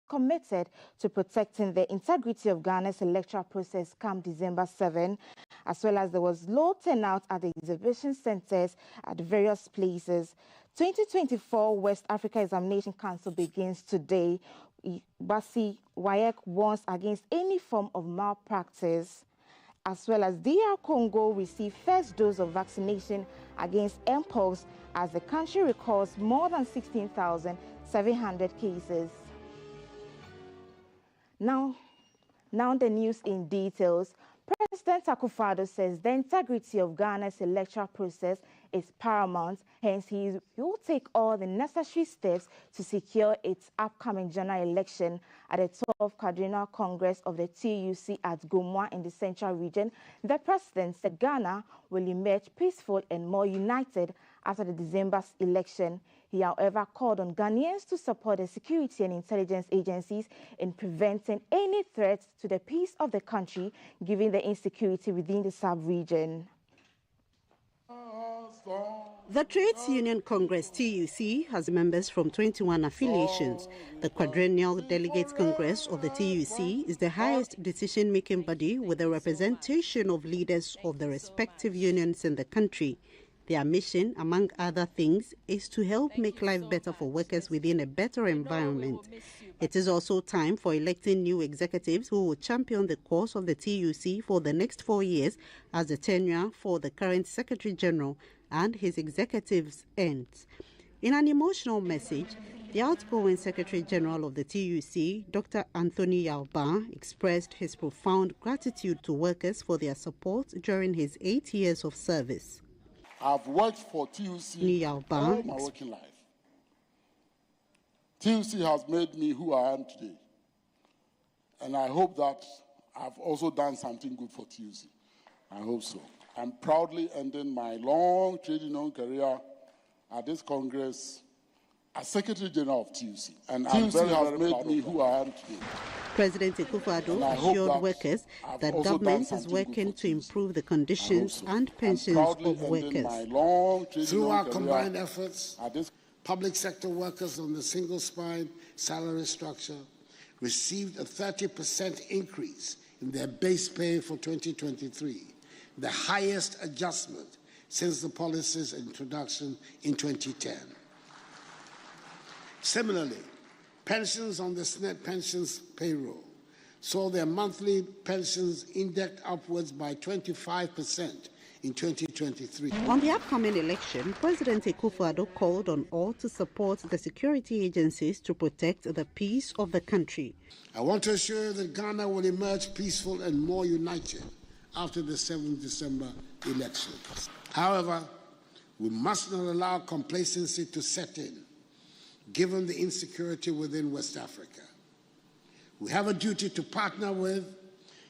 committed to protecting the integrity of Ghana's electoral process come December 7, as well as there was low turnout at the exhibition centers at various places. 2024 West Africa Examination Council begins today. Basi WAEC warns against any form of malpractice, as well as DR Congo received first dose of vaccination against mpox as the country records more than 16,700 cases. Now the news in details. President Akufo-Addo says the integrity of Ghana's electoral process is paramount, hence he will take all the necessary steps to secure its upcoming general election. At the 12th Cardinal Congress of the TUC at Gomwa in the Central Region, the president said Ghana will emerge peaceful and more united after the December election. He, however, called on Ghanaians to support the security and intelligence agencies in preventing any threats to the peace of the country, given the insecurity within the sub-region. The Trades Union Congress TUC has members from 21 affiliations. The Quadrennial Delegates Congress of the TUC is the highest decision-making body with a representation of leaders of the respective unions in the country. Their mission, among other things, is to help make life better for workers within a better environment. It is also time for electing new executives who will champion the cause of the TUC for the next 4 years as the tenure for the current Secretary General and his executives ends. In an emotional message, the outgoing Secretary General of the TUC, Dr. Anthony Yalban, expressed his profound gratitude to workers for their support during his 8 years of service. I've worked for TUC all my working life. TUC has made me who I am today. And I hope that I've also done something good for TUC. I hope so. I'm proudly ending my long trade union career at this Congress as Secretary General of TUC. And TUC has made me who I am today. President Akufo-Addo assured workers that government is working to improve the conditions and pensions of workers. Through our combined efforts, public sector workers on the single spine salary structure received a 30% increase in their base pay for 2023, the highest adjustment since the policy's introduction in 2010. Similarly, pensions on the SNET pensions payroll saw their monthly pensions indexed upwards by 25% in 2023. On the upcoming election, President Akufo-Addo called on all to support the security agencies to protect the peace of the country. I want to assure you that Ghana will emerge peaceful and more united after the 7th December election. However, we must not allow complacency to set in, given the insecurity within West Africa. We have a duty to partner with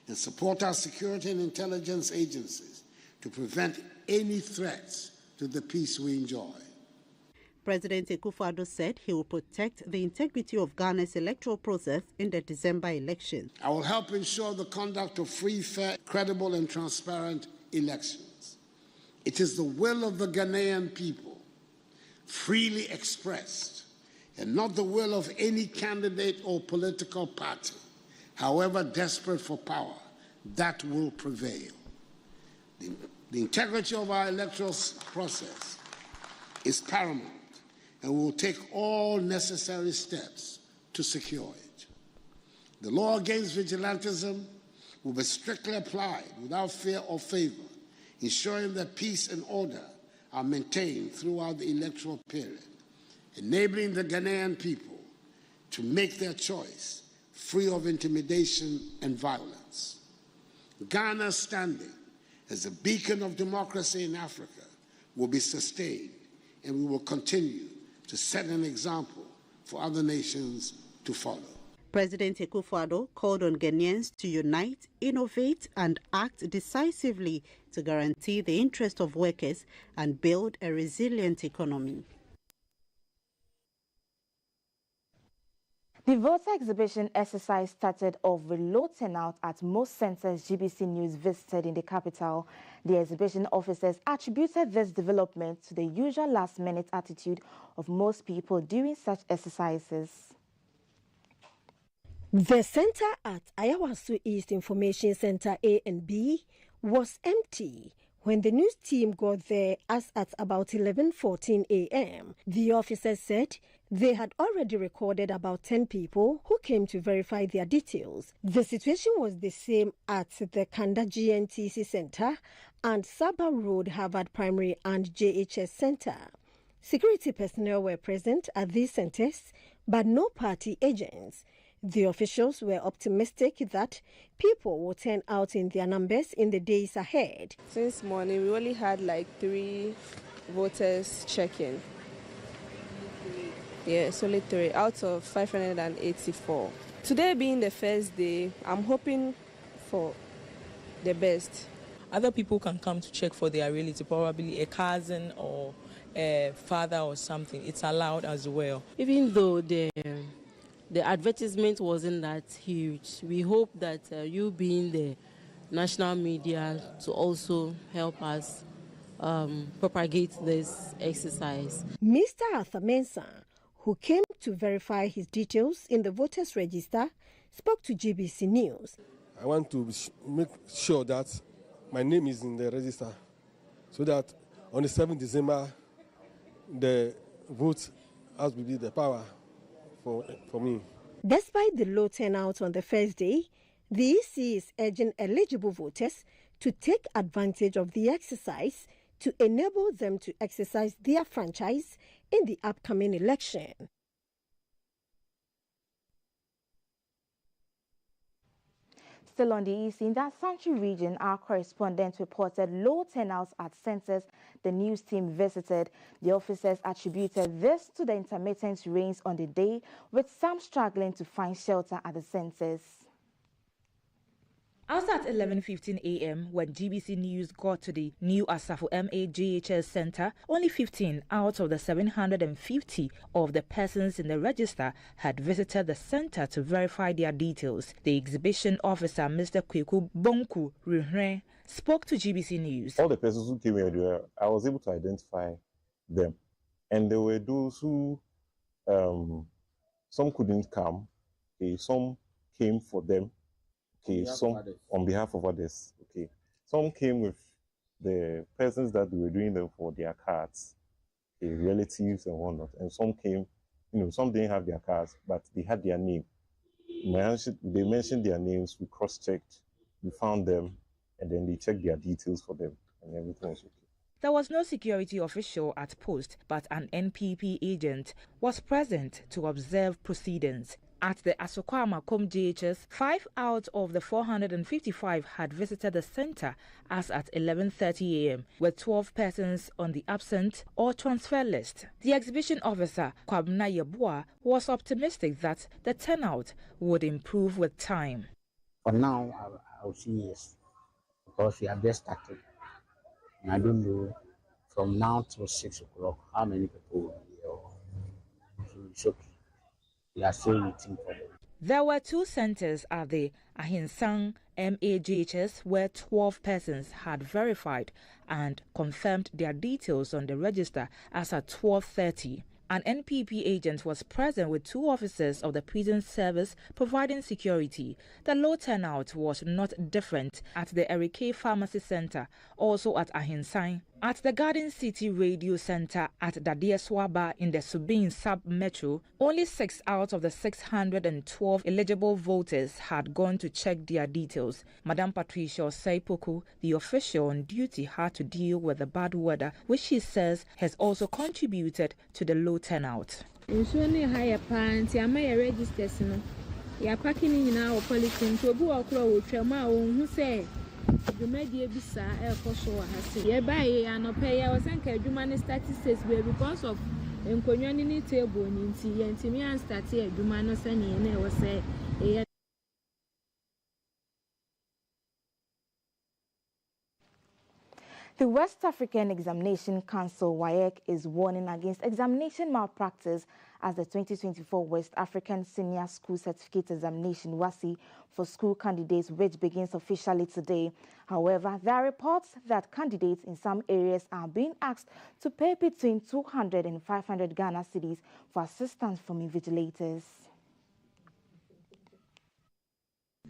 and support our security and intelligence agencies to prevent any threats to the peace we enjoy. President Akufo-Addo said he will protect the integrity of Ghana's electoral process in the December election. I will help ensure the conduct of free, fair, credible, and transparent elections. It is the will of the Ghanaian people, freely expressed, and not the will of any candidate or political party, however desperate for power, that will prevail. The integrity of our electoral process is paramount, and we will take all necessary steps to secure it. The law against vigilantism will be strictly applied without fear or favor, ensuring that peace and order are maintained throughout the electoral period, enabling the Ghanaian people to make their choice free of intimidation and violence. Ghana's standing as a beacon of democracy in Africa will be sustained, and we will continue to set an example for other nations to follow. President Akufo-Addo called on Ghanaians to unite, innovate, and act decisively to guarantee the interest of workers and build a resilient economy. The voter exhibition exercise started off with low turnout at most centers GBC News visited in the capital. The exhibition officers attributed this development to the usual last-minute attitude of most people during such exercises. The center at Ayawaso East Information Center A and B was empty when the news team got there as at about 11:14 a.m. The officers said they had already recorded about 10 people who came to verify their details. The situation was the same at the Kanda GNTC Center and Saba Road Harvard Primary and JHS Center. Security personnel were present at these centers, but no party agents. The officials were optimistic that people will turn out in their numbers in the days ahead. Since morning, we only had like 3 voters check-in. Yes, only 3 out of 584. Today being the first day, I'm hoping for the best. Other people can come to check for their relative, probably a cousin or a father or something. It's allowed as well. Even though the advertisement wasn't that huge, we hope that you being the national media to also help us propagate this exercise. Mr. Arthur Mensah, who came to verify his details in the voters register, spoke to GBC News. I want to make sure that my name is in the register so that on the 7th December, the vote has to be the power for me. Despite the low turnout on the first day, the EC is urging eligible voters to take advantage of the exercise to enable them to exercise their franchise in the upcoming election. Still on the east, in that Ashanti region, our correspondent reported low turnouts at centers the news team visited. The officers attributed this to the intermittent rains on the day, with some struggling to find shelter at the centers. As at 11:15 a.m., when GBC News got to the new Asafo MAGHS Center, only 15 out of the 750 of the persons in the register had visited the center to verify their details. The exhibition officer, Mr. Kweku Bonku Ruhre, spoke to GBC News. All the persons who came here, I was able to identify them. And there were those who, some couldn't come, okay, some came for them. Okay, some on behalf of others. Okay, some came with the persons that they were doing them for their cards, okay, relatives and whatnot, and some came, some didn't have their cards, but they had their name. They mentioned their names. We cross-checked, we found them, and then they checked their details for them, and everything was okay. There was no security official at post, but an NPP agent was present to observe proceedings. At the Asokwama-Kom JHS, 5 out of the 455 had visited the center as at 11:30 a.m., with 12 persons on the absent or transfer list. The exhibition officer, Kwabna Yeboah, was optimistic that the turnout would improve with time. For now, I would say yes, because we have just started. And I don't know from now till 6 o'clock how many people will be here. So it's okay. We are still waiting for them. There were 2 centers at the Ahinsang MAGHS where 12 persons had verified and confirmed their details on the register as at 12:30. An NPP agent was present with 2 officers of the prison service providing security. The low turnout was not different at the Erike Pharmacy Center, also at Ahinsang. At the Garden City Radio Center at Dadieswaba in the Subin sub-metro, only 6 out of the 612 eligible voters had gone to check their details. Madam Patricia Saipoku, the official on duty, had to deal with the bad weather, which she says has also contributed to the low turnout. Dwumadie bi saa ekoso wa hase ye bae anope ya wasanka adwuma ne statistics we because of enkonwa ni table ni nti ye ntimi an start adwuma no sane ye na wo se ye. The West African Examination Council, WAEC, is warning against examination malpractice as the 2024 West African Senior School Certificate Examination, WASSCE, for school candidates, which begins officially today. However, there are reports that candidates in some areas are being asked to pay between 200 and 500 Ghana cedis for assistance from invigilators.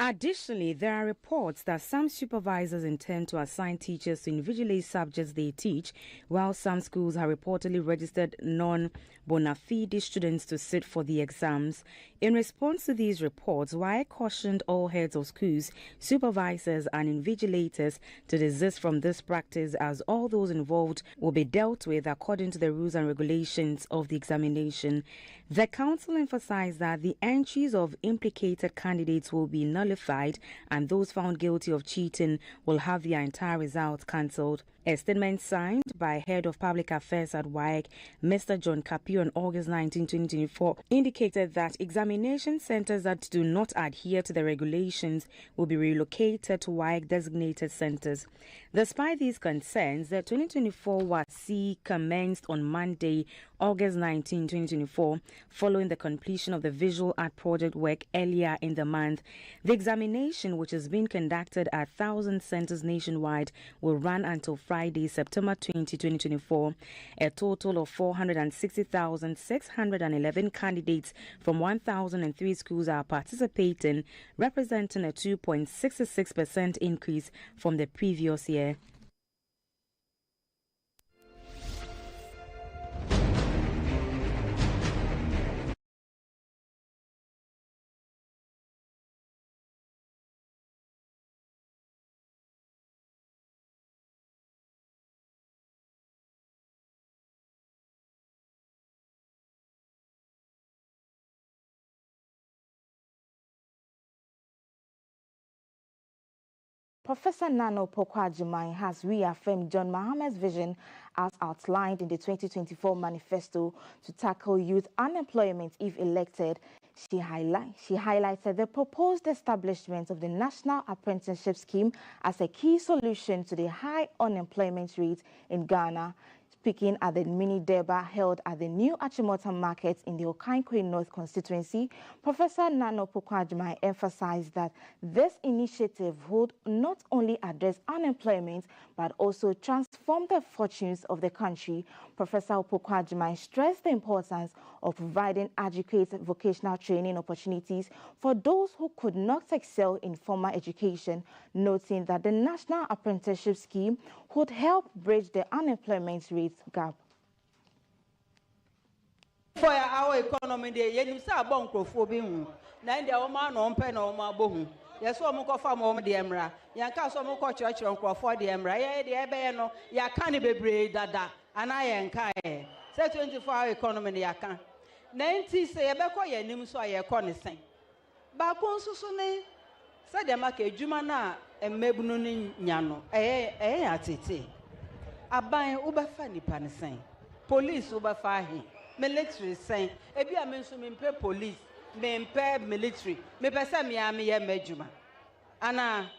Additionally, there are reports that some supervisors intend to assign teachers to invigilate subjects they teach, while some schools have reportedly registered non-bona fide students to sit for the exams. In response to these reports, WAEC cautioned all heads of schools, supervisors and invigilators to desist from this practice, as all those involved will be dealt with according to the rules and regulations of the examination. The council emphasized that the entries of implicated candidates will be nullified and those found guilty of cheating will have their entire results cancelled. A statement signed by Head of Public Affairs at WAEC, Mr. John Kapi, on August 19, 2024, indicated that examination centers that do not adhere to the regulations will be relocated to WAEC designated centers. Despite these concerns, the 2024 WASSCE commenced on Monday, August 19, 2024, following the completion of the visual art project work earlier in the month. The examination, which is being conducted at 1,000 centers nationwide, will run until Friday, September 20, 2024. A total of 460,611 candidates from 1,003 schools are participating, representing a 2.66% increase from the previous year. Professor Nana Opoku-Agyemang has reaffirmed John Mahama's vision as outlined in the 2024 manifesto to tackle youth unemployment if elected. She highlighted the proposed establishment of the National Apprenticeship Scheme as a key solution to the high unemployment rate in Ghana. Speaking at the mini Deba held at the new Achimota Market in the Okankwe North constituency, Professor Nana Opoku-Agyemang emphasized that this initiative would not only address unemployment but also transform the fortunes of the country. Professor Opoku-Agyemang stressed the importance of providing adequate vocational training opportunities for those who could not excel in formal education, noting that the National Apprenticeship Scheme would help bridge the unemployment rate gap. For our economy, the Yenisa Bonkophobia, Nanda Oma no pen or Mabohu. Yes, one more farm on the Emra, Yanka some more church on Crawford the Emra, the Ebeno, Yakani Bebre Dada, and I and Kai. Say 24-hour economy, Yakan. Nancy say a Beko Yanim so I connoissant. Bakon Susune said the market Jumana and Mebununi Yano, atiti. Abayan Ubafani Panasan, police Ubafahi, military saying, Ebi a mensumin pe police, men pe military, me pesa miami ye mejuma. Ana,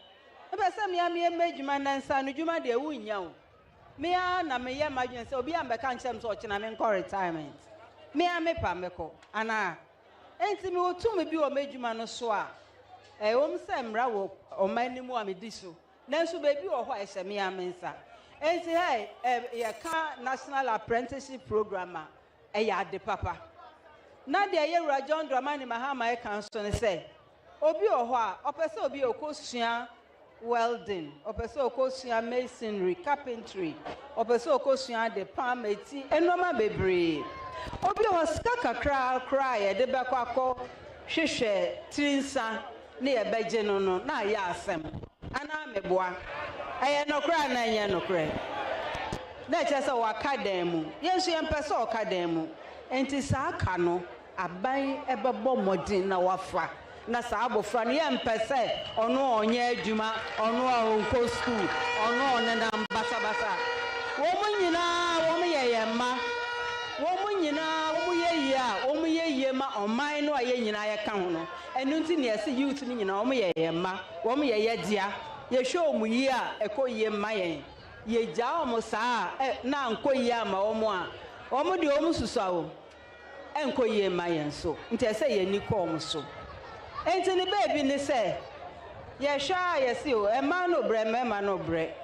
me pesa miami ye mejuma nansa nujuma de unyao. Me na me ye imagine say obi am beka nchem so china me nko retirement. Me ame pa meko. Ana, enti me otu me bi o mejuma no so a. Wom se mra wo omani mu amedi so. Nanso bebi wo ho a ehye me amensa. Enti ye ka National Apprenticeship Program a ya de papa. Na de ye wura John Dramani Mahama e kan so ne say obi wo ho a opese obi okosua welding, opese okosua masonry, carpentry, opese okosua de palm eti enoma bebre. Obi wo sika kakra ye de bekwakọ hwehwe trinsa ne ye beje no na ya asem. Ana meboa aye nokra na anya nokra na chese waka dan mu yesu yempese waka dan mu enti saa aka no aban ebebo modin na wafa na saa abofra no yempese ono onye adwuma ono onko school ono onena basa wo munyina wo meyeye ma wo munyina wo yeye a wo yeye ma oman no aye nyina ye ka ho no enu nti ne ese youth ni nyina wo meyeye ma wo meyeye dia ye show mu yi a ekoye mayen ye ja omo saa na nkoyi ama omo a omo de omo susawo enkoye mayen so ntese ye ni ko omo so enti ni baby ni se ye hwa ye si o e ma no bre me ma no bre.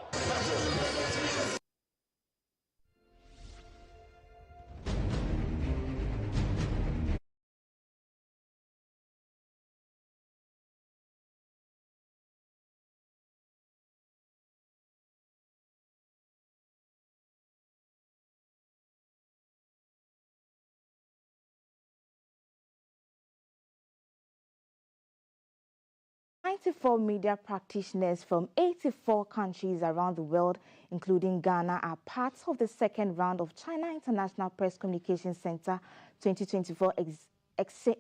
94 media practitioners from 84 countries around the world, including Ghana, are part of the second round of China International Press Communication Center 2024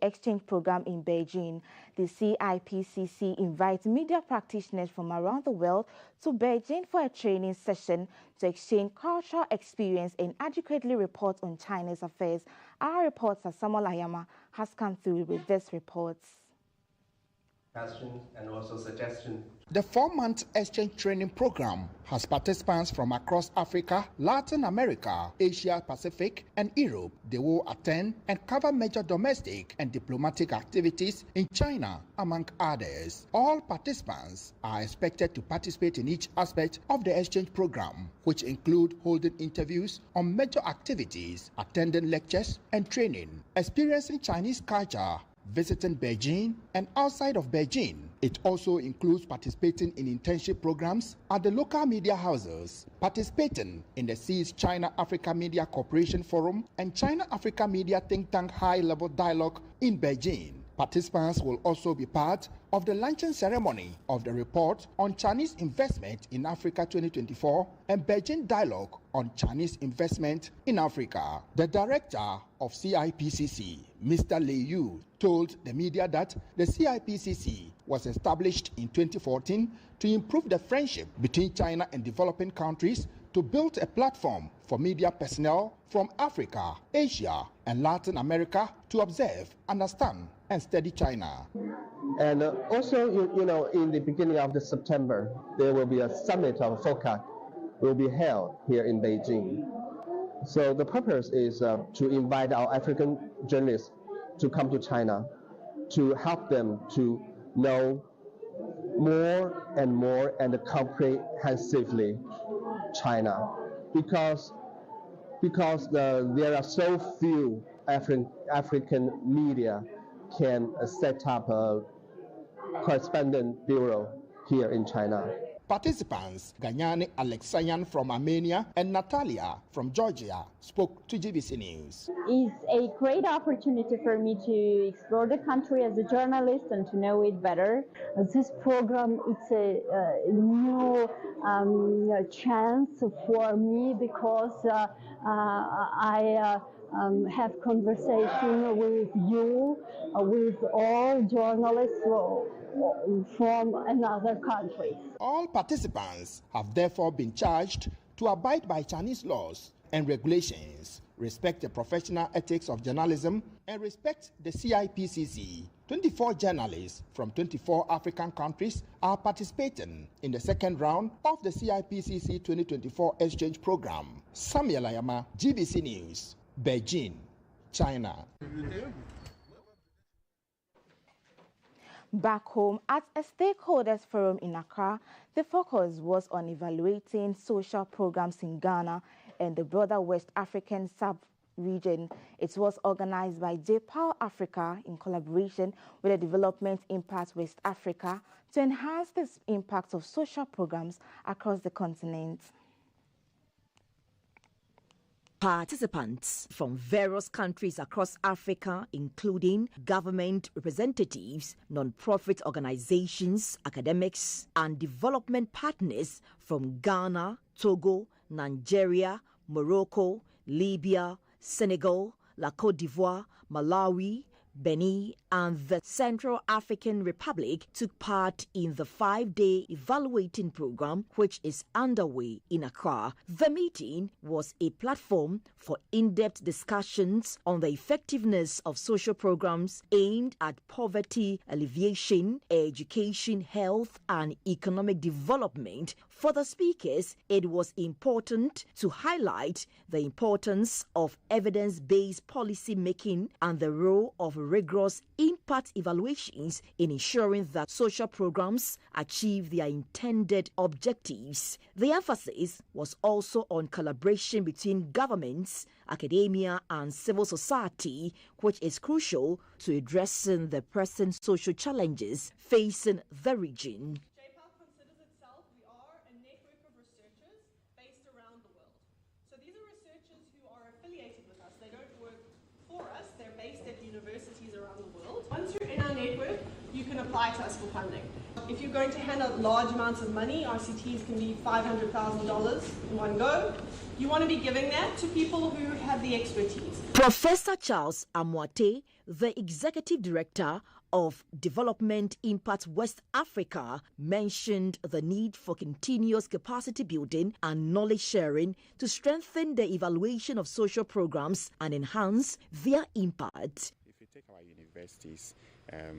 exchange program in Beijing. The CIPCC invites media practitioners from around the world to Beijing for a training session to exchange cultural experience and adequately report on China's affairs. Our reporter Samuel Ayama has come through with this report. Questions and also suggestions. The 4-month exchange training program has participants from across Africa, Latin America, Asia Pacific, and Europe. They will attend and cover major domestic and diplomatic activities in China, among others. All participants are expected to participate in each aspect of the exchange program, which include holding interviews on major activities, attending lectures and training, experiencing Chinese culture, visiting Beijing and outside of Beijing. It also includes participating in internship programs at the local media houses, participating in the CIS China Africa Media Cooperation Forum and China Africa Media Think Tank High-Level Dialogue in Beijing. Participants will also be part of the launching ceremony of the report on Chinese investment in Africa 2024 and Beijing Dialogue on Chinese investment in Africa. The director of CIPCC, Mr. Lei Yu, told the media that the CIPCC was established in 2014 to improve the friendship between China and developing countries, to build a platform for media personnel from Africa, Asia, and Latin America to observe, understand, and study China. And also, you know, in the beginning of September, there will be a summit of FOCAC will be held here in Beijing. So the purpose is to invite our African journalists to come to China, to help them to know more and comprehensively China, because there are so few African media can set up a correspondent bureau here in China. Participants, Ganyani Alexayan from Armenia and Natalia from Georgia, spoke to GBC News. It's a great opportunity for me to explore the country as a journalist and to know it better. This program is a new chance for me because I have conversation with you, with all journalists from another country. All participants have therefore been charged to abide by Chinese laws and regulations, respect the professional ethics of journalism, and respect the CIPCC. 24 journalists from 24 African countries are participating in the second round of the CIPCC 2024 exchange program. Samuel Ayama, GBC News, Beijing, China. Back home, at a stakeholders forum in Accra, the focus was on evaluating social programs in Ghana and the broader West African sub-region. It was organized by JPAL Africa in collaboration with the Development Impact West Africa to enhance the impact of social programs across the continent. Participants from various countries across Africa, including government representatives, non-profit organizations, academics, and development partners from Ghana, Togo, Nigeria, Morocco, Libya, Senegal, La Côte d'Ivoire, Malawi, Benin, and the Central African Republic took part in the 5-day evaluating program, which is underway in Accra. The meeting was a platform for in-depth discussions on the effectiveness of social programs aimed at poverty alleviation, education, health, and economic development. For the speakers, it was important to highlight the importance of evidence-based policy making and the role of rigorous impact evaluations in ensuring that social programs achieve their intended objectives. The emphasis was also on collaboration between governments, academia, and civil society, which is crucial to addressing the present social challenges facing the region. Apply to us for funding. If you're going to hand out large amounts of money, RCTs can be $500,000 in one go. You want to be giving that to people who have the expertise. Professor Charles Amoate, the Executive Director of Development Impact West Africa, mentioned the need for continuous capacity building and knowledge sharing to strengthen the evaluation of social programs and enhance their impact. If you take our universities,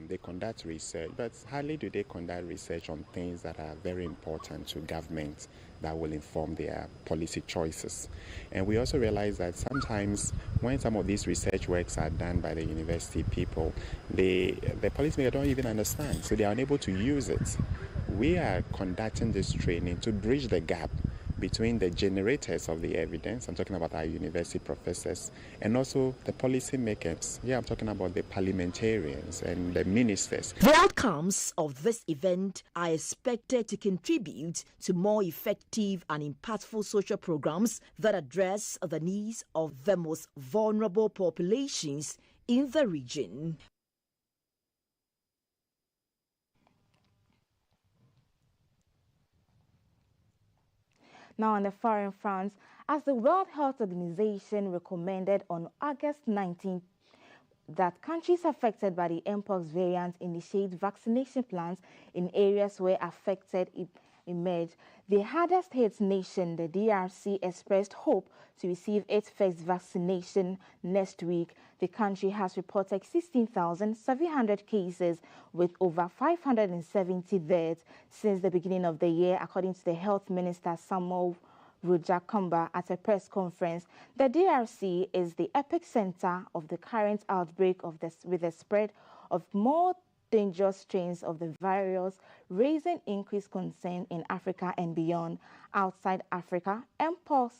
they conduct research, but hardly do they conduct research on things that are very important to government that will inform their policy choices. And we also realize that sometimes when some of these research works are done by the university people, the policymakers don't even understand, so they are unable to use it. We are conducting this training to bridge the gap between the generators of the evidence, I'm talking about our university professors, and also the policymakers. Yeah, I'm talking about the parliamentarians and the ministers. The outcomes of this event are expected to contribute to more effective and impactful social programs that address the needs of the most vulnerable populations in the region. Now on the foreign front, as the World Health Organization recommended on August 19th that countries affected by the Mpox variant initiate vaccination plans in areas where affected emerge, the hardest hit nation, the DRC, expressed hope to receive its first vaccination next week. The country has reported 16,700 cases with over 570 deaths since the beginning of the year, according to the Health Minister Samuel Rujakamba at a press conference. The DRC is the epicenter of the current outbreak of with the spread of more dangerous strains of the virus, raising increased concern in Africa and beyond. Outside Africa, Mpox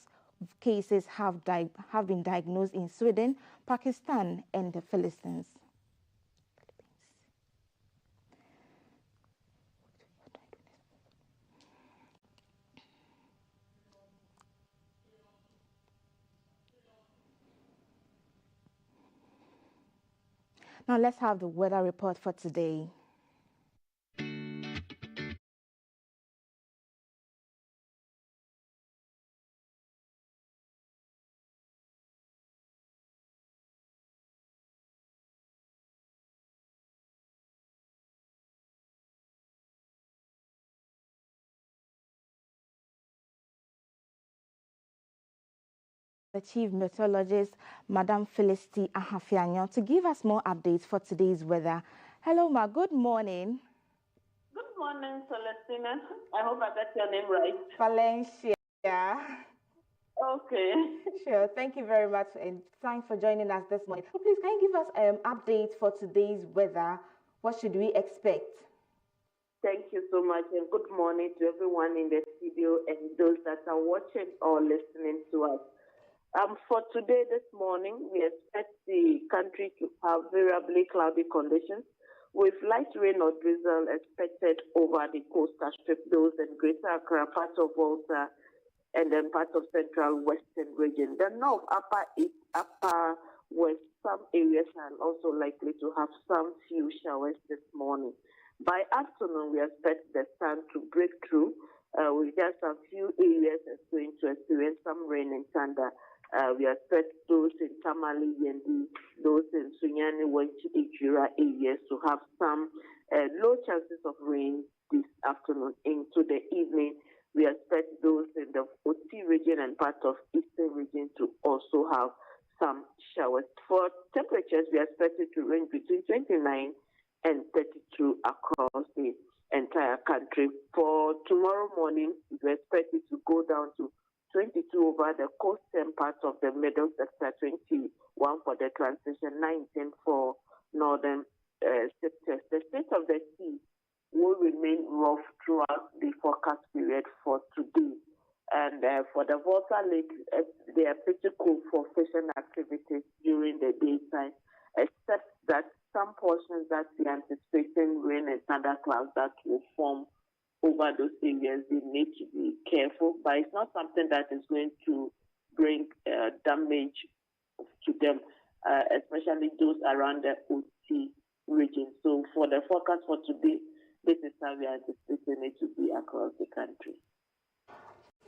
cases have been diagnosed in Sweden, Pakistan, and the Philippines. Now let's have the weather report for today. The Chief Meteorologist, Madam Felicity Ahafianyo, to give us more updates for today's weather. Hello, Ma. Good morning. Good morning, Celestina. I hope I got your name right. Valencia. Okay. Sure. Thank you very much, and thanks for joining us this morning. Please, can you give us updates for today's weather? What should we expect? Thank you so much, and good morning to everyone in the studio and those that are watching or listening to us. For today, this morning, we expect the country to have variably cloudy conditions with light rain or drizzle expected over the coastal strip, those in Greater Accra, part of Volta, and then part of Central Western region. The north, upper east, upper west, some areas are also likely to have some few showers this morning. By afternoon, we expect the sun to break through. With just a few areas that's going to experience some rain and thunder. We expect those in Tamale, Yendi, those in Sunyani, Wenchi, Ijura areas to have some low chances of rain this afternoon. Into the evening, we expect those in the Oti region and part of Eastern region to also have some showers. For temperatures, we expect it to range between 29 and 32 across the entire country. For tomorrow morning, we expect it to go down to 22 over the coastal parts of the middle sector, 21 for the transition, 19 for northern sectors. The state of the sea will remain rough throughout the forecast period for today. And for the Volta Lake, they are pretty cool for fishing activities during the daytime, except that some portions that we are anticipating rain and thunderclouds that will form over those areas, they need to be careful, but it's not something that is going to bring damage to them, especially those around the OT region. So for the forecast for today, the how we are anticipating it to be across the country.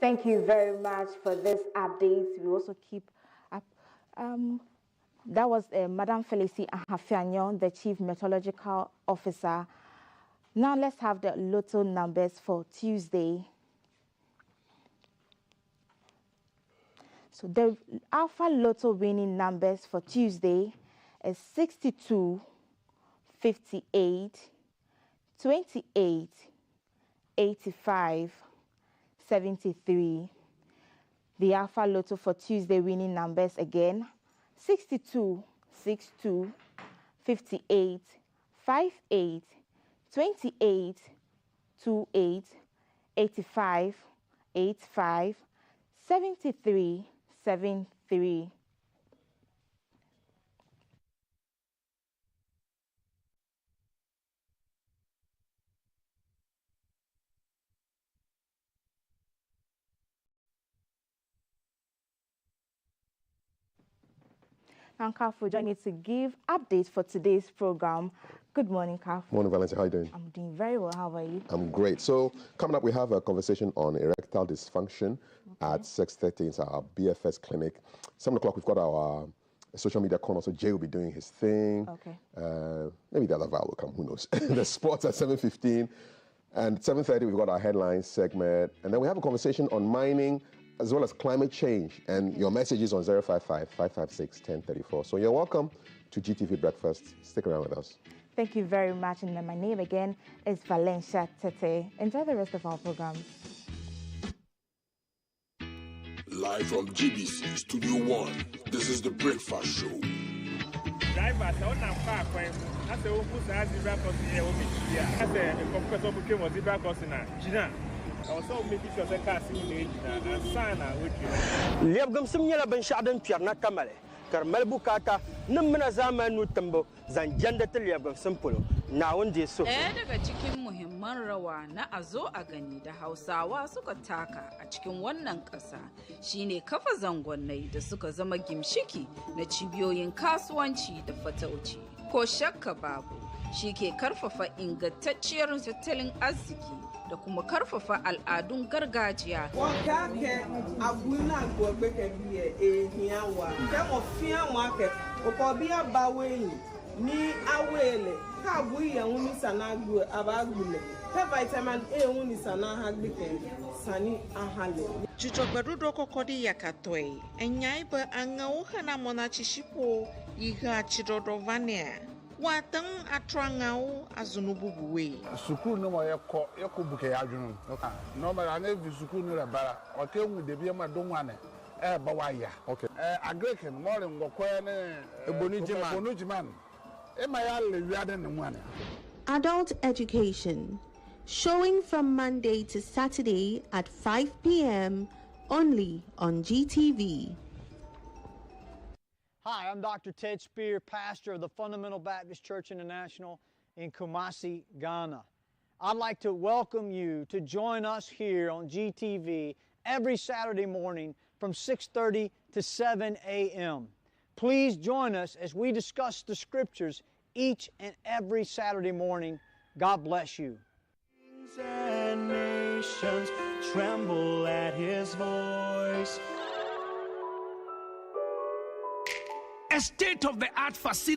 Thank you very much for this update. We also keep up. That was Madam Felicie Ahafianyon, the Chief Meteorological Officer. Now let's have the lotto numbers for Tuesday. So the Alpha Lotto winning numbers for Tuesday is 62, 58, 28, 85, 73. The Alpha Lotto for Tuesday winning numbers again, 62, 62, 58, 58, 28, 28, 85, 85, 73, 73. And Kafu joining me to give updates for today's program. Good morning, Kafu. Morning, Valentina. How are you doing? I'm doing very well. How are you? I'm great. So coming up, we have a conversation on erectile dysfunction at 6:30. It's our BFS clinic. 7 o'clock, we've got our social media corner. So Jay will be doing his thing. Okay. Maybe the other Val will come. Who knows? The sports at 7:15. And 7:30, we've got our headlines segment. And then we have a conversation on mining as well as climate change. And your messages on 055-556-1034. So you're welcome to GTV Breakfast. Stick around with us. Thank you very much. And then my name again is Valencia Tete. Enjoy the rest of our program. Live from GBC Studio One, this is the Breakfast Show. Drivers, I want to park when I say, "Oh, who's the zebra crossing here? I say, "The compressor became a zebra crossing now." Gina, I was so making sure that car seeing the and sign out with you. Liabgam Simula Ben Shadan Pierna Kamale, Carmel Bukata, Numina Zaman Nutambo, Zanjanda Liabgam Simple. Now on this so. Daga cikin muhimman rawa na a zo a gani da Hausawa suka taka a cikin wannan ƙasa shine kafa zangonnai da suka zama gimshiki na cibiyoyin kasuwanci da fatauci. Ko shakka babu, shi ke karfafa ingantacciyar tattalin arziki da kuma karfafa al'adun gargajiya. Wakake abuna gbogbeke biye ehian wa. Kemo fian wa ke okobia bawe ni awele ka buye uni sanagbu abagbule. Ka vitamin A uni sanahagbike sani ahale. Chichogbarudo kokodi yakatoi. Enyai ba angau hana monachishipo iha chirodovania. Watang atrangau azunububuwe. Sukuu no mo yeko buke adwunu. No ma na vi sukuu no lebara. O ke wu de bi ma donwane. Ba wa ya. Okay. Agreken mo re ngokwa ne ebonu jiman. E ma ya le wiade ne mu ane. Adult education. Showing from Monday to Saturday at 5 p.m. only on GTV. Hi, I'm Dr. Ted Spear, pastor of the Fundamental Baptist Church International in Kumasi, Ghana. I'd like to welcome you to join us here on GTV every Saturday morning from 6:30 to 7 a.m. Please join us as we discuss the scriptures each and every Saturday morning. God bless you. And nations tremble at his voice. A state-of-the-art facility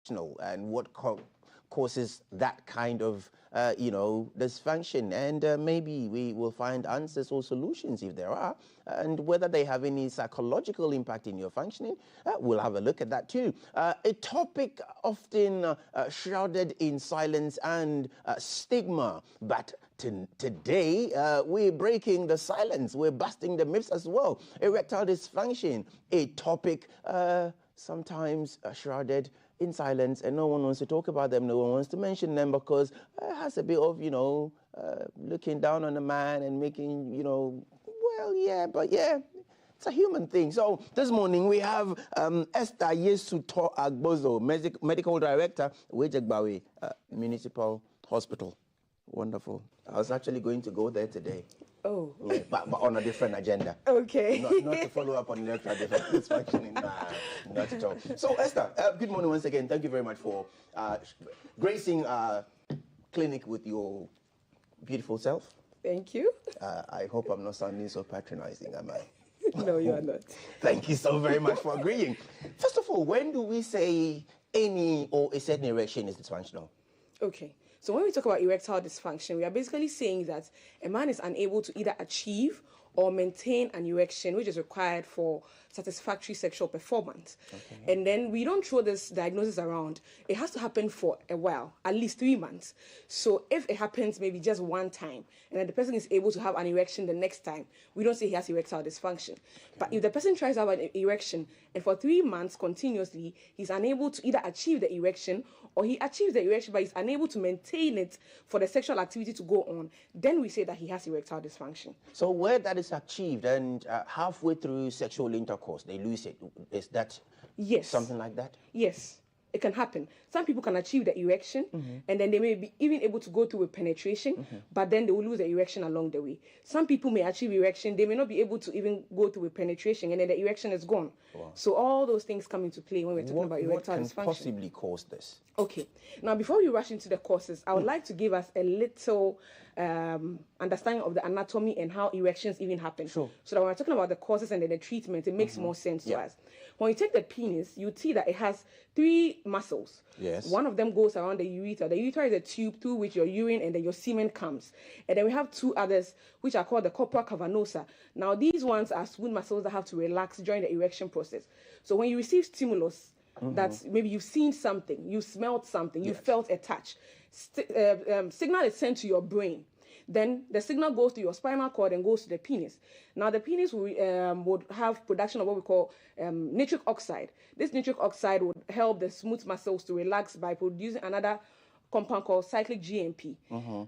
and what causes that kind of, dysfunction. And maybe we will find answers or solutions if there are, and whether they have any psychological impact in your functioning, we'll have a look at that too. A topic often shrouded in silence and stigma, but today, we're breaking the silence. We're busting the myths as well. Erectile dysfunction, a topic sometimes shrouded in silence, and no one wants to talk about them. No one wants to mention them because it has a bit of, looking down on a man and making, it's a human thing. So this morning we have Esther Yesuto Agbozo, Medical Director, Wejegbawe Municipal Hospital. Wonderful. I was actually going to go there today. Oh. Yeah, but on a different agenda. Okay. Not to follow up on erectile dysfunction. Not at all. So, Esther, good morning once again. Thank you very much for gracing our clinic with your beautiful self. Thank you. I hope I'm not sounding so patronizing, am I? No, you are not. Thank you so very much for agreeing. First of all, when do we say any or a certain erection is dysfunctional? Okay. So when we talk about erectile dysfunction, we are basically saying that a man is unable to either achieve or maintain an erection which is required for satisfactory sexual performance. Okay. And then we don't throw this diagnosis around. It has to happen for a while, at least 3 months. So if it happens maybe just one time, and then the person is able to have an erection the next time, we don't say he has erectile dysfunction. Okay. But if the person tries to have an erection, and for 3 months continuously, he's unable to either achieve the erection, or he achieves the erection but he's unable to maintain it for the sexual activity to go on, then we say that he has erectile dysfunction. So where that is achieved and halfway through sexual intercourse, they lose it. Is that something like that? Yes, it can happen. Some people can achieve the erection, and then they may be even able to go through with penetration, but then they will lose the erection along the way. Some people may achieve erection, they may not be able to even go through with penetration, and then the erection is gone. Wow. So all those things come into play when we're talking about erectile dysfunction. What can possibly cause this? Okay. Now, before we rush into the causes, I would like to give us a little understanding of the anatomy and how erections even happen. Sure. So that when we're talking about the causes and then the treatment, it makes more sense to us. When you take the penis, you see that it has 3 muscles. Yes. One of them goes around the urethra. The urethra is a tube through which your urine and then your semen comes. And then we have 2 others, which are called the corpora cavernosa. Now, these ones are smooth muscles that have to relax during the erection process. So when you receive stimulus, that's maybe you've seen something, you smelled something, you felt a touch, signal is sent to your brain. Then the signal goes to your spinal cord and goes to the penis. Now the penis would have production of what we call nitric oxide. This nitric oxide would help the smooth muscles to relax by producing another compound called cyclic GMP.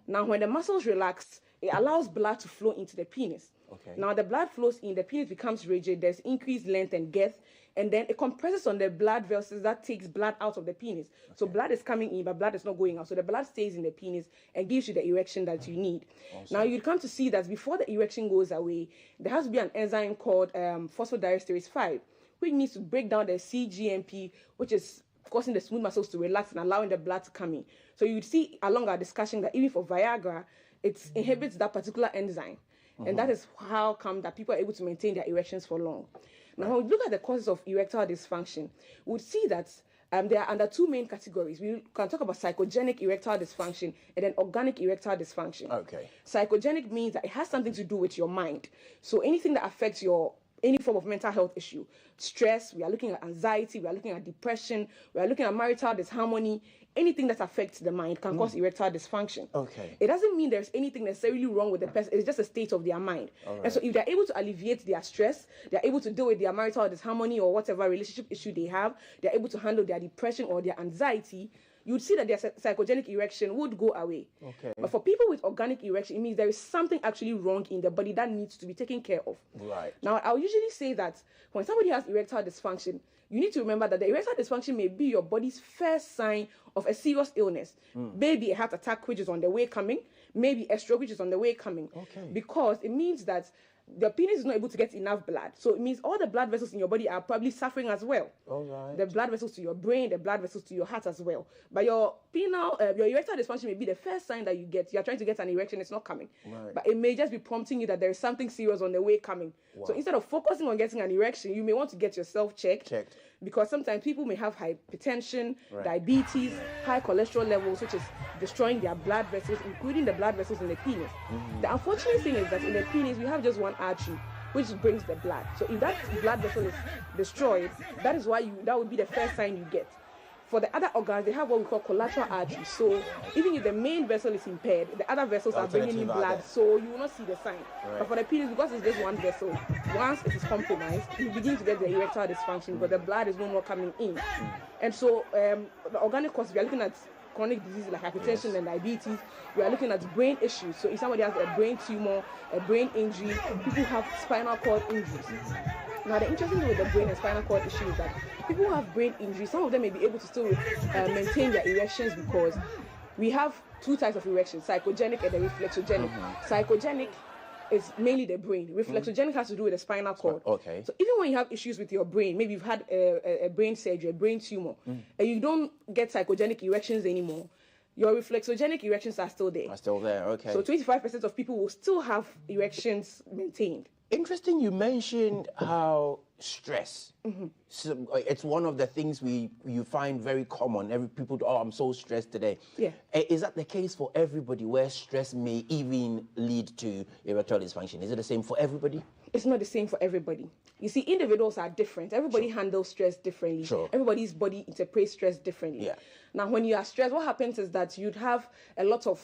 Now when the muscles relax, it allows blood to flow into the penis. Okay. Now the blood flows in, the penis becomes rigid, there's increased length and girth, and then it compresses on the blood vessels that takes blood out of the penis. Okay. So blood is coming in, but blood is not going out. So the blood stays in the penis and gives you the erection that you need. Awesome. Now you'd come to see that before the erection goes away, there has to be an enzyme called phosphodiesterase 5, which needs to break down the cGMP, which is causing the smooth muscles to relax and allowing the blood to come in. So you'd see along our discussion that even for Viagra, it inhibits that particular enzyme. And that is how come that people are able to maintain their erections for long. Now, when we look at the causes of erectile dysfunction, we would see that they are under 2 main categories. We can talk about psychogenic erectile dysfunction and then organic erectile dysfunction. Okay. Psychogenic means that it has something to do with your mind. So anything that affects any form of mental health issue, stress, we are looking at anxiety, we are looking at depression, we are looking at marital disharmony, anything that affects the mind can cause erectile dysfunction. Okay. It doesn't mean there's anything necessarily wrong with the person, it's just a state of their mind. Right. And so if they're able to alleviate their stress, they're able to deal with their marital disharmony or whatever relationship issue they have, they're able to handle their depression or their anxiety, you'd see that their psychogenic erection would go away. Okay. But for people with organic erection, it means there is something actually wrong in the body that needs to be taken care of. Right. Now, I'll usually say that when somebody has erectile dysfunction, you need to remember that the erectile dysfunction may be your body's first sign of a serious illness. Maybe a heart attack, which is on the way coming. Maybe a stroke, which is on the way coming. Okay. Because it means that the penis is not able to get enough blood. So it means all the blood vessels in your body are probably suffering as well. All right. The blood vessels to your brain, the blood vessels to your heart as well. But your erectile dysfunction may be the first sign that you get. You're trying to get an erection, it's not coming. Right. But it may just be prompting you that there is something serious on the way coming. Wow. So instead of focusing on getting an erection, you may want to get yourself checked. because sometimes people may have hypertension, Right. diabetes, high cholesterol levels, which is destroying their blood vessels, including the blood vessels in the penis. The unfortunate thing is that in the penis, we have just one artery, which brings the blood. So if that blood vessel is destroyed, that is why that would be the first sign you get. For the other organs, they have what we call collateral arteries. So even if the main vessel is impaired, the other vessels are bringing in blood, so you will not see the sign. Right. But for the penis, because it's just one vessel, once it is compromised, you begin to get the erectile dysfunction because the blood is no more coming in. And so the organic causes, we are looking at chronic diseases like hypertension and diabetes. We are looking at brain issues. So if somebody has a brain tumor, a brain injury, people have spinal cord injuries. Now, the interesting thing with the brain and spinal cord issue is that people who have brain injury, some of them may be able to still maintain their erections because we have two types of erections, psychogenic and the reflexogenic. Psychogenic is mainly the brain. Reflexogenic has to do with the spinal cord. Okay. So even when you have issues with your brain, maybe you've had a brain surgery, a brain tumor, and you don't get psychogenic erections anymore, your reflexogenic erections are still there. Are still there, okay. So 25% of people will still have erections maintained. Interesting, you mentioned how stress. So, it's one of the things you find very common. People, I'm so stressed today. Yeah. Is that the case for everybody, where stress may even lead to erectile dysfunction? Is it the same for everybody? It's not the same for everybody. You see, individuals are different. Everybody handles stress differently. Sure. Everybody's body interprets stress differently. Yeah. Now, when you are stressed, what happens is that you'd have a lot of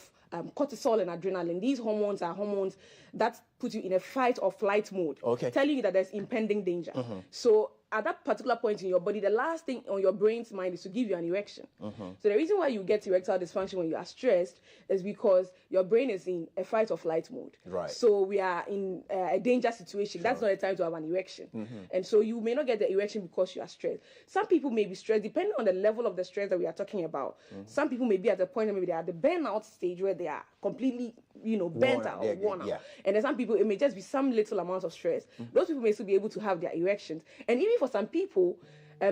cortisol and adrenaline. These hormones are hormones that put you in a fight or flight mode, telling you that there's impending danger. So at that particular point in your body, the last thing on your brain's mind is to give you an erection. So the reason why you get erectile dysfunction when you are stressed is because your brain is in a fight or flight mode. Right. So we are in a danger situation. That's not the time to have an erection. And so you may not get the erection because you are stressed. Some people may be stressed, depending on the level of the stress that we are talking about. Some people may be at the point where maybe they are at the burnout stage where they are completely, burnt out or worn out. Yeah. And then some people, it may just be some little amount of stress. Those people may still be able to have their erections. And even for some people,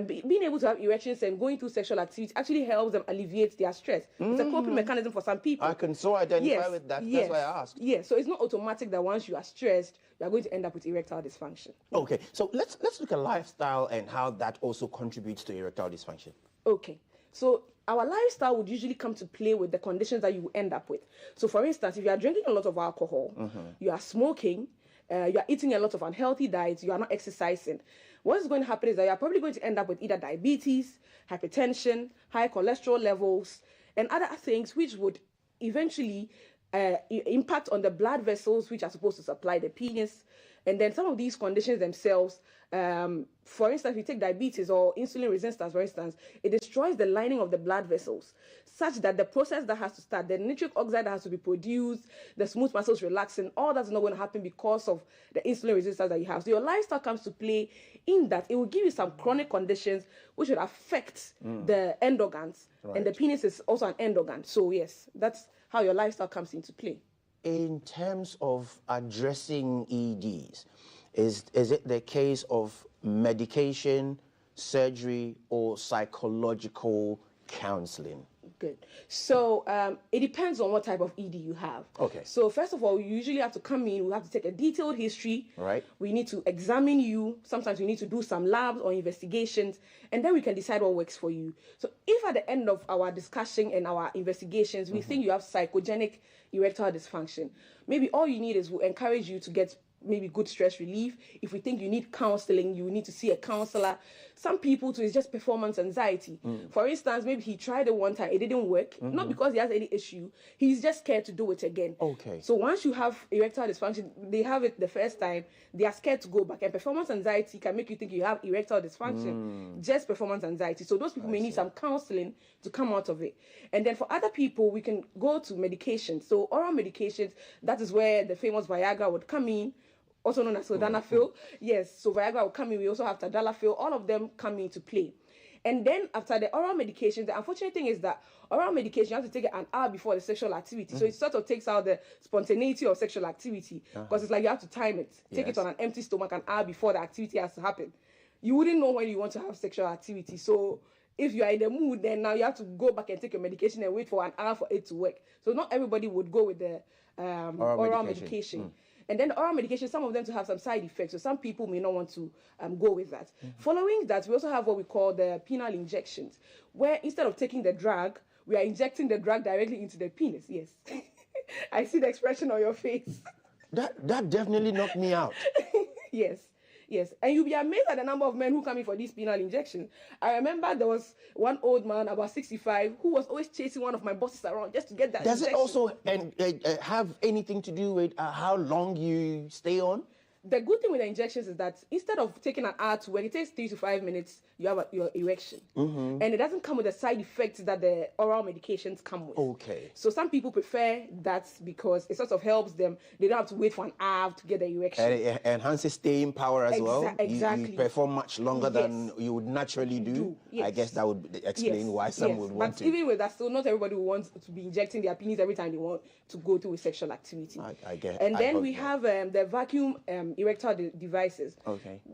being able to have erections and going through sexual activity actually helps them alleviate their stress. It's a coping mechanism for some people. I can so identify with that. That's why I asked. Yes, so it's not automatic that once you are stressed, you are going to end up with erectile dysfunction. Okay, so let's look at lifestyle and how that also contributes to erectile dysfunction. Okay, so our lifestyle would usually come to play with the conditions that you will end up with. So for instance, if you are drinking a lot of alcohol, you are smoking, you are eating a lot of unhealthy diets, you are not exercising, what is going to happen is that you are probably going to end up with either diabetes, hypertension, high cholesterol levels, and other things which would eventually impact on the blood vessels which are supposed to supply the penis. And then some of these conditions themselves, for instance, if you take diabetes or insulin resistance, for instance, it destroys the lining of the blood vessels such that the process that has to start, the nitric oxide that has to be produced, the smooth muscles relaxing, all that's not going to happen because of the insulin resistance that you have. So your lifestyle comes to play in that it will give you some chronic conditions which would affect the end organs. Right. And the penis is also an end organ. So yes, that's how your lifestyle comes into play. In terms of addressing EDs, is it the case of medication, surgery, or psychological counseling? Good. So it depends on what type of ED you have. Okay. So first of all, you usually have to come in, we have to take a detailed history. Right. We need to examine you. Sometimes we need to do some labs or investigations, and then we can decide what works for you. So if at the end of our discussion and our investigations, we think you have psychogenic erectile dysfunction, maybe all you need is we'll encourage you to get maybe good stress relief. If we think you need counseling, you need to see a counselor. Some people too, it's just performance anxiety. For instance, maybe he tried it one time, it didn't work, not because he has any issue, he's just scared to do it again. Okay. So once you have erectile dysfunction, they have it the first time, they are scared to go back. And performance anxiety can make you think you have erectile dysfunction, just performance anxiety. So those people may need some counseling to come out of it. And then for other people, we can go to medication. So oral medications, that is where the famous Viagra would come in, also known as sildenafil. Yes, so Viagra will come in. We also have tadalafil. All of them come into play. And then after the oral medication, the unfortunate thing is that oral medication, you have to take it an hour before the sexual activity. So it sort of takes out the spontaneity of sexual activity because it's like you have to time it. Take it on an empty stomach an hour before the activity has to happen. You wouldn't know when you want to have sexual activity. So if you are in the mood, then now you have to go back and take your medication and wait for an hour for it to work. So not everybody would go with the oral medication. And then the oral medication, some of them to have some side effects, so some people may not want to go with that. Following that, we also have what we call the penile injections, where instead of taking the drug, we are injecting the drug directly into the penis. Yes. I see the expression on your face. That definitely knocked me out. Yes. Yes, and you'll be amazed at the number of men who come in for these penile injections. I remember there was one old man, about 65, who was always chasing one of my bosses around just to get that Does injection. it also have anything to do with how long you stay on? The good thing with the injections is that instead of taking an hour to work, it takes 3 to 5 minutes, you have your erection. And it doesn't come with the side effects that the oral medications come with. Okay. So some people prefer that because it sort of helps them. They don't have to wait for an hour to get the erection. And it enhances staying power as well. Exactly. You perform much longer than you would naturally do. Yes. I guess that would explain why some would want to. But even with that, still not everybody wants to be injecting their penis every time they want to go through with sexual activity. I get. And then we have the vacuum erectile devices,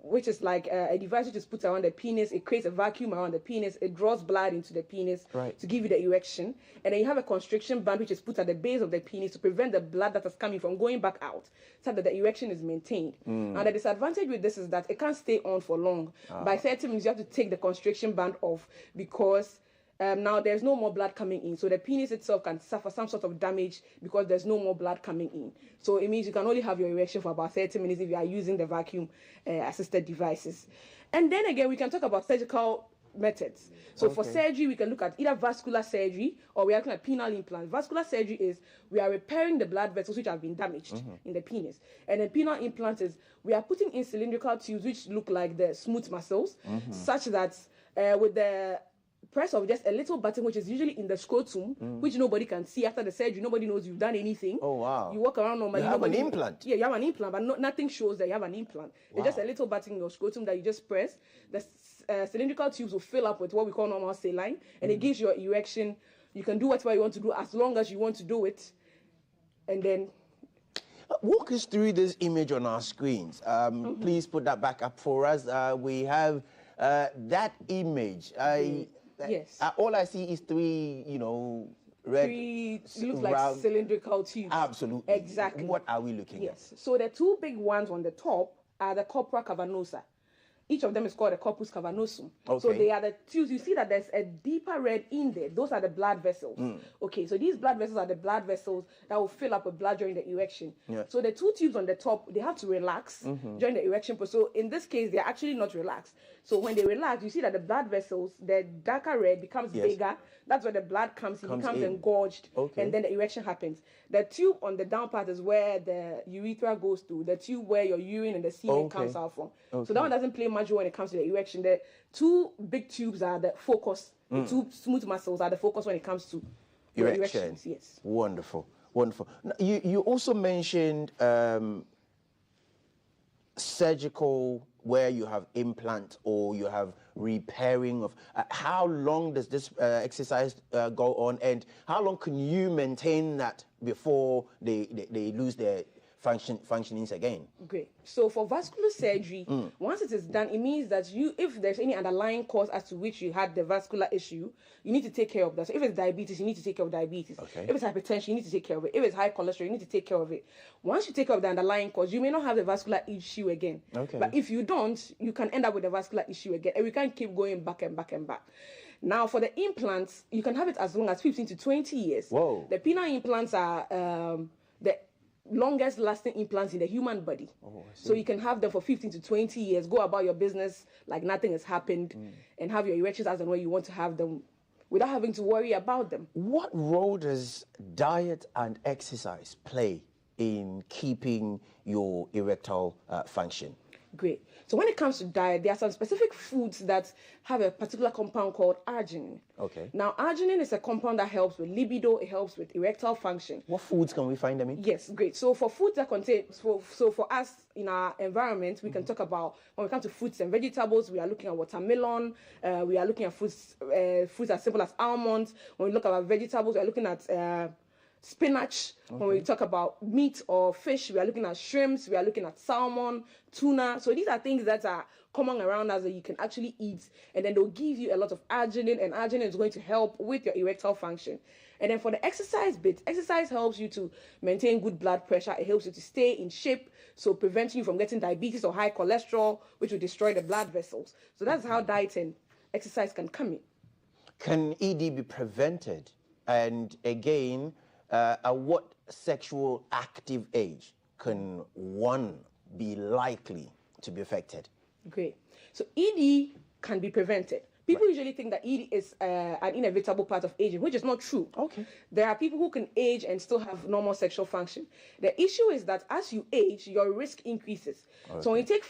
which is like a device which is put around the penis. It creates a vacuum around the penis. It draws blood into the penis to give you the erection. And then you have a constriction band which is put at the base of the penis to prevent the blood that is coming from going back out, so that the erection is maintained. Now the disadvantage with this is that it can't stay on for long. By 30 minutes you have to take the constriction band off because now there's no more blood coming in, so the penis itself can suffer some sort of damage because there's no more blood coming in. So it means you can only have your erection for about 30 minutes if you are using the vacuum assisted devices. And then again, we can talk about surgical methods. So for surgery, we can look at either vascular surgery or we are looking at penile implant. Vascular surgery is we are repairing the blood vessels which have been damaged in the penis. And then penile implant is we are putting in cylindrical tubes which look like the smooth muscles, such that with the press of just a little button, which is usually in the scrotum, which nobody can see after the surgery. Nobody knows you've done anything. Oh, wow. You walk around normally. You have an implant? Yeah, you have an implant, but nothing shows that you have an implant. Wow. It's just a little button in your scrotum that you just press. The cylindrical tubes will fill up with what we call normal saline, and it gives your erection. You can do whatever you want to do as long as you want to do it. And then walk us through this image on our screens. Please put that back up for us. We have that image. Yes. All I see is three, red. Three looks like cylindrical tubes. Absolutely. Exactly. What are we looking at? Yes. So the two big ones on the top are the corpora cavernosa. Each of them is called a corpus cavernosum. Okay. So they are the tubes. You see that there's a deeper red in there. Those are the blood vessels. Okay, so these blood vessels are the blood vessels that will fill up with blood during the erection. Yeah. So the two tubes on the top, they have to relax during the erection process. So in this case, they're actually not relaxed. So when they relax, you see that the blood vessels, the darker red becomes bigger. That's where the blood comes in, becomes engorged, and then the erection happens. The tube on the down part is where the urethra goes to, the tube where your urine and the semen comes out from. So that one doesn't play much when it comes to the erection. The two big tubes are the focus. The two smooth muscles are the focus when it comes to erections. Yes. Wonderful, wonderful. Now, you also mentioned surgical, where you have implant or you have repairing of. How long does this exercise go on, and how long can you maintain that before they lose their functionings again? Great. So for vascular surgery, once it is done, it means that if there's any underlying cause as to which you had the vascular issue, you need to take care of that. So if it's diabetes, you need to take care of diabetes. If it's hypertension, you need to take care of it. If it's high cholesterol, you need to take care of it. Once you take care of the underlying cause, you may not have the vascular issue again. But if you don't, you can end up with a vascular issue again, and we can't keep going back and back and back. Now, for the implants, you can have it as long as 15 to 20 years. Whoa. The penile implants are the longest lasting implants in the human body. So you can have them for 15 to 20 years, go about your business like nothing has happened, and have your erections as and when you want to have them without having to worry about them. What role does diet and exercise play in keeping your erectile function? Great. So when it comes to diet, there are some specific foods that have a particular compound called arginine. Okay. Now, arginine is a compound that helps with libido. It helps with erectile function. What foods can we find them in? Yes, great. So for foods that contain, so for us in our environment, we can talk about, when we come to fruits and vegetables, we are looking at watermelon. We are looking at fruits as simple as almonds. When we look at vegetables, we are looking at spinach. When we talk about meat or fish, we are looking at shrimps, we are looking at salmon, tuna. So these are things that are common around us that you can actually eat, and then they'll give you a lot of arginine, and arginine is going to help with your erectile function. And then for the exercise bit, exercise helps you to maintain good blood pressure. It helps you to stay in shape, so preventing you from getting diabetes or high cholesterol, which will destroy the blood vessels. So that's how diet and exercise can come in. Can ED be prevented? And again, at what sexual active age can one be likely to be affected? Great. So ED can be prevented. People usually think that ED is an inevitable part of aging, which is not true. Okay. There are people who can age and still have normal sexual function. The issue is that as you age, your risk increases. Okay. So when you take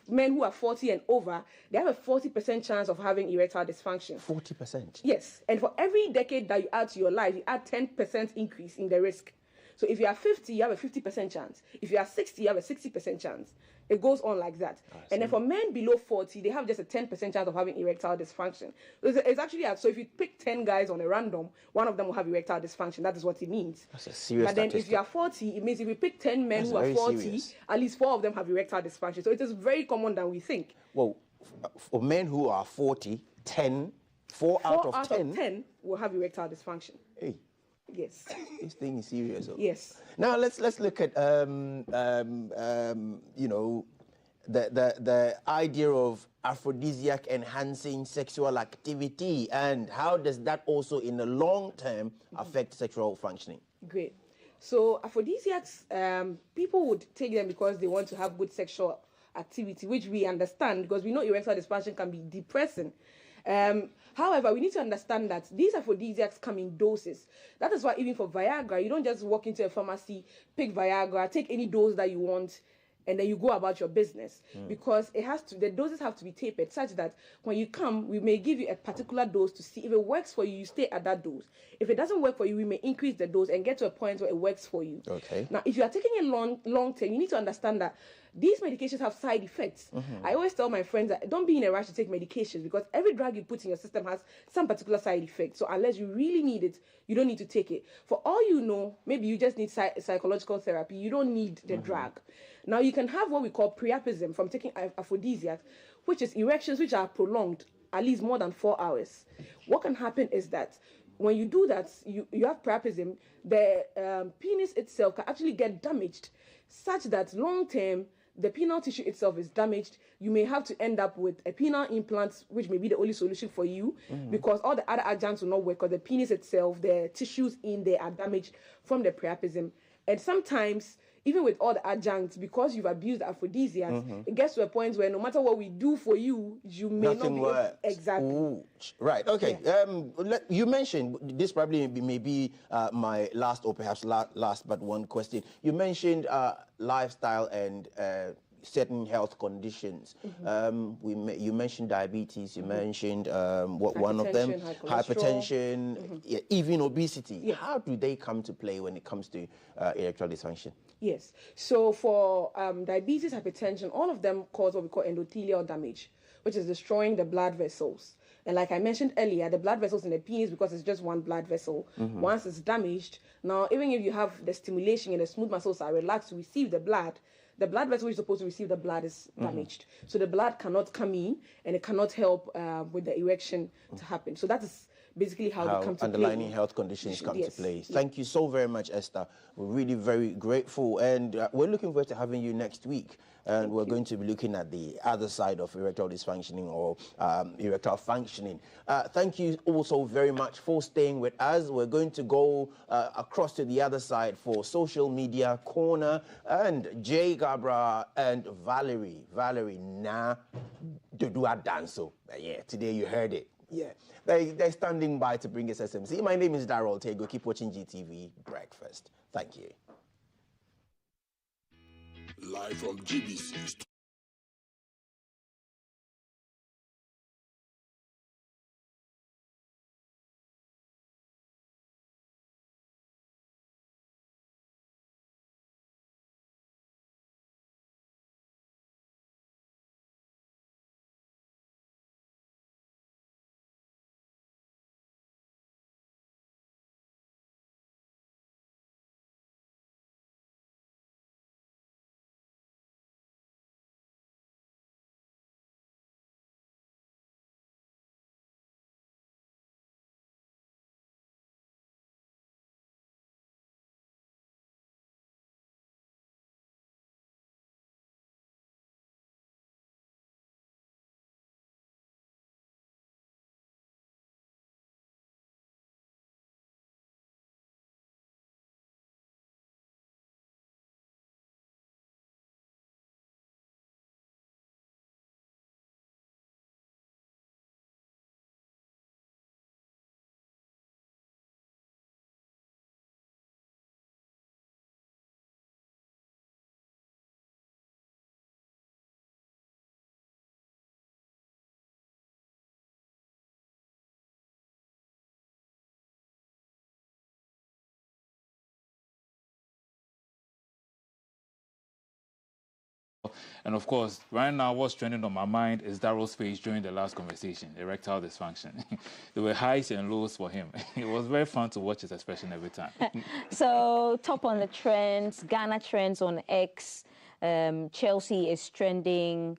men who are 40 and over, they have a 40% chance of having erectile dysfunction. 40%? Yes. And for every decade that you add to your life, you add 10% increase in the risk. So if you are 50, you have a 50% chance. If you are 60, you have a 60% chance. It goes on like that. And then for men below 40, they have just a 10% chance of having erectile dysfunction. It's actually, so if you pick 10 guys on a random, one of them will have erectile dysfunction. That is what it means. That's a serious But then statistic. if you are 40, it means if you pick 10 men who are 40, serious. at least 4 of them have erectile dysfunction. So it is very common than we think. Well, for men who are 40, 4 out of 10 will have erectile dysfunction. Hey. Yes. This thing is serious. Yes. Now let's look at you know, the idea of aphrodisiac enhancing sexual activity, and how does that also in the long term affect sexual functioning? Great. So aphrodisiacs, people would take them because they want to have good sexual activity, which we understand because we know erectile dysfunction can be depressing. However, we need to understand that these aphrodisiacs come in doses. That is why even for Viagra, you don't just walk into a pharmacy, pick Viagra, take any dose that you want, and then you go about your business. Because the doses have to be tapered such that when you come, we may give you a particular dose to see if it works for you, you stay at that dose. If it doesn't work for you, we may increase the dose and get to a point where it works for you. Okay. Now, if you are taking it long term, you need to understand that these medications have side effects. I always tell my friends that don't be in a rush to take medications because every drug you put in your system has some particular side effect. So unless you really need it, you don't need to take it. For all you know, maybe you just need psychological therapy. You don't need the drug. Now, you can have what we call priapism from taking aphrodisiacs, which is erections which are prolonged at least more than 4 hours. What can happen is that when you do that, you have priapism, the penis itself can actually get damaged such that long term, the penile tissue itself is damaged. You may have to end up with a penile implant, which may be the only solution for you because all the other adjuncts will not work because the penis itself, the tissues in there are damaged from the priapism. And sometimes, even with all the adjuncts, because you've abused aphrodisiacs, it gets to a point where no matter what we do for you, you may not be able. Exactly. Ooh. Right. Okay. Yeah. You mentioned this probably may be my last or perhaps last but one question. You mentioned lifestyle and certain health conditions. You mentioned diabetes. You mentioned one of them, hypertension, yeah, even obesity. Yeah. How do they come to play when it comes to erectile dysfunction? Yes. So for diabetes, hypertension, all of them cause what we call endothelial damage, which is destroying the blood vessels. And like I mentioned earlier, the blood vessels in the penis, because it's just one blood vessel, once it's damaged, now even if you have the stimulation and the smooth muscles are relaxed to receive the blood vessel which is supposed to receive the blood is damaged. So the blood cannot come in and it cannot help with the erection to happen. So that is basically how they come to play. Underlying health conditions come to play. Thank you so very much, Esther. We're really very grateful, and we're looking forward to having you next week. And we're going to be looking at the other side of erectile dysfunctioning or erectile functioning. Thank you also very much for staying with us. We're going to go across to the other side for Social Media Corner, and Jay Gabra and Valerie. Valerie, na do a danso. Yeah, today you heard it. Yeah, they're standing by to bring us SMC. My name is Darrell Tego. Keep watching GTV Breakfast. Thank you. Live from GBC. And of course, right now, what's trending on my mind is Darryl's face during the last conversation, erectile dysfunction. There were highs and lows for him. It was very fun to watch his expression every time. So, top on the trends, Ghana trends on X, Chelsea is trending,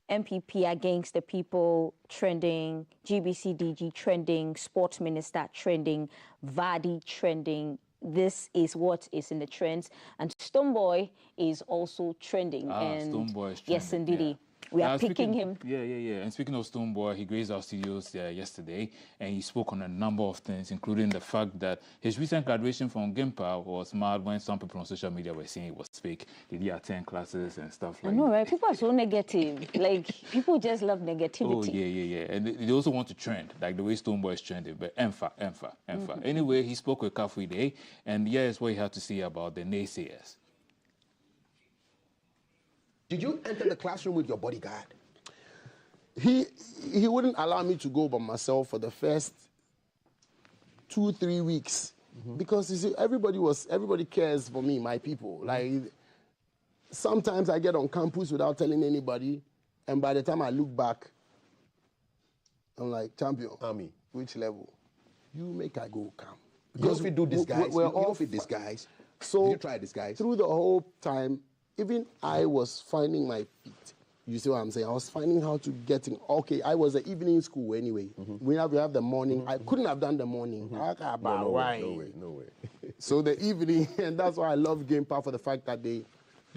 MPP against the people trending, GBCDG trending, Sports Minister trending, Vardy trending. This is what is in the trends. And Stonebwoy is also trending. And Stonebwoy is trending. Yes, indeed. Yeah. We are picking him. Yeah. And speaking of Stonebwoy, he graced our studios yesterday, and he spoke on a number of things, including the fact that his recent graduation from GIMPA was mad when some people on social media were saying it was fake. Did he attend classes and stuff like that? I know, right? People are so negative. Like, people just love negativity. Oh, yeah. And they also want to trend, like the way Stonebwoy is trending, but Emfa. Anyway, he spoke with Kafui, and here's what he had to say about the naysayers. Did you enter the classroom with your bodyguard? He wouldn't allow me to go by myself for the first 2-3 weeks because you see everybody cares for me, my people. Like sometimes I get on campus without telling anybody, and by the time I look back, I'm like, champion, Army, which level? You make I go come. Because we do disguise. We're all fit disguise. So you try disguise through the whole time. Even I was finding my feet. You see what I'm saying? I was finding how to get in. Okay, I was at evening school anyway. We have the morning. I couldn't have done the morning. No way. So the evening, and that's why I love GIMPA for the fact that they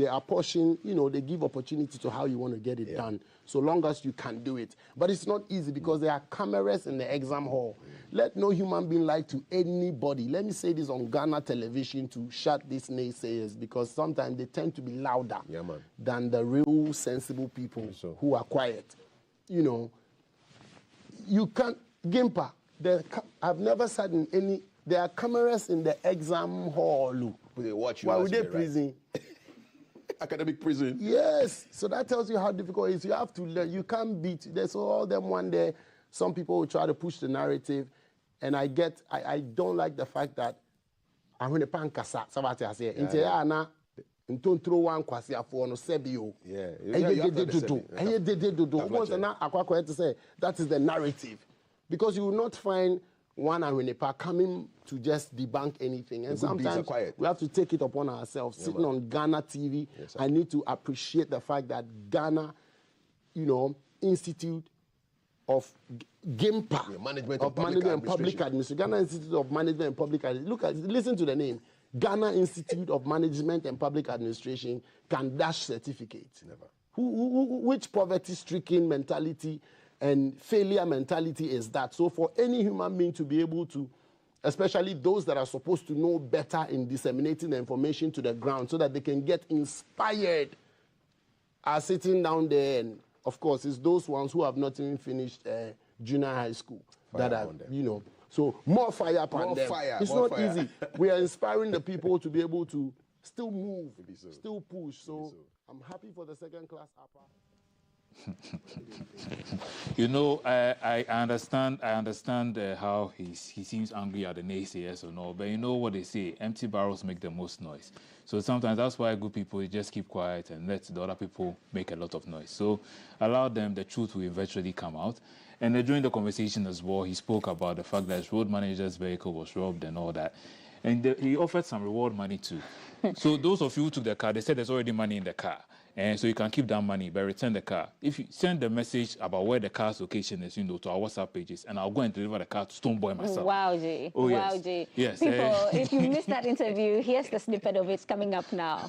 are pushing, they give opportunity to how you want to get it done, so long as you can do it. But it's not easy because there are cameras in the exam hall. Let no human being lie to anybody. Let me say this on Ghana television to shut these naysayers, because sometimes they tend to be louder than the real sensible people who are quiet. You can't, GIMPA, I've never sat in any, there are cameras in the exam hall. They watch you. Why would they prison? Academic prison. Yes. So that tells you how difficult it is. You have to learn. You can't beat. There's all them one day. Some people will try to push the narrative. And I don't like the fact that I'm going to pankasa. Somebody I say, don't throw one kwasi for no sebio. That is the narrative. Because you will not find one Ahwenepa coming to just debunk anything. And sometimes we have to take it upon ourselves. Sitting on Ghana TV, I need to appreciate the fact that Ghana, Institute of GIMPA, Management of Management and Public Administration. Ghana Institute of Management and Public Administration. Listen to the name. Ghana Institute of Management and Public Administration can dash certificate. Never. Which poverty-stricken mentality and failure mentality is that? So for any human being to be able to, especially those that are supposed to know better in disseminating the information to the ground so that they can get inspired, are sitting down there, and of course it's those ones who have not even finished junior high school that are, so more fire upon them. It's not easy. We are inspiring the people to be able to still move, still push. So I'm happy for the second class upper. I understand how he seems angry at the naysayers or no, but you know what they say, empty barrels make the most noise. So sometimes that's why good people just keep quiet and let the other people make a lot of noise. So allow them, the truth will eventually come out. And during the conversation as well, he spoke about the fact that his road manager's vehicle was robbed and all that. And he offered some reward money too. So those of you who took the car, they said there's already money in the car. And so you can keep that money, but return the car. If you send the message about where the car's location is, to our WhatsApp pages, and I'll go and deliver the car to Stonebwoy myself. Wow, Jay. Oh, wow, yes. Jay. Yes. People, if you missed that interview, here's the snippet of it coming up now.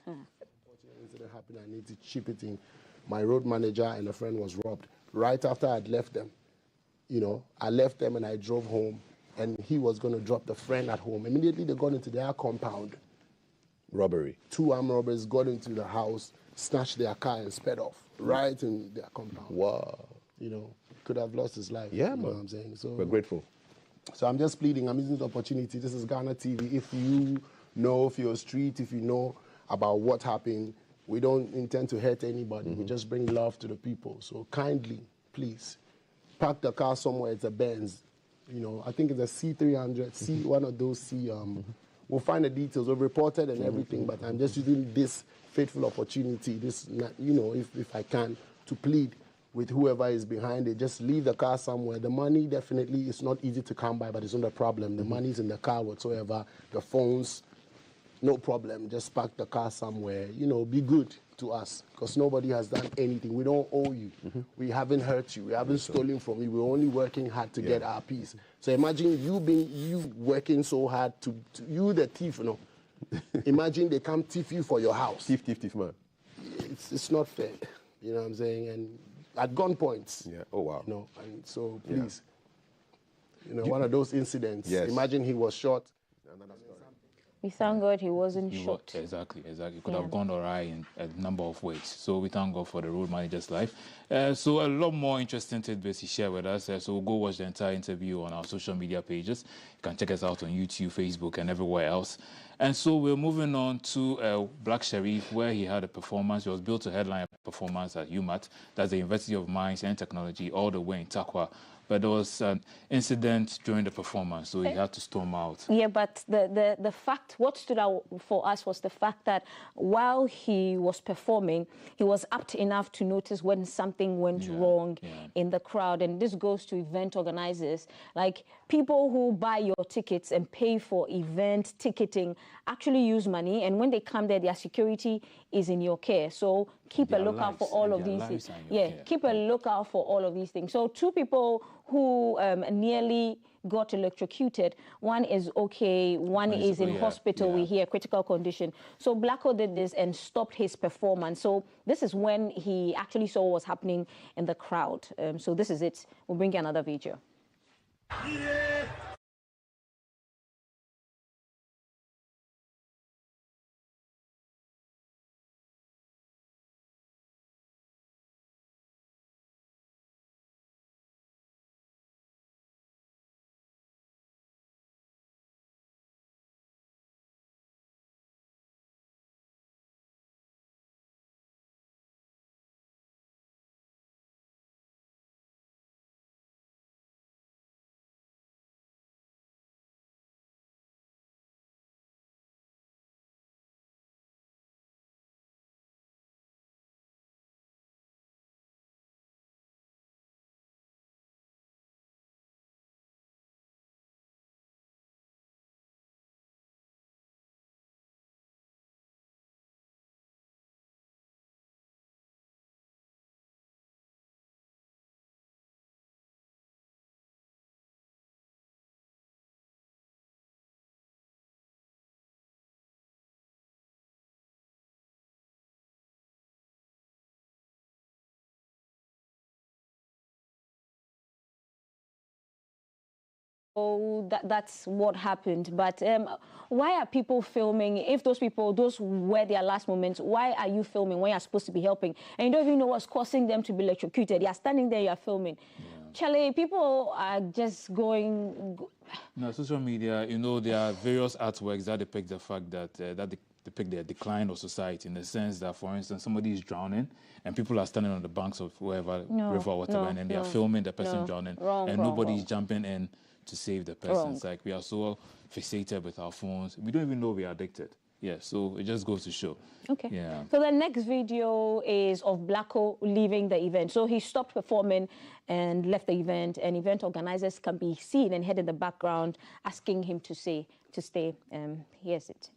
Incident happened, I need to chip it in. My road manager and a friend was robbed right after I'd left them. I left them and I drove home, and he was going to drop the friend at home. Immediately they got into their compound. Robbery. 2 armed robbers got into the house, snatched their car and sped off right in their compound. Wow. Could have lost his life. Yeah, know what I'm saying? So we're grateful. So I'm just pleading, I'm using the opportunity. This is Ghana TV. If you know of your street, if you know about what happened, we don't intend to hurt anybody. We just bring love to the people. So kindly, please, park the car somewhere. It's a Benz. I think it's a C300, one of those we'll find the details. We've reported and everything, but I'm just using this fateful opportunity, if I can, to plead with whoever is behind it. Just leave the car somewhere. The money definitely is not easy to come by, but it's not a problem. The money's in the car whatsoever. The phones, no problem. Just park the car somewhere. Be good to us, because nobody has done anything. We don't owe you. We haven't hurt you. We haven't stolen from you. We're only working hard to get our peace. So imagine you working so hard to you the thief, Imagine they come thief you for your house. Thief, man. It's not fair. You know what I'm saying? And at gunpoint. Yeah. Oh, wow. And so please, one of those incidents. Yes. Imagine he was shot. We thank God he wasn't shot. Exactly. It could have gone awry in a number of ways. So we thank God for the road manager's life. So a lot more interesting tidbits he shared with us. So we'll go watch the entire interview on our social media pages. You can check us out on YouTube, Facebook, and everywhere else. And so we're moving on to Black Sherif, where he had a performance. He was built to headline a performance at UMAT. That's the University of Mines and Technology, all the way in Takwa. But there was an incident during the performance, so he had to storm out. Yeah, but the fact, what stood out for us was the fact that while he was performing, he was apt enough to notice when something went wrong in the crowd. And this goes to event organizers. Like, people who buy your tickets and pay for event ticketing actually use money. And when they come there, their security is in your care. So keep a lookout for all of these things. Yeah, keep a lookout for all of these things. So 2 people who nearly got electrocuted. One is okay, one is in hospital. We hear critical condition. So Blacko did this and stopped his performance. So this is when he actually saw what was happening in the crowd. So this is it. We'll bring you another video. So that's what happened. But why are people filming? If those were their last moments, why are you filming when you're supposed to be helping? And you don't even know what's causing them to be electrocuted. You're standing there, you're filming. Charlie, people are just going... No, social media, there are various artworks that depict the fact that, depict the decline of society, in the sense that, for instance, somebody is drowning and people are standing on the banks of wherever, river or whatever, and then they are filming the person drowning, and nobody's jumping in to save the person. It's like we are so fixated with our phones, we don't even know we are addicted. Yeah, so it just goes to show. Okay. Yeah. So the next video is of Blacko leaving the event. So he stopped performing and left the event, and event organizers can be seen and heard in the background asking him to stay. Here's it.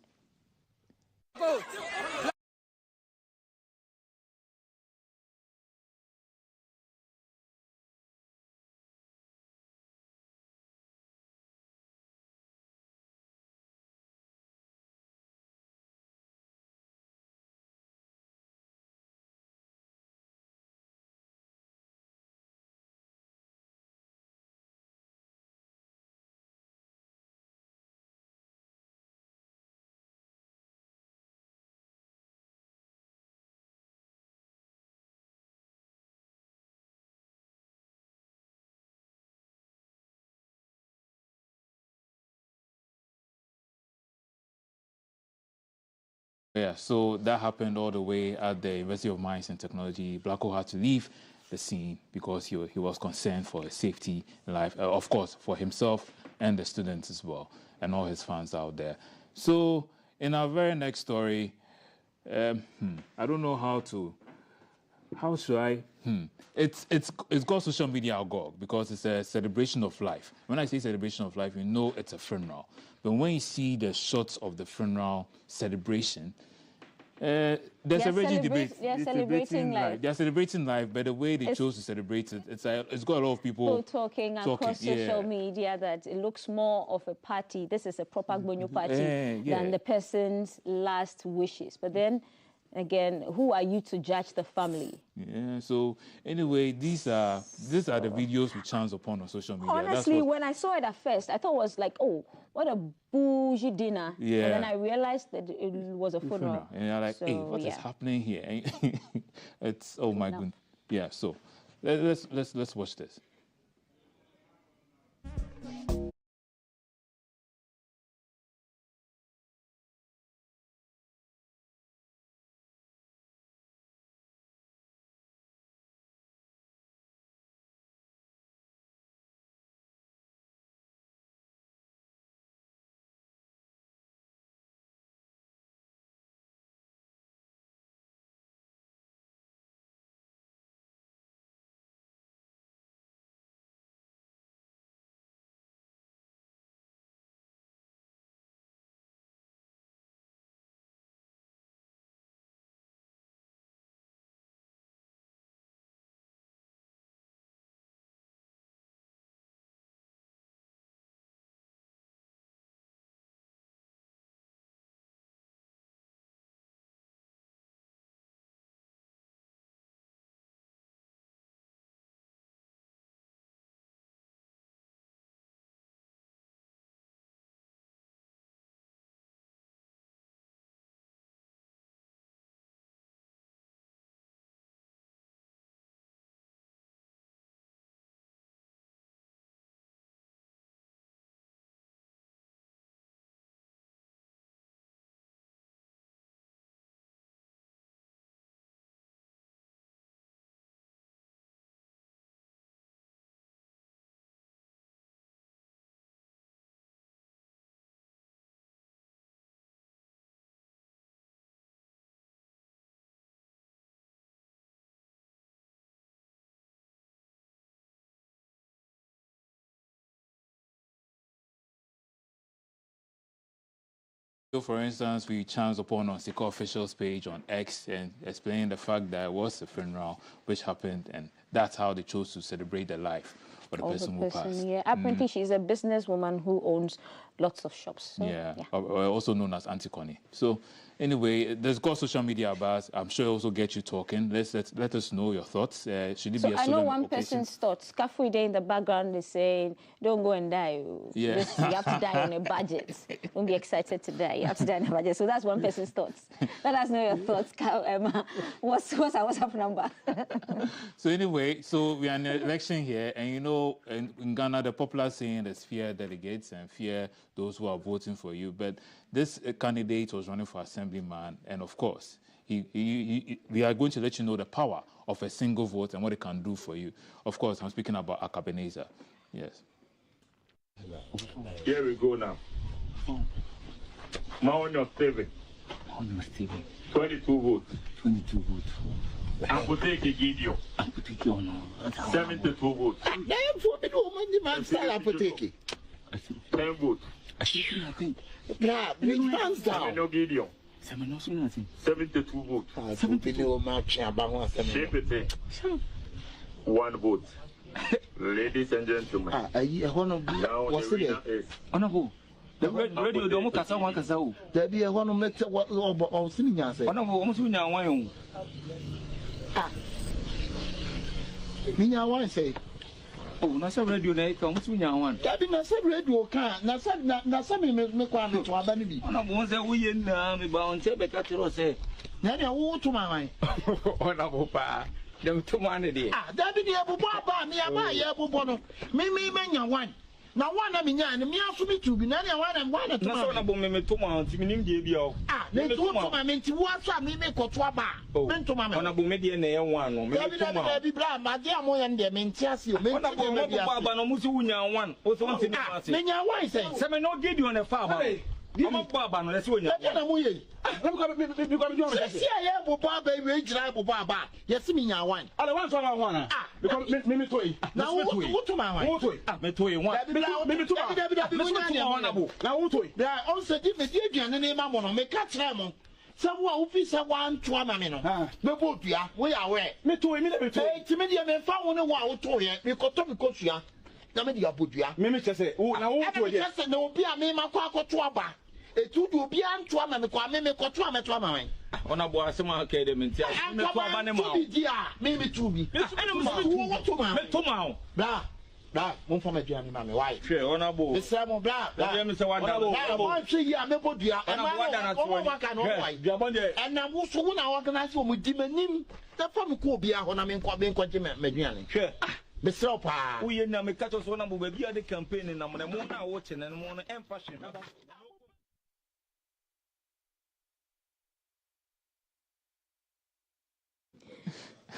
Yeah, so that happened all the way at the University of Mines and Technology. Blacko had to leave the scene because he was concerned for his safety, life, of course, for himself and the students as well, and all his fans out there. So in our very next story, I don't know how should I? It's called social media agog because it's a celebration of life. When I say celebration of life, you know it's a funeral. But when you see the shots of the funeral celebration, they're celebrating debate. They're celebrating life. They're celebrating life, but the way they chose to celebrate it, it's got a lot of people talking across social media that it looks more of a party. This is a proper Gbonyo party than the person's last wishes. But then again, who are you to judge the family? Yeah, so anyway, these are the videos we chance upon on social media. Honestly, when I saw it at first, I thought it was like, oh, what a bougie dinner. Yeah. And then I realized that it was a funeral. And you're like, hey, what is happening here? It's, oh my goodness. Yeah, so let's watch this. So, for instance, we chanced upon on Sika official's page on X and explaining the fact that it was a funeral which happened, and that's how they chose to celebrate the life of the person who passed. Yeah, apparently she's a businesswoman who owns lots of shops. So, yeah, also known as Auntie Connie. So anyway, there's got social media about. I'm sure it also get you talking. Let us know your thoughts. Should it be a I know one occasion? person's thoughts. Kafuide in the background is saying, "Don't go and die. Yeah. You have to die on a budget. Don't be excited to die. You have to die on a budget." So that's one person's thoughts. Let us know your thoughts, Emma. What's our WhatsApp number? So anyway, so we are in an election here, and you know, in Ghana, the popular saying is fear delegates and fear those who are voting for you. But this candidate was running for assemblyman, and of course, we are going to let you know the power of a single vote and what it can do for you. Of course, I'm speaking about Akabeneza. Yes. Here we go now. Maonyo Steven. 22 votes. 22 votes. Amputeki Gideon. 72 votes. 10 votes. Nah, which man's down? Semeno Gideon. 72 votes. Shepete. 1 vote. Ladies and gentlemen. Now the winner is Honorable. The radio don't kasa one kasa o. There be a one make what senior say. Honorable, almost win one. Minya one say. Oh, nasa radio na ika almost win one. There be nasa radio can. Nasa me kwano to abani bi. Honorable say we na me ba on say be ka tiro say. Na dia wo to my. Honorable pa. Dem to man dey. There be the abubo ba me aba ye abubo no. Me menya one. Now one of me and me also be to be none and one to me to my team deal. They told my men to watch me make a twaba. To my man, maybe an one. Maybe my dear more than the Mentias, one. Also, one thing, Menya, why say, Semen no give you on a farm. I'm Baba, no, that's what you're saying. See, I have Baba, baby, Baba. Yes, me, now one. I don't want to one. Because me toy. Now, what to my one? Me toy one. Maybe to now, what toy? There are also different and the name of one. Make catch them. Someone who feels a one to a man. No, both you are. We are away. Me toy, me never toy. Timidity and found one while toy. Because you are. Namedi Abuja. Mimi chese. Na wo to ye. Chese na obi a me makwa akoto aba. Etu du obi anto ama me kwa me koto ama to ama wen. Ona bo asema ka de mentia. Me to aba ne ma. Tubi dia, me tubi. Wo to ma. Me to ma. Bra, mon fa me dia me ma me why. Hwe ona bo. Me say mo bra. Ya me say wada. Ona bo hwe yi a me bodua. Ona wada na to. Ona waka no why. Dia bon de. Na wo so wo na organize wo di manim. Da fa me ko obi a ho na me nkwa je me duane. Hwe. Mr. Pa. Who you know me catch us on a baby at the campaign and I'm watching and more emphasis.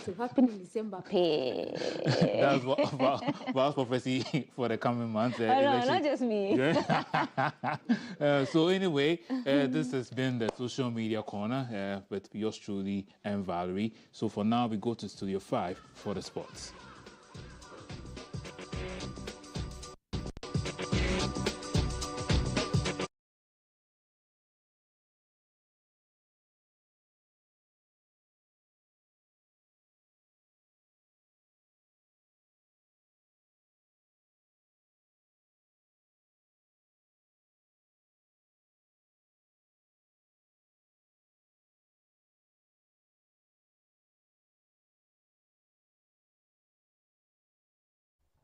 To happen in December. That's what prophecy for the coming months. No, not just me. So anyway, this has been the social media corner with yours truly and Valerie. So for now, we go to Studio 5 for the sports.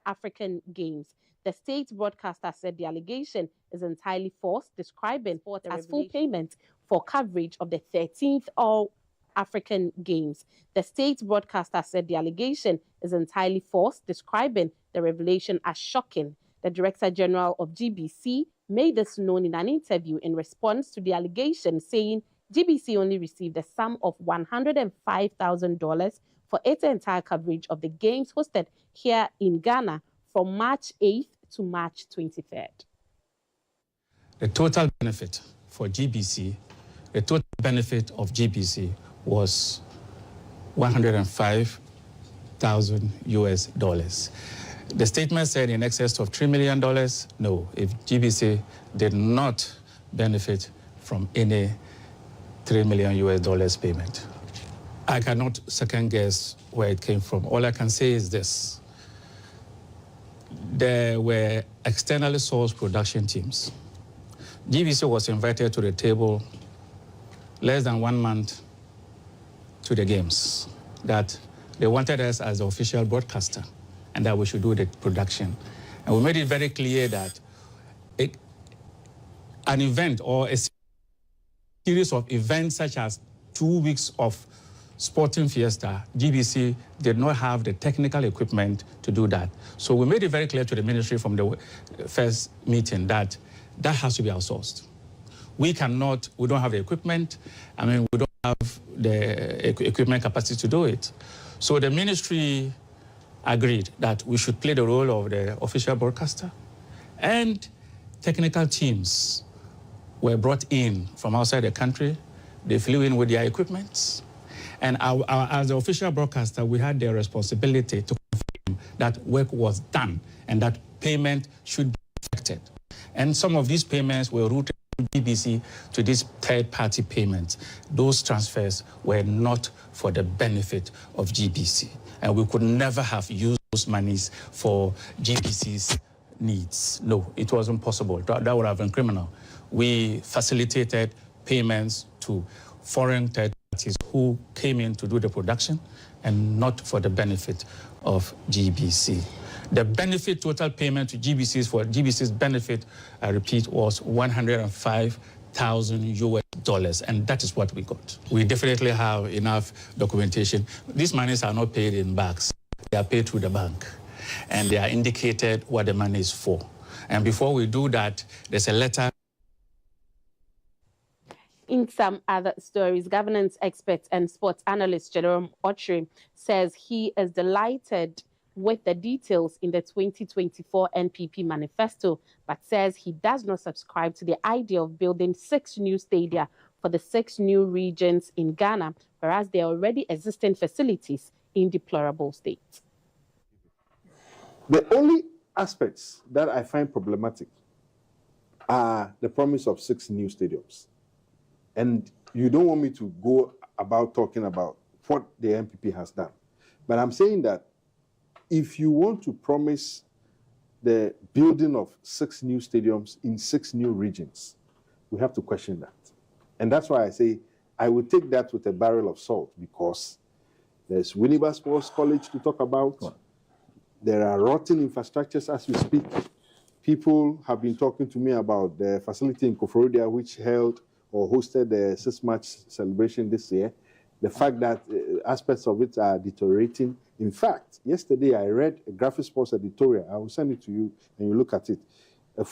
African Games. The state broadcaster said the allegation is entirely false, describing sport as full payment for coverage of the 13th All-African Games. The state broadcaster said the allegation is entirely false, describing the revelation as shocking. The Director General of GBC made this known in an interview in response to the allegation, saying GBC only received a sum of $105,000 for its entire coverage of the games hosted here in Ghana from March 8th to March 23rd. The total benefit for GBC, the total benefit of GBC was $105,000. The statement said in excess of $3 million. No, if GBC did not benefit from any $3 million payment. I cannot second guess where it came from. All I can say is this. There were externally sourced production teams. GBC was invited to the table less than 1 month to the games, that they wanted us as the official broadcaster and that we should do the production. And we made it very clear that an event or a series of events such as 2 weeks of sporting fiesta, GBC did not have the technical equipment to do that. So we made it very clear to the ministry from the first meeting that that has to be outsourced. We don't have the equipment. I mean, we don't have the equipment capacity to do it. So the ministry agreed that we should play the role of the official broadcaster, and technical teams were brought in from outside the country. They flew in with their equipment. And as the official broadcaster, we had the responsibility to confirm that work was done and that payment should be effected. And some of these payments were routed from GBC to these third-party payments. Those transfers were not for the benefit of GBC. And we could never have used those monies for GBC's needs. No, it wasn't possible. That would have been criminal. We facilitated payments to foreign third parties who came in to do the production and not for the benefit of GBC. The benefit total payment to GBC's for GBC's benefit, I repeat, was $105,000, and that is what we got. We definitely have enough documentation. These monies are not paid in bags. They are paid through the bank, and they are indicated what the money is for. And before we do that, there's a letter. In some other stories, governance expert and sports analyst Jerome Ochre says he is delighted with the details in the 2024 NPP manifesto, but says he does not subscribe to the idea of building 6 new stadia for the 6 new regions in Ghana, whereas there are already existing facilities in deplorable state. The only aspects that I find problematic are the promise of 6 new stadiums. And you don't want me to go about talking about what the NPP has done. But I'm saying that if you want to promise the building of 6 new stadiums in 6 new regions, we have to question that. And that's why I say I would take that with a barrel of salt, because there's Winneba Sports College to talk about. There are rotten infrastructures as we speak. People have been talking to me about the facility in Koforidua, which held or hosted the 6-match celebration this year. The fact that aspects of it are deteriorating. In fact, yesterday I read a Graphic Sports editorial. I will send it to you and you look at it. A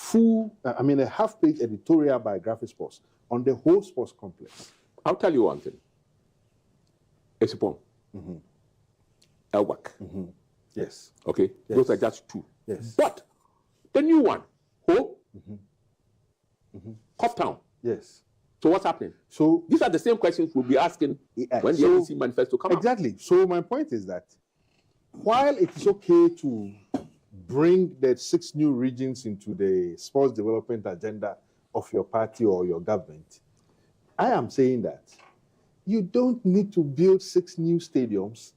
half-page editorial by Graphic Sports on the whole sports complex. I'll tell you one thing. Esipon. Elwak. Yes. Okay? Yes. Those are just 2. Yes. But the new one, Hope, Coptown. Yes. So what's happening? So these are the same questions we'll be asking when the NDC manifesto comes out. Exactly. So my point is that while it is okay to bring the 6 new regions into the sports development agenda of your party or your government, I am saying that you don't need to build 6 new stadiums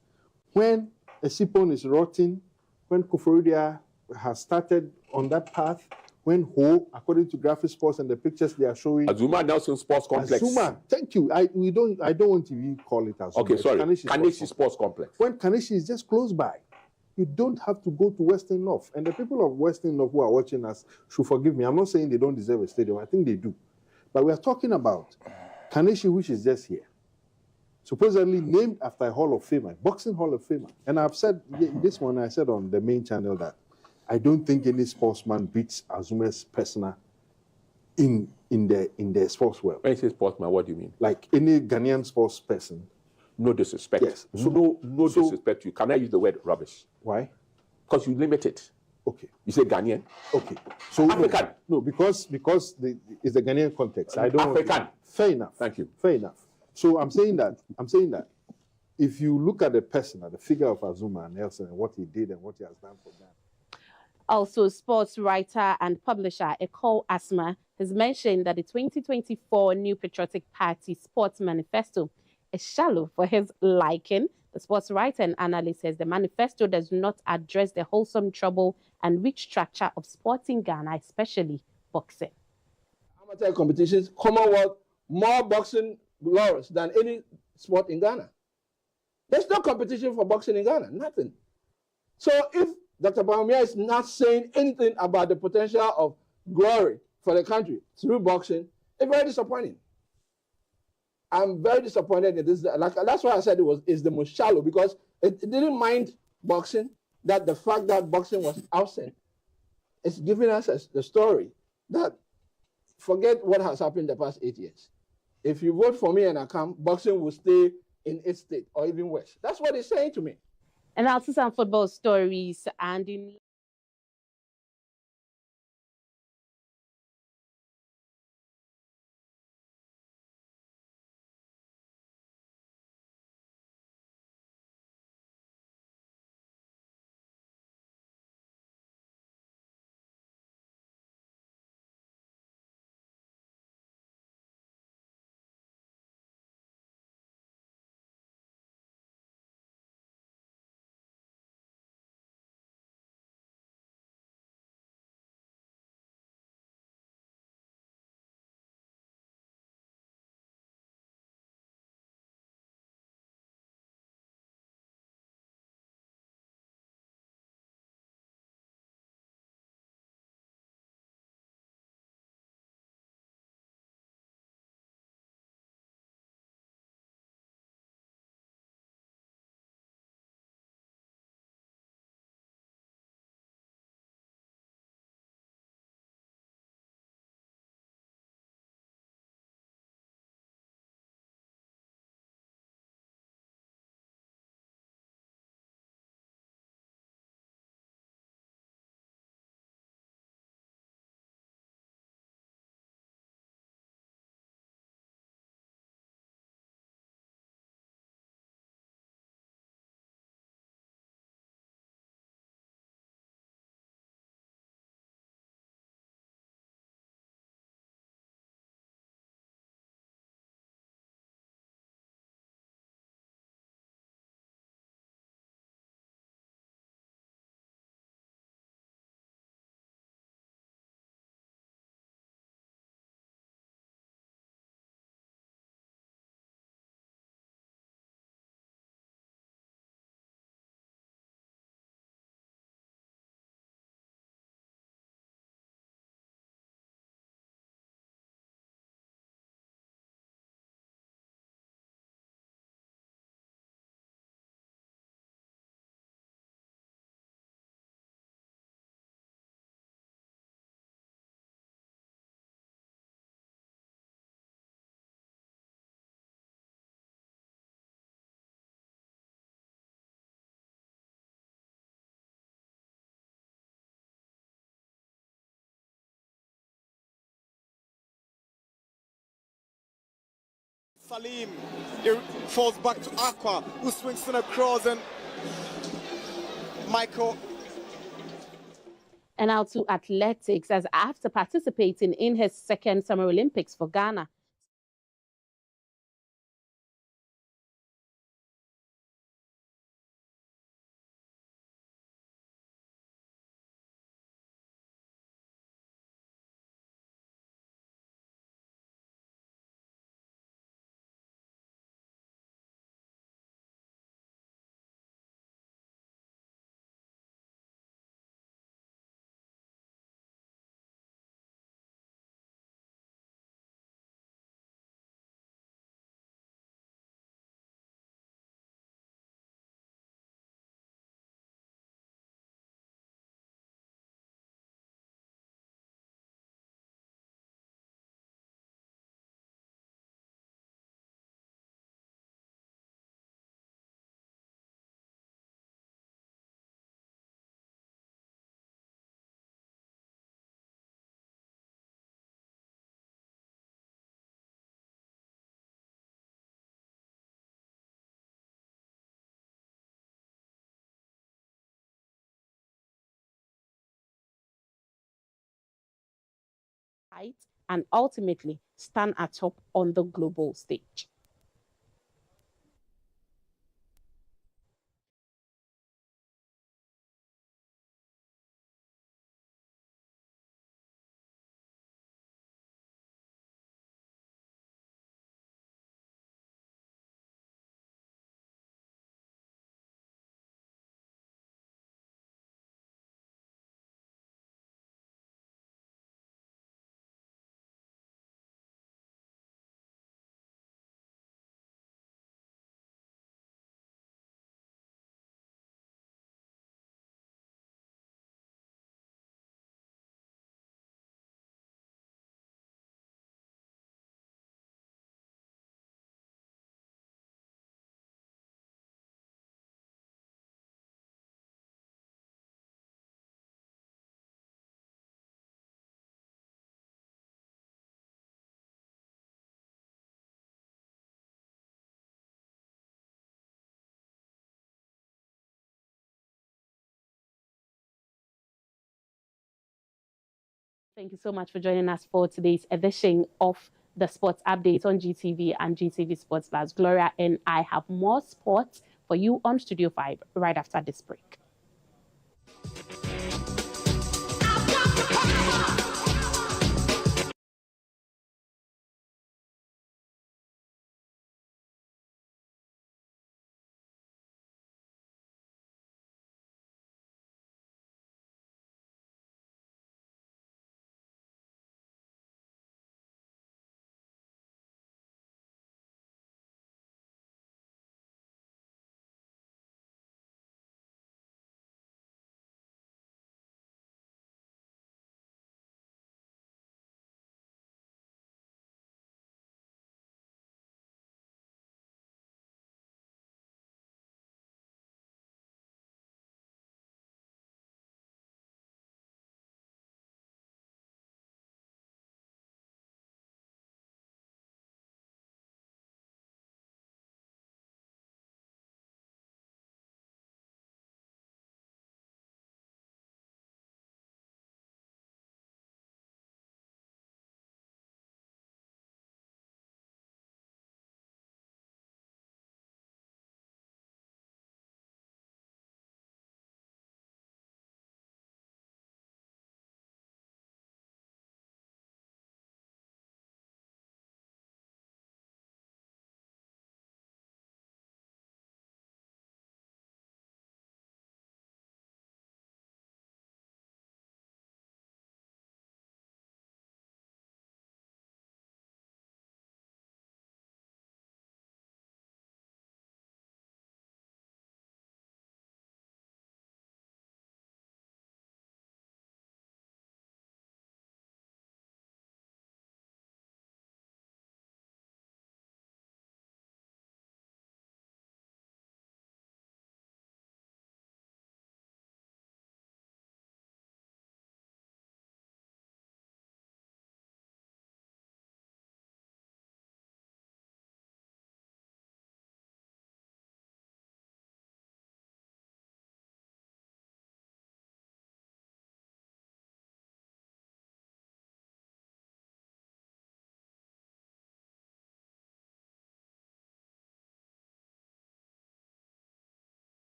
when Esipon is rotting, when Koforidua has started on that path, when Ho, according to Graphic Sports and the pictures they are showing, Azuma Nelson Sports Complex. Azuma, thank you. I don't want to even call it Azuma. Okay, sorry. Kaneshi Sports Complex. When Kaneshi is just close by, you don't have to go to Western North. And the people of Western North who are watching us should forgive me. I'm not saying they don't deserve a stadium. I think they do. But we are talking about Kaneshi, which is just here, supposedly named after a Hall of Famer, boxing Hall of Famer. And I've said this one, I said on the main channel that I don't think any sportsman beats Azuma's persona in the sports world. When you say sportsman, what do you mean? Like any Ghanaian sports person. No disrespect. Yes. So no disrespect to you. Can I use the word rubbish? Why? Because you limit it. Okay. You say Ghanaian. Okay. So African. No, because it's the Ghanaian context. I don't African. Fair enough. Thank you. Fair enough. So I'm saying that if you look at the person, at the figure of Azuma and Nelson and what he did and what he has done for them. Also, sports writer and publisher Eko Asma has mentioned that the 2024 New Patriotic Party Sports Manifesto is shallow for his liking. The sports writer and analyst says the manifesto does not address the wholesome trouble and rich structure of sport in Ghana, especially boxing. Amateur competitions, Commonwealth, more boxing glories than any sport in Ghana. There's no competition for boxing in Ghana, nothing. So if Dr. Bawumia is not saying anything about the potential of glory for the country through boxing, it's very disappointing. I'm very disappointed in this. That's why I said it's the most shallow, because it didn't mind boxing, that the fact that boxing was absent is giving us the story that forget what has happened the past 8 years. If you vote for me and I come, boxing will stay in its state or even worse. That's what he's saying to me. And also some football stories and in Salim. It falls back to Aqua, who swings in across, and Michael. And now to athletics, as after participating in his second Summer Olympics for Ghana, and ultimately stand atop on the global stage. Thank you so much for joining us for today's edition of the Sports Update on GTV and GTV Sports Plus. Gloria and I have more sports for you on Studio 5 right after this break.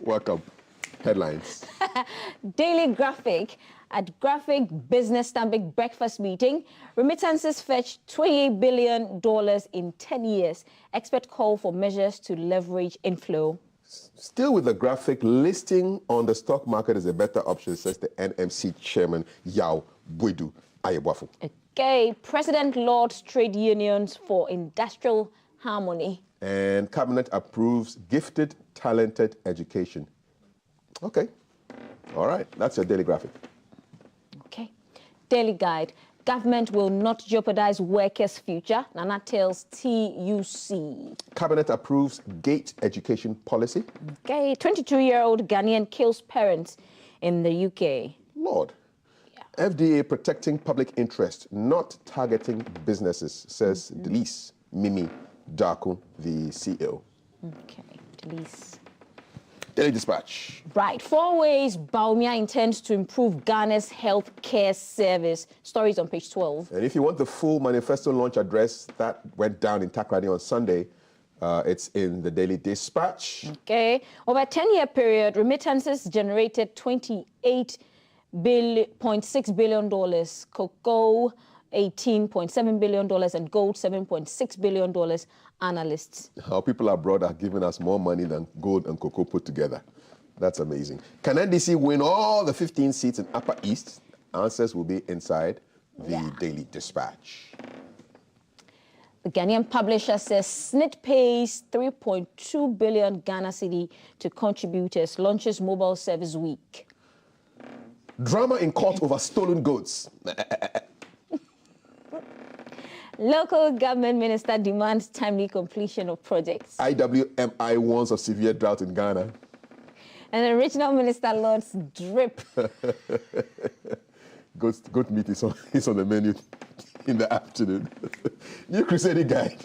Welcome. Headlines. Daily Graphic. At Graphic Business Stanbic breakfast meeting, remittances fetched $28 billion in 10 years. Expert call for measures to leverage inflow. Still with the Graphic, listing on the stock market is a better option, says the NMC chairman, Yao Buidu Ayebwafu. Okay, President lauds trade unions for industrial harmony. And Cabinet approves gifted, talented education. Okay. All right. That's your Daily Graphic. Okay. Daily Guide. Government will not jeopardize workers' future. Nana tells TUC. Cabinet approves GATE education policy. Okay. 22-year-old Ghanaian kills parents in the UK. Lord. Yeah. FDA protecting public interest, not targeting businesses, says Delise Mimi Daku, the CEO. Okay. Delise. Daily Dispatch. Right. 4 ways Bawumia intends to improve Ghana's health care service. Stories on page 12. And if you want the full manifesto launch address that went down in Takoradi on Sunday, it's in the Daily Dispatch. Okay. Over a 10-year period, remittances generated $28.6 billion. Cocoa, $18.7 billion, and gold, $7.6 billion. Analysts. Our people abroad are giving us more money than gold and cocoa put together. That's amazing. Can NDC win all the 15 seats in Upper East? Answers will be inside the Daily Dispatch. The Ghanaian publisher says SNIT pays 3.2 billion Ghana cedi to contributors, launches mobile service week. Drama in court over stolen goods. Local government minister demands timely completion of projects. IWMI warns of severe drought in Ghana. And the regional minister launches drip. Goat meat is on the menu in the afternoon. New Crusading Guide.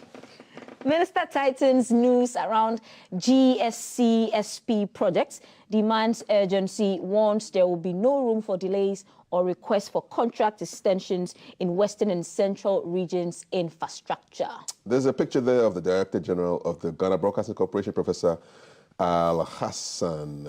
Minister tightens news around GSCSP projects, demands urgency, warns there will be no room for delays or requests for contract extensions in Western and Central regions infrastructure. There's a picture there of the Director General of the Ghana Broadcasting Corporation, Professor Al-Hassan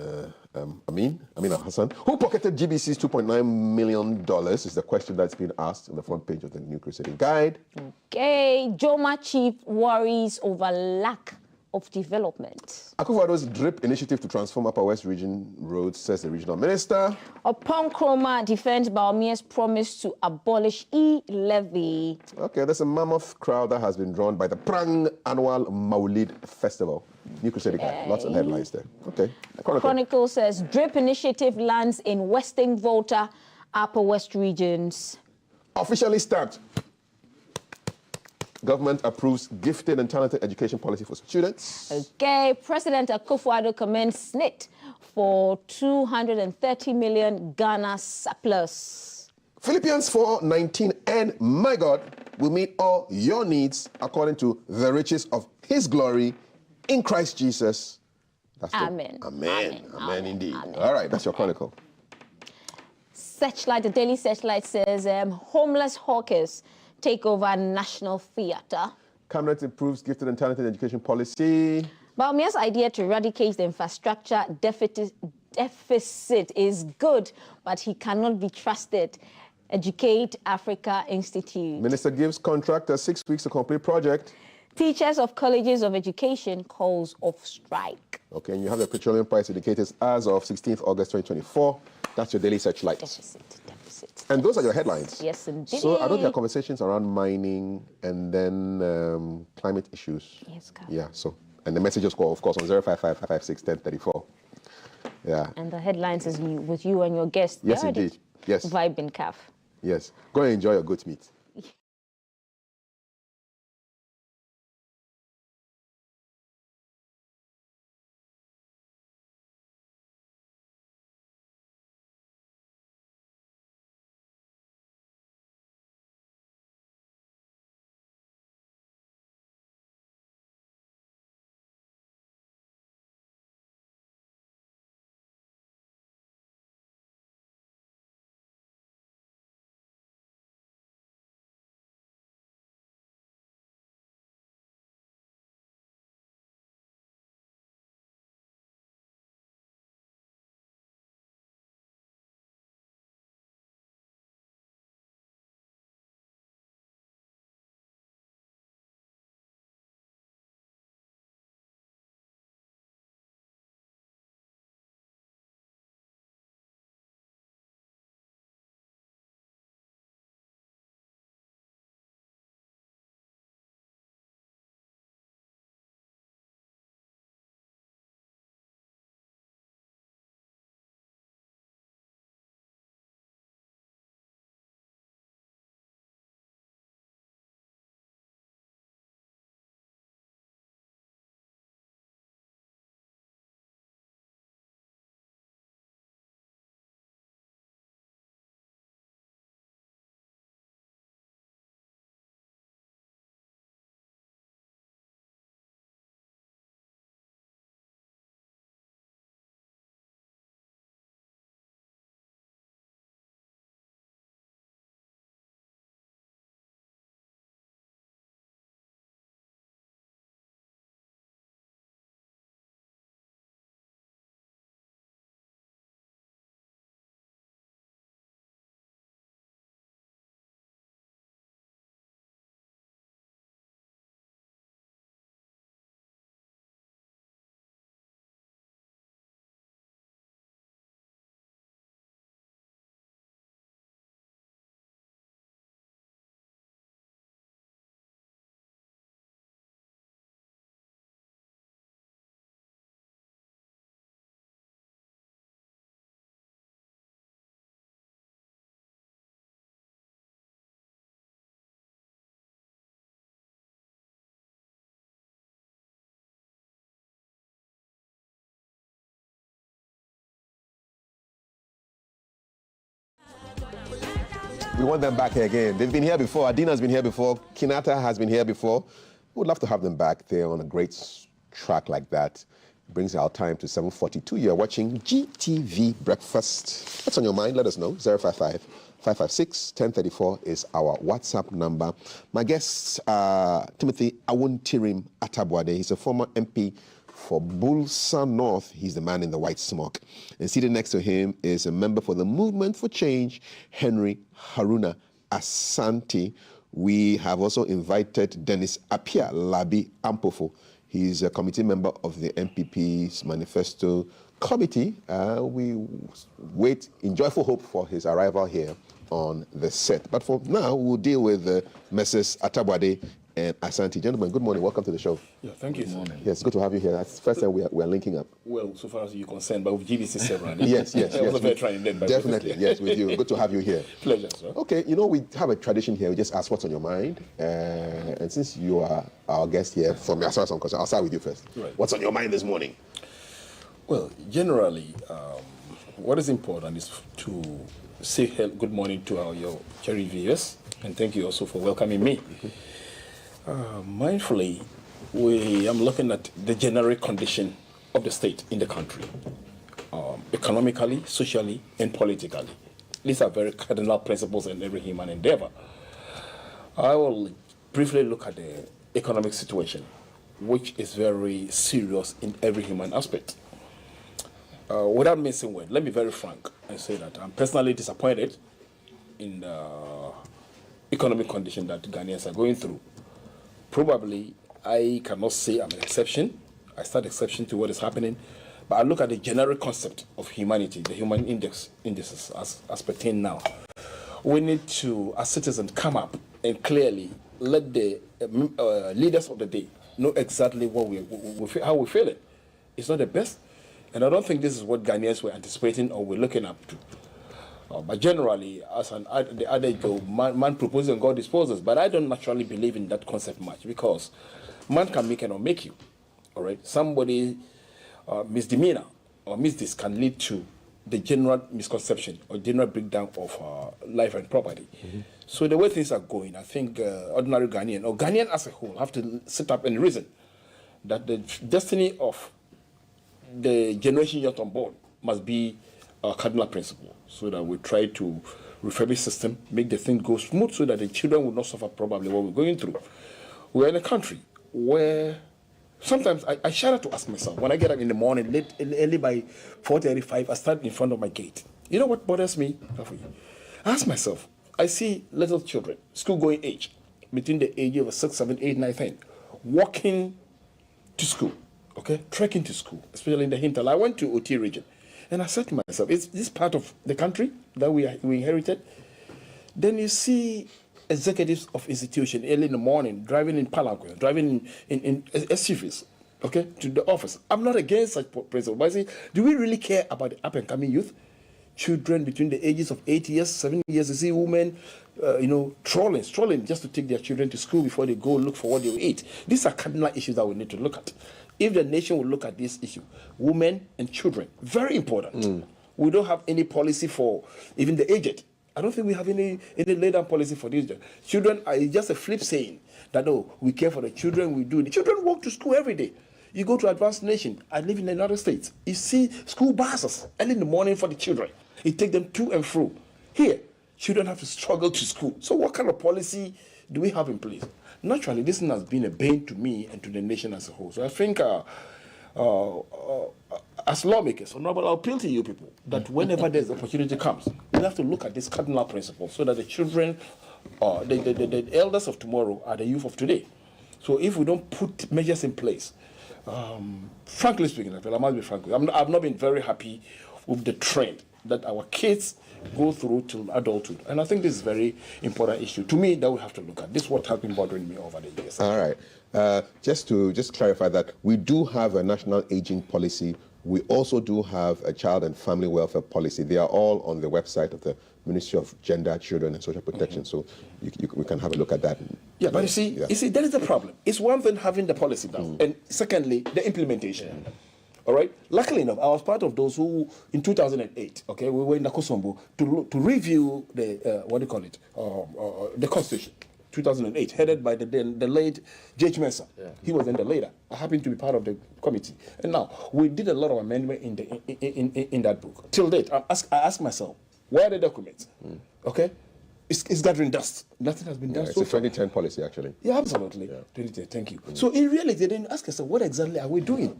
Amin Al-Hassan, who pocketed GBC's $2.9 million is the question that's been asked on the front page of the New Crusading Guide. Okay, Joma chief worries over lack of development. Akufo-Addo's DRIP initiative to transform Upper West Region roads, says the regional minister. Upon Kroma defends Bawumia's promise to abolish e-levy. Okay, there's a mammoth crowd that has been drawn by the Prang annual Maulid Festival. New Crusading Guide, lots of headlines there. Okay. Chronicle says DRIP initiative lands in Western Volta, Upper West regions. Officially stamped. Government approves gifted and talented education policy for students. Okay, President Akufo-Addo commends SNIT for 230 million Ghana surplus. Philippians 4:19, and my God will meet all your needs according to the riches of his glory in Christ Jesus. That's Amen. Amen indeed. Amen. All right, that's your chronicle. Searchlight, the Daily Searchlight says homeless hawkers take over National Theatre. Cabinet approves gifted and talented education policy. Bawumia's idea to eradicate the infrastructure deficit is good, but he cannot be trusted. Educate Africa Institute. Minister gives contractor 6 weeks to complete project. Teachers of colleges of education calls off strike. Okay, and you have the petroleum price indicators as of 16th August 2024. That's your Daily Searchlight. Deficit. And those are your headlines. Yes, indeed. So I know there are conversations around mining and then climate issues. Yes, Carl. Yeah, so, and the messages call, of course, on 055-556-1034. Yeah. And the headlines is with you and your guest. Yes, indeed. Yes. Vibe in CAF. Yes. Go and enjoy your goat meat. We want them back here again. They've been here before. Adina's been here before. Kinata has been here before. We'd love to have them back there on a great track like that. It brings our time to 7:42. You're watching GTV Breakfast. What's on your mind? Let us know. 055 556 1034 is our WhatsApp number. My guest, Timothy Awuntirim Atabwade. He's a former MP for Bulsa North. He's the man in the white smock. And seated next to him is a member for the Movement for Change, Henry Haruna Asante. We have also invited Dennis Apia Labi Ampofo. He's a committee member of the MPP's Manifesto Committee. We wait in joyful hope for his arrival here on the set. But for now, we'll deal with Messrs. Atabwade and Asante. Gentlemen, good morning. Welcome to the show. Yeah, thank you. Good morning. Yes, good to have you here. That's the first time we're linking up. Well, so far as you're concerned, but with GBC several. Yes. I was a veteran then. Definitely, yes, with you. Good to have you here. Pleasure, sir. Okay, you know, we have a tradition here. We just ask what's on your mind. And since you are our guest here, from as far as I'm concerned, I'll start with you first. Right. What's on your mind this morning? Well, generally, what is important is to say good morning to your cherry viewers, and thank you also for welcoming me. Mindfully, I'm looking at the generic condition of the state in the country, economically, socially, and politically. These are very cardinal principles in every human endeavor. I will briefly look at the economic situation, which is very serious in every human aspect. Without missing word, let me be very frank and say that I'm personally disappointed in the economic condition that Ghanaians are going through. Probably, I cannot say I'm an exception. I start exception to what is happening. But I look at the generic concept of humanity, the human indices as pertain now. We need to, as citizens, come up and clearly let the leaders of the day know exactly what how we feel it. It's not the best. And I don't think this is what Ghanaians were anticipating or were looking up to. But generally, as the adage goes, man proposes and God disposes. But I don't naturally believe in that concept much because man can make and or make you. All right, somebody misdemeanor or misdeeds can lead to the general misconception or general breakdown of life and property. Mm-hmm. So the way things are going, I think ordinary Ghanaian or Ghanaian as a whole have to sit up and reason that the destiny of the generation yet on board must be a cardinal principle, so that we try to refurbish the system, make the thing go smooth, so that the children will not suffer probably what we're going through. We're in a country where sometimes I shudder to ask myself, when I get up in the morning, early by 4:35, I stand in front of my gate. You know what bothers me? I ask myself, I see little children, school-going age, between the age of 6, 7, 8, 9, 10, walking to school, okay, trekking to school, especially in the hinterland. I went to OT region, and I said to myself, is this part of the country that we inherited? Then you see executives of institutions early in the morning driving in palanquins, driving in SUVs, okay, to the office. I'm not against such principle, but I say, do we really care about the up-and-coming youth? Children between the ages of 8 years, 7 years, you see women, strolling just to take their children to school before they go look for what they will eat. These are cardinal issues that we need to look at. If the nation will look at this issue, women and children, very important. We don't have any policy for even the aged. I don't think we have any laid-down policy for these children. It's just a flip saying that, oh, we care for the children, we do. The children walk to school every day. You go to advanced nation. I live in the United States. You see school buses early in the morning for the children. It takes them to and fro. Here, children have to struggle to school. So what kind of policy do we have in place? Naturally, this has been a bane to me and to the nation as a whole. So I think as lawmakers, Honorable, I'll appeal to you people that whenever there's opportunity comes, we have to look at this cardinal principle so that the children, the elders of tomorrow are the youth of today. So if we don't put measures in place, frankly speaking, I must be frank, I've not been very happy with the trend that our kids go through till adulthood. And I think this is a very important issue to me that we have to look at. This is what has been bothering me over the years. All right. Just to clarify that, we do have a national aging policy. We also do have a child and family welfare policy. They are all on the website of the Ministry of Gender, Children and Social Protection. So we can have a look at that. Yeah, but you see, that is the problem. It's one thing having the policy down, and secondly, the implementation. All right. Luckily enough, I was part of those who, in 2008, okay, we were in Nakosombo to review the what do you call it, the Constitution. 2008, headed by the late J.H. Mensah. Yeah. He was then the leader. I happened to be part of the committee, and now we did a lot of amendment in that book. Till date, I ask myself, where are the documents? Okay, it's gathering dust. Nothing has been done. It's so a 2010 policy, actually. Yeah, absolutely. Yeah. 2010. Thank you. So in reality, then ask yourself, what exactly are we doing?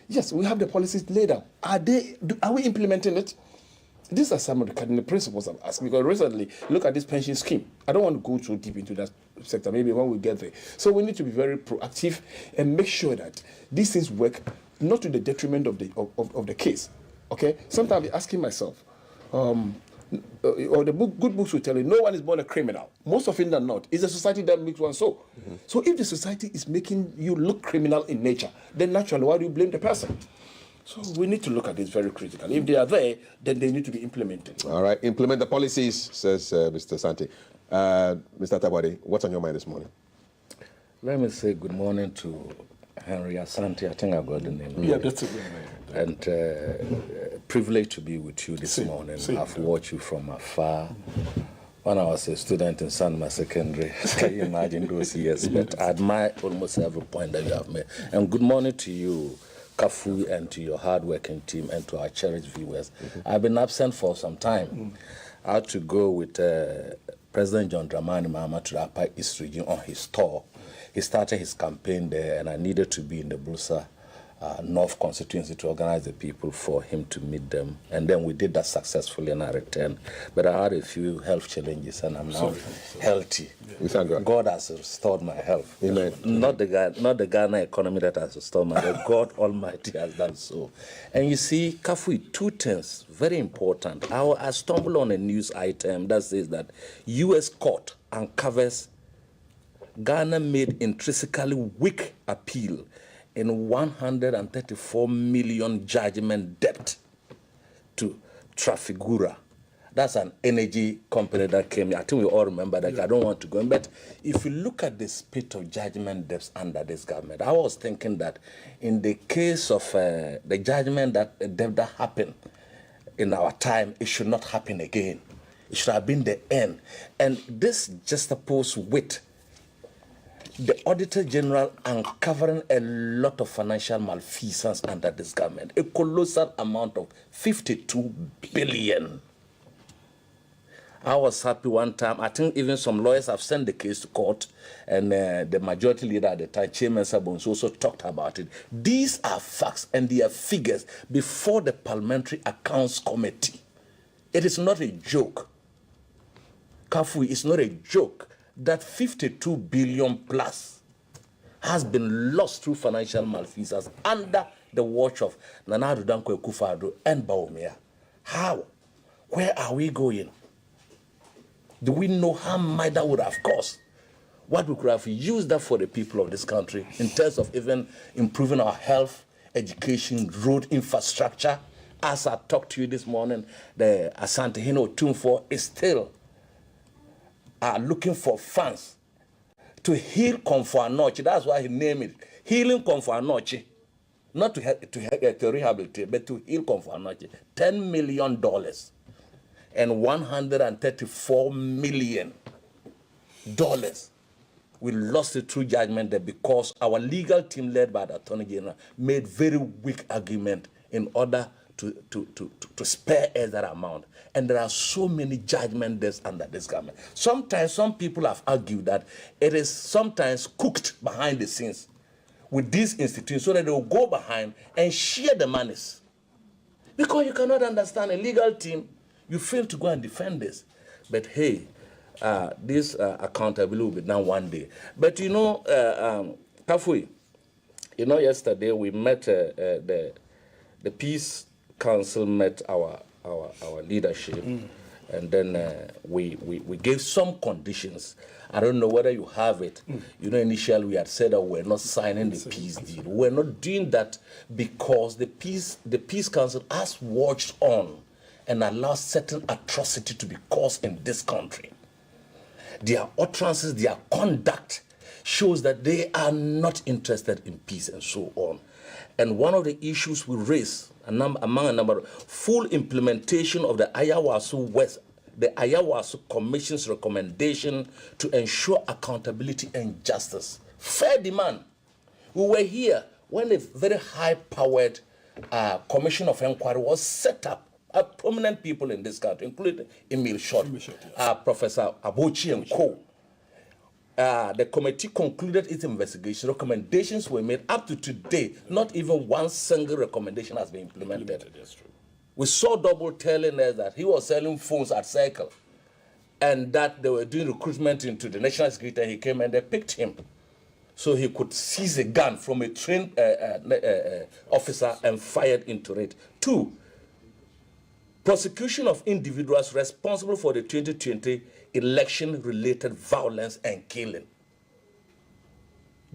Yes, we have the policies laid out. Are we implementing it? These are some of the cardinal principles I'm asking, because recently, look at this pension scheme. I don't want to go too deep into that sector, maybe when we get there. So we need to be very proactive and make sure that these things work, not to the detriment of the case. Okay? Sometimes I'm asking myself, or the good books will tell you, no one is born a criminal. Most often than not, it's a society that makes one so. So if the society is making you look criminal in nature, then naturally, why do you blame the person? So we need to look at this very critically. If they are there, then they need to be implemented. All right, implement the policies, says Mr. Santi. Mr. Tabari, what's on your mind this morning? Let me say good morning to Henry Asante. I think I got the name. Yeah, that's a good name. And privileged to be with you this morning. I've watched you from afar. When I was a student in Sanma Secondary, can you imagine those years? But I admire almost every point that you have made. And good morning to you, Kafu, and to your hard-working team, and to our cherished viewers. I've been absent for some time. I had to go with President John Dramani Mahama to the Upper East region on his tour. He started his campaign there, and I needed to be in the Brusa North constituency to organize the people for him to meet them. And then we did that successfully, and I returned. But I had a few health challenges, and I'm now healthy. We thank God. God has restored my health. Amen. Not the Ghana economy that has restored my health. God Almighty has done so. And you see, Kafui, two things, very important. I stumbled on a news item that says that U.S. court uncovers Ghana made intrinsically weak appeal in 134 million judgment debt to Trafigura. That's an energy company that came. I think we all remember that. I don't want to go in. But if you look at the spate of judgment debts under this government, I was thinking that in the case of the judgment debt that happened in our time, it should not happen again. It should have been the end. And this juxtaposed with the Auditor General uncovering a lot of financial malfeasance under this government, a colossal amount of 52 billion. I was happy one time. I think even some lawyers have sent the case to court, and the majority leader at the time, Chairman Sabons, also talked about it. These are facts and they are figures before the Parliamentary Accounts Committee. It is not a joke. Kafui, it's not a joke that 52 billion plus has been lost through financial malfeasance under the watch of Nana Addo Dankwa Akufo-Addo and Bawumia. How? Where are we going? Do we know how much that would have cost? What we could have used that for the people of this country in terms of even improving our health, education, road infrastructure. As I talked to you this morning, the Asante Hino Tumfo is still looking for funds to heal Komfo Anokye. That's why he named it Healing Komfo Anokye. Not to rehabilitate, but to heal Komfo Anokye. $10 million and $134 million. We lost it through judgment there because our legal team led by the Attorney General made very weak argument in order to spare us that amount. And there are so many judgment debts under this government. Sometimes some people have argued that it is sometimes cooked behind the scenes with these institutions so that they will go behind and share the monies. Because you cannot understand a legal team, you fail to go and defend this. But hey, this accountability will be done one day. But you know, Kafui, you know, yesterday we met the Peace Council met our leadership, and then we gave some conditions. I don't know whether you have it. You know, initially we had said that we're not signing the peace deal. We're not doing that because the Peace Council has watched on and allowed certain atrocity to be caused in this country. Their utterances, their conduct shows that they are not interested in peace and so on. And one of the issues we raised, among a number, full implementation of the Ayawaso Commission's recommendation to ensure accountability and justice. Fair demand. We were here when a very high-powered commission of inquiry was set up. Prominent people in this country, including Emil Short, Professor Abuchi and co. The committee concluded its investigation. Recommendations were made. Up to today, not even one single recommendation has been implemented. That's true. We saw Double telling us that he was selling phones at Circle and that they were doing recruitment into the national security, and he came and they picked him so he could seize a gun from a trained officer and fired into it. 2, prosecution of individuals responsible for the 2020 election-related violence and killing.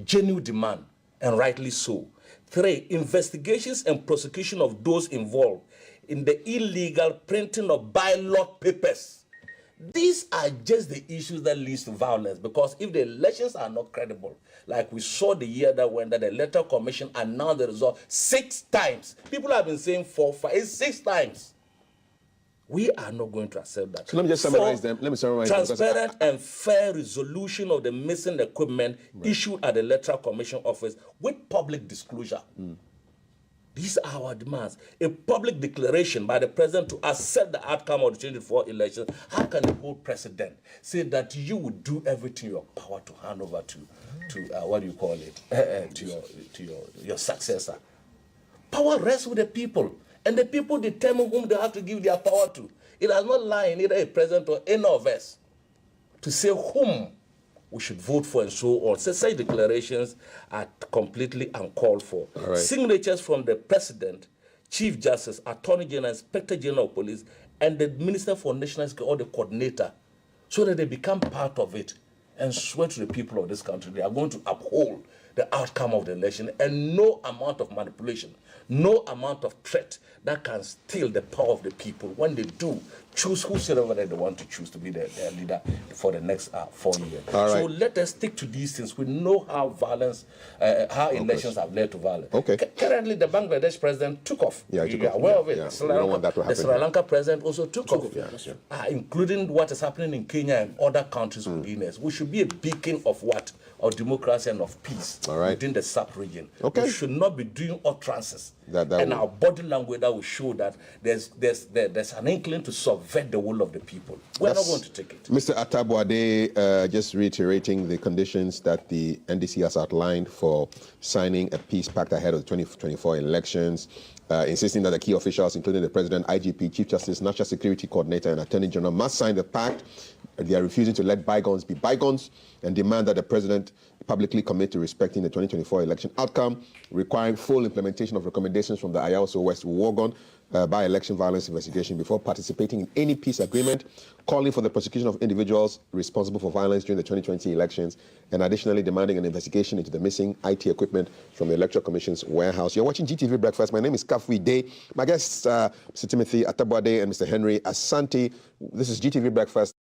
Genuine demand, and rightly so. 3, investigations and prosecution of those involved in the illegal printing of ballot papers. These are just the issues that lead to violence, because if the elections are not credible, like we saw the year that went, that the Electoral Commission announced the result 6 times. People have been saying 4, 5, it's 6 times. We are not going to accept that. So let me just summarize them. Let me summarize them. Transparent and fair resolution of the missing equipment issued at the Electoral Commission office with public disclosure. These are our demands. A public declaration by the president to accept the outcome of the 2024 election. How can the whole president say that you would do everything in your power to hand over to what do you call it, to your successor? Power rests with the people, and the people determine whom they have to give their power to. It has not lied in either a president or any of us to say whom we should vote for and so on. So such declarations are completely uncalled for. Right. Signatures from the President, Chief Justice, Attorney General, Inspector General of Police, and the Minister for National Security or the coordinator, so that they become part of it and swear to the people of this country they are going to uphold the outcome of the election, and no amount of manipulation, no amount of threat that can steal the power of the people when they do choose whosoever they want to choose to be their leader for the next 4 years. All right. So let us stick to these things. We know how violence, how elections have led to violence. Okay. Currently, the Bangladesh president took off. Yeah, You're aware of it. Yeah. The We don't want that to happen. the Sri Lanka president also took off, Yeah. including what is happening in Kenya and other countries within us. We should be a beacon of what? Of democracy and of peace within the sub-region. Okay. We should not be doing utterances That and will- our body language that will show that there's an inkling to subvert the will of the people. We're not going to take it. Mr. Attabuade, just reiterating the conditions that the NDC has outlined for signing a peace pact ahead of the 2024 elections, insisting that the key officials, including the President, IGP, Chief Justice, National Security Coordinator, and Attorney General, must sign the pact. They are refusing to let bygones be bygones and demand that the President publicly commit to respecting the 2024 election outcome, requiring full implementation of recommendations from the Ayawaso West Wuogon by-election violence investigation before participating in any peace agreement, calling for the prosecution of individuals responsible for violence during the 2020 elections, and additionally demanding an investigation into the missing IT equipment from the Electoral Commission's warehouse. You're watching GTV Breakfast. My name is Kafui Day. My guests, Mr. Timothy Attabuade and Mr. Henry Asante. This is GTV Breakfast.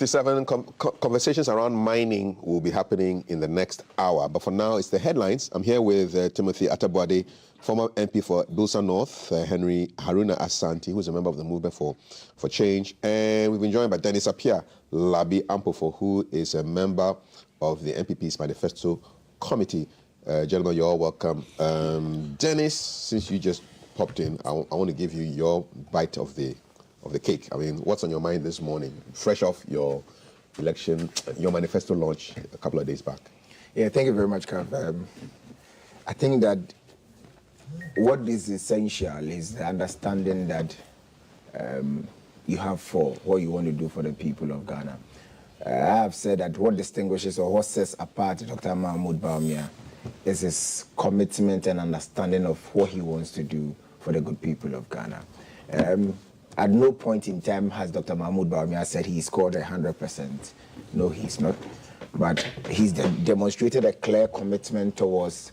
7:57. Conversations around mining will be happening in the next hour. But for now, it's the headlines. I'm here with Timothy Atabwade, former MP for Bilsa North, Henry Haruna Asante, who's a member of the Movement for Change. And we've been joined by Dennis Appiah Labi Ampofo, who is a member of the MPP's Manifesto Committee. Gentlemen, you're all welcome. Dennis, since you just popped in, I want to give you your bite of the cake. I mean, what's on your mind this morning, fresh off your election, your manifesto launch a couple of days back? Yeah, thank you very much, Kav. I think that what is essential is the understanding that you have for what you want to do for the people of Ghana. I have said that what distinguishes or what sets apart Dr. Mahmoud Bawumia is his commitment and understanding of what he wants to do for the good people of Ghana. At no point in time has Dr. Mahmoud Bawumia said he scored 100%. No, he's not. But he's demonstrated a clear commitment towards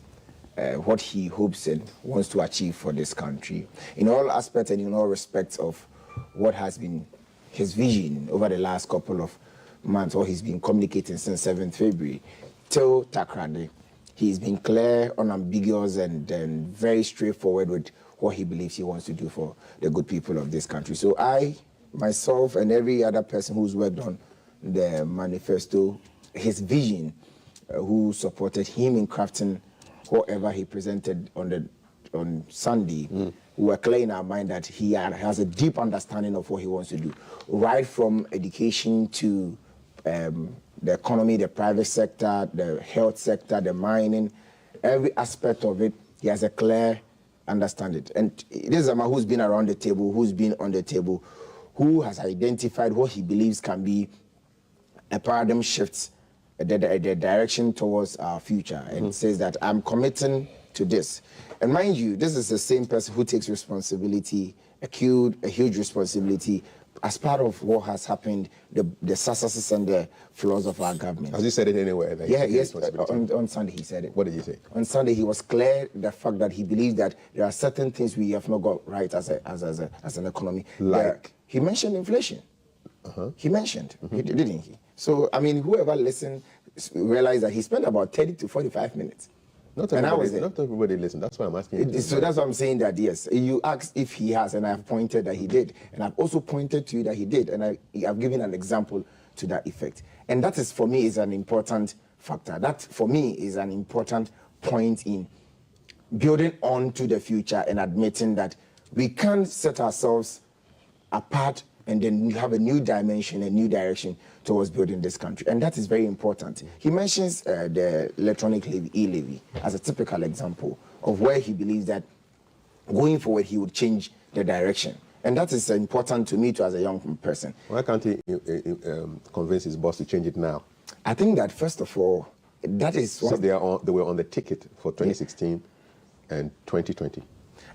what he hopes and wants to achieve for this country in all aspects and in all respects of what has been his vision over the last couple of months, or he's been communicating since 7th February till Takrady. He's been clear, unambiguous, and very straightforward with what he believes he wants to do for the good people of this country. So I, myself, and every other person who's worked on the manifesto, his vision, who supported him in crafting whatever he presented on Sunday, we were clear in our mind that he has a deep understanding of what he wants to do, right from education to the economy, the private sector, the health sector, the mining, every aspect of it, he has a clear understanding. And this is a man who's been around the table, who's been on the table, who has identified what he believes can be a paradigm shift, the direction towards our future, and says that I'm committing to this. And mind you, this is the same person who takes responsibility, a huge responsibility, as part of what has happened, the successes and the flaws of our government. Has he said it anywhere? Yeah, yes, on Sunday he said it. What did he say? On Sunday he was clear the fact that he believes that there are certain things we have not got right as an economy. Like? He mentioned inflation. He mentioned, didn't he? So, I mean, whoever listened realized that he spent about 30 to 45 minutes. Not everybody listened. That's why I'm asking you. So that's why I'm saying that, yes. You asked if he has, and I've pointed that he did. And I've also pointed to you that he did. And I've given an example to that effect. And that is, for me, is an important factor. That, for me, is an important point in building on to the future and admitting that we can't set ourselves apart and then have a new dimension, a new direction towards building this country. And that is very important. He mentions the electronic e-levy as a typical example of where he believes that going forward he would change the direction. And that is important to me too as a young person. Why can't he convince his boss to change it now? I think that, first of all, that is... So they were on the ticket for 2016 and 2020.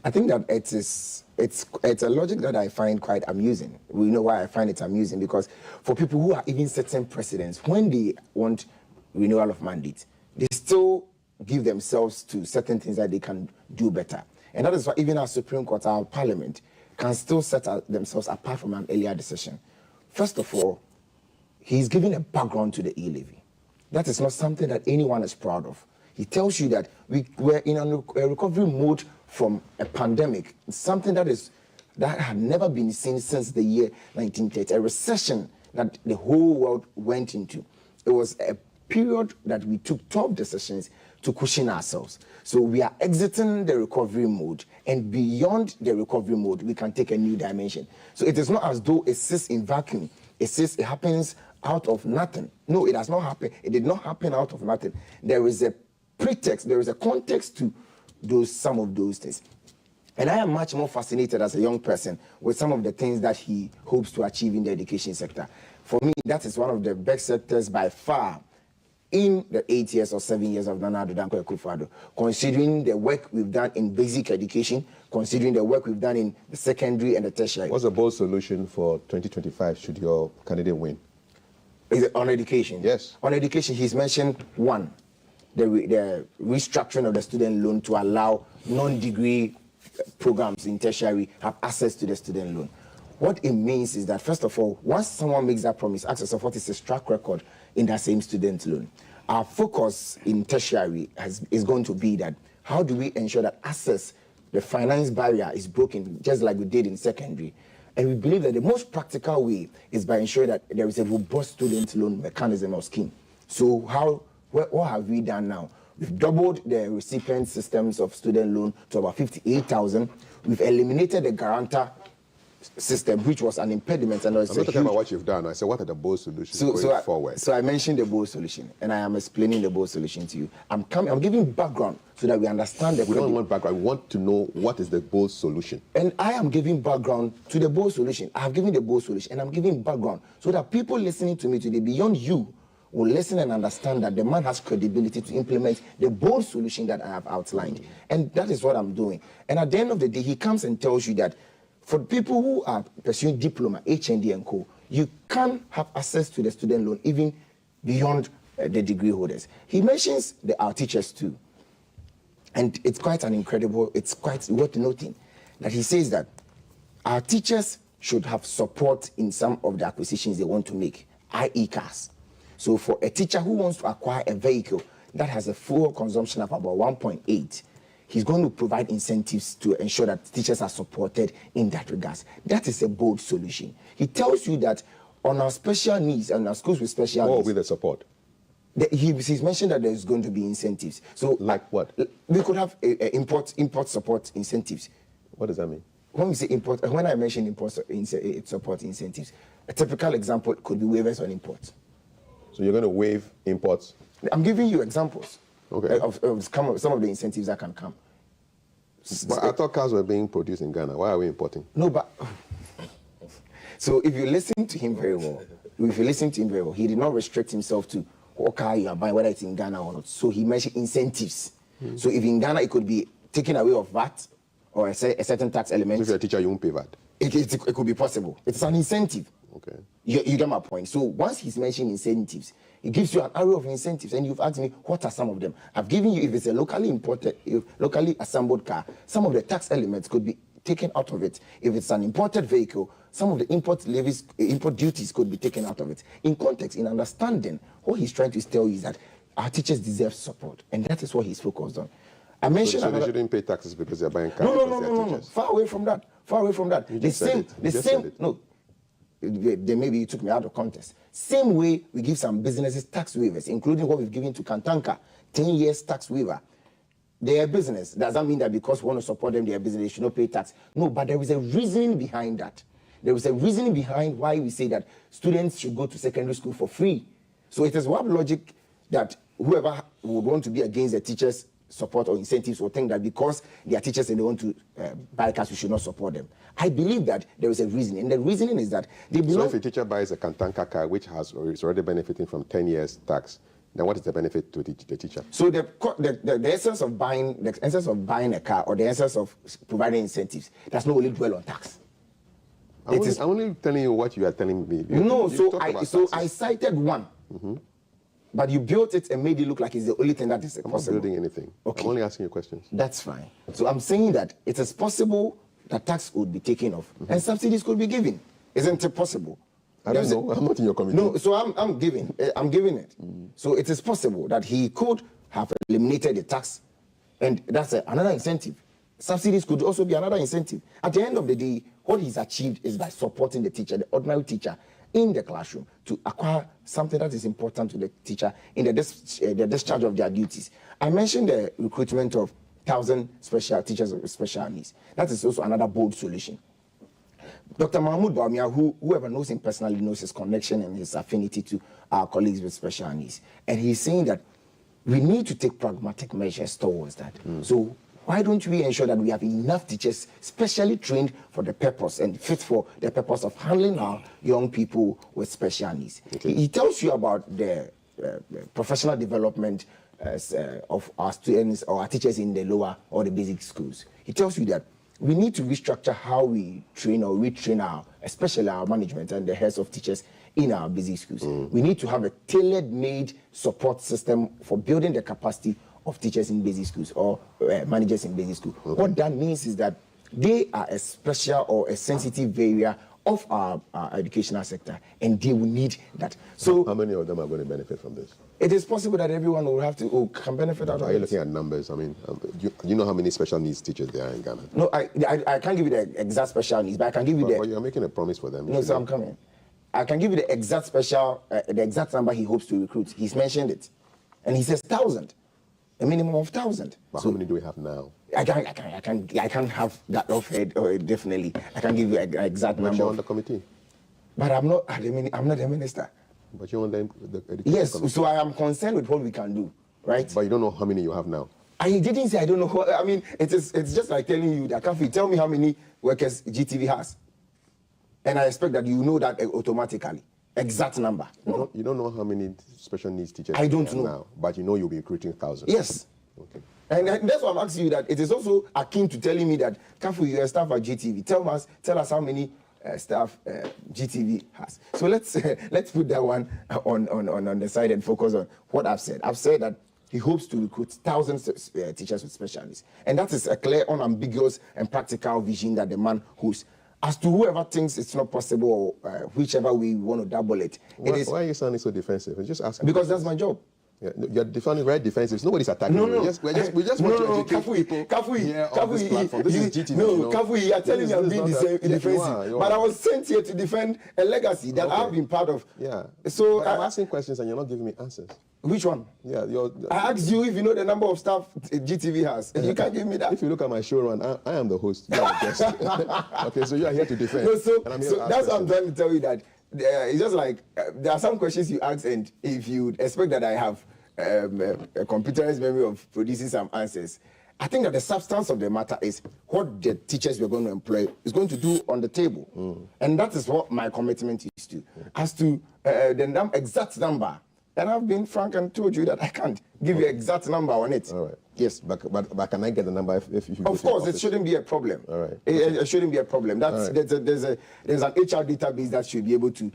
I think that it's a logic that I find quite amusing. We know why I find it amusing, because for people who are even setting precedents, when they want renewal of mandate, they still give themselves to certain things that they can do better. And that is why even our Supreme Court, our Parliament, can still set themselves apart from an earlier decision. First of all, he's giving a background to the e-levy. That is not something that anyone is proud of. He tells you that we were in a recovery mode from a pandemic, something that had never been seen since the year 1930, a recession that the whole world went into. It was a period that we took tough decisions to cushion ourselves. So we are exiting the recovery mode, and beyond the recovery mode, we can take a new dimension. So it is not as though it sits in vacuum. It happens out of nothing. No, it has not happened. It did not happen out of nothing. There is a pretext, there is a context to some of those things. And I am much more fascinated as a young person with some of the things that he hopes to achieve in the education sector. For me, that is one of the best sectors by far in the 8 years or 7 years of Nana Addo Dankwa Akufo-Addo, considering the work we've done in basic education, considering the work we've done in the secondary and the tertiary. What's a bold solution for 2025 should your candidate win? Is it on education? Yes. On education, he's mentioned one, the restructuring of the student loan to allow non-degree programs in tertiary have access to the student loan. what it means is that, first of all, once someone makes that promise, ask yourself what is his track record in that same student loan. Our focus in tertiary is going to be that how do we ensure that access, the finance barrier is broken, just like we did in secondary. And we believe that the most practical way is by ensuring that there is a robust student loan mechanism or scheme. So what have we done now? We've doubled the recipient systems of student loan to about 58,000. We've eliminated the guarantor system, which was an impediment. And I'm not talking about what you've done. I said, what are the bold solutions going forward? So I mentioned the bold solution, and I am explaining the bold solution to you. I'm giving background so that we understand the. We don't want background. We want to know what is the bold solution. And I am giving background to the bold solution. I have given the bold solution, and I'm giving background so that people listening to me today, beyond you, will listen and understand that the man has credibility to implement the bold solution that I have outlined. And that is what I'm doing. And at the end of the day, he comes and tells you that for people who are pursuing diploma, HND and co, you can have access to the student loan even beyond the degree holders. He mentions our teachers too. And it's quite it's quite worth noting that he says that our teachers should have support in some of the acquisitions they want to make, i.e. cars. So for a teacher who wants to acquire a vehicle that has a fuel consumption of about 1.8, he's going to provide incentives to ensure that teachers are supported in that regards. That is a bold solution. He tells you that on our special needs, on our schools with special needs... What will be the support? He's mentioned that there's going to be incentives. So, like what? We could have import support incentives. What does that mean? When we say import, when I mention import support incentives, a typical example could be waivers on imports. So you're going to waive imports? I'm giving you examples. Okay. Of some of the incentives that can come. But I thought cars were being produced in Ghana. Why are we importing? No, but... So if you listen to him very well, he did not restrict himself to what car you are buying, whether it's in Ghana or not. So he mentioned incentives. So if in Ghana, it could be taken away of VAT or a certain tax element. So if you're a teacher, you won't pay VAT? It could be possible. It's an incentive. Okay. You get my point. So once he's mentioning incentives, he gives you an array of incentives, and you've asked me, what are some of them? I've given you, if it's a locally assembled car, some of the tax elements could be taken out of it. If it's an imported vehicle, some of the import duties could be taken out of it. In context, in understanding, what he's trying to tell you is that our teachers deserve support, and that is what he's focused on. I mentioned so they shouldn't pay taxes because they're buying cars. No. Far away from that. Then maybe you took me out of context. Same way we give some businesses tax waivers, including what we've given to Kantanka, 10 years tax waiver. They are business. Does that mean that because we want to support them, they are business, they should not pay tax? No, but there is a reasoning behind that. There is a reasoning behind why we say that students should go to secondary school for free. So it is one logic that whoever would want to be against the teachers' support or incentives will think that because they are teachers and they want to buy cars, we should not support them. I believe that there is a reasoning, and the reasoning is that they belong... So if a teacher buys a Kantanka car, which is already benefiting from 10 years tax, then what is the benefit to the teacher? So the essence of buying a car or the essence of providing incentives does not only dwell on tax. I'm only telling you what you are telling me. I cited one. But you built it and made it look like it's the only thing that is possible. I'm not building anything. Okay. I'm only asking you questions. That's fine. So I'm saying that it is possible that tax would be taken off and subsidies could be given. Isn't it possible? I don't know. I'm not in your committee. No, so I'm giving it. So it is possible that he could have eliminated the tax, and that's another incentive. Subsidies could also be another incentive. At the end of the day, what he's achieved is by supporting the teacher, the ordinary teacher, in the classroom to acquire something that is important to the teacher in the discharge of their duties. I mentioned the recruitment of 1,000 special teachers with special needs. That is also another bold solution. Dr. Mahmoud Bawumia, whoever knows him personally knows his connection and his affinity to our colleagues with special needs. And he's saying that we need to take pragmatic measures towards that. So why don't we ensure that we have enough teachers specially trained for the purpose and fit for the purpose of handling our young people with special needs? Okay. He tells you about the professional development of our students or our teachers in the lower or the basic schools. He tells you that we need to restructure how we train or retrain especially our management and the heads of teachers in our basic schools. We need to have a tailor-made support system for building the capacity of teachers in basic schools or managers in basic schools. Okay. What that means is that they are a special or a sensitive area of our educational sector, and they will need that. So how many of them are going to benefit from this? It is possible that everyone will have to can benefit out of it. Are you looking at numbers? I mean, do you know how many special needs teachers there are in Ghana? No, I can't give you the exact special needs, but I can give you But you're making a promise for them. No, so I'm coming. I can give you the exact the exact number he hopes to recruit. He's mentioned it, and he says 1,000, a minimum of 1,000. But how many do we have now? I can't have that off head. Definitely, I can give you an exact number. You're on the committee. But I'm not the minister. But you're on the education Yes, committee. so I am concerned with what we can do, right? But you don't know how many you have now. I didn't say I don't know. I mean, it's just like telling you that Kafi, tell me how many workers GTV has, and I expect that you know that automatically, exact number. You don't know how many special needs teachers I don't know now, but you know you'll be recruiting thousands. Yes. Okay. And that's why I'm asking you that it is also akin to telling me that Kafu, you're a staff at GTV. Tell us how many staff GTV has. So let's put that one on the side and focus on what I've said. I've said that he hopes to recruit thousands of teachers with special needs, and that is a clear, unambiguous, and practical vision that the man holds. As to whoever thinks it's not possible, or whichever way we want to double it, Why are you sounding so defensive? Just asking. Because that's my job. Yeah, you're defending very defensive. Nobody's attacking you. We just want to educate people here on this platform. This is GTV. No, Kafu, you're telling me I'm being defensive. But I was sent here to defend a legacy that I've been part of. Yeah. So I'm asking questions and you're not giving me answers. Which one? Yeah, I asked you if you know the number of staff GTV has. You can't give me that. If you look at my show run, I am the host. You are the guest. Okay, so you are here to defend. No, so and I'm here to ask that's what I'm questions. trying to tell you, that it's just like there are some questions you ask, and if you expect that I have a computerized memory of producing some answers, I think that the substance of the matter is what the teachers we're going to employ is going to do on the table. And that is what my commitment is to. As to the exact number, and I've been frank and told you that I can't give you an exact number on it. All right. Yes. But can I get the number if you Of course, it shouldn't be a problem. All right. It shouldn't be a problem. That's, All right. there's an HR database that should be able to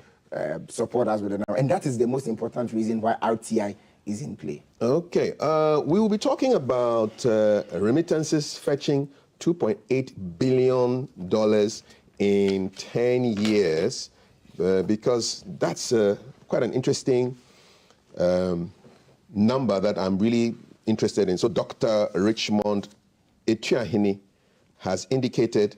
support us with the number. And that is the most important reason why RTI is in play. Okay. We will be talking about remittances fetching $2.8 billion in 10 years because that's quite an interesting number that I'm really interested in. So Dr. Richmond Etuahini has indicated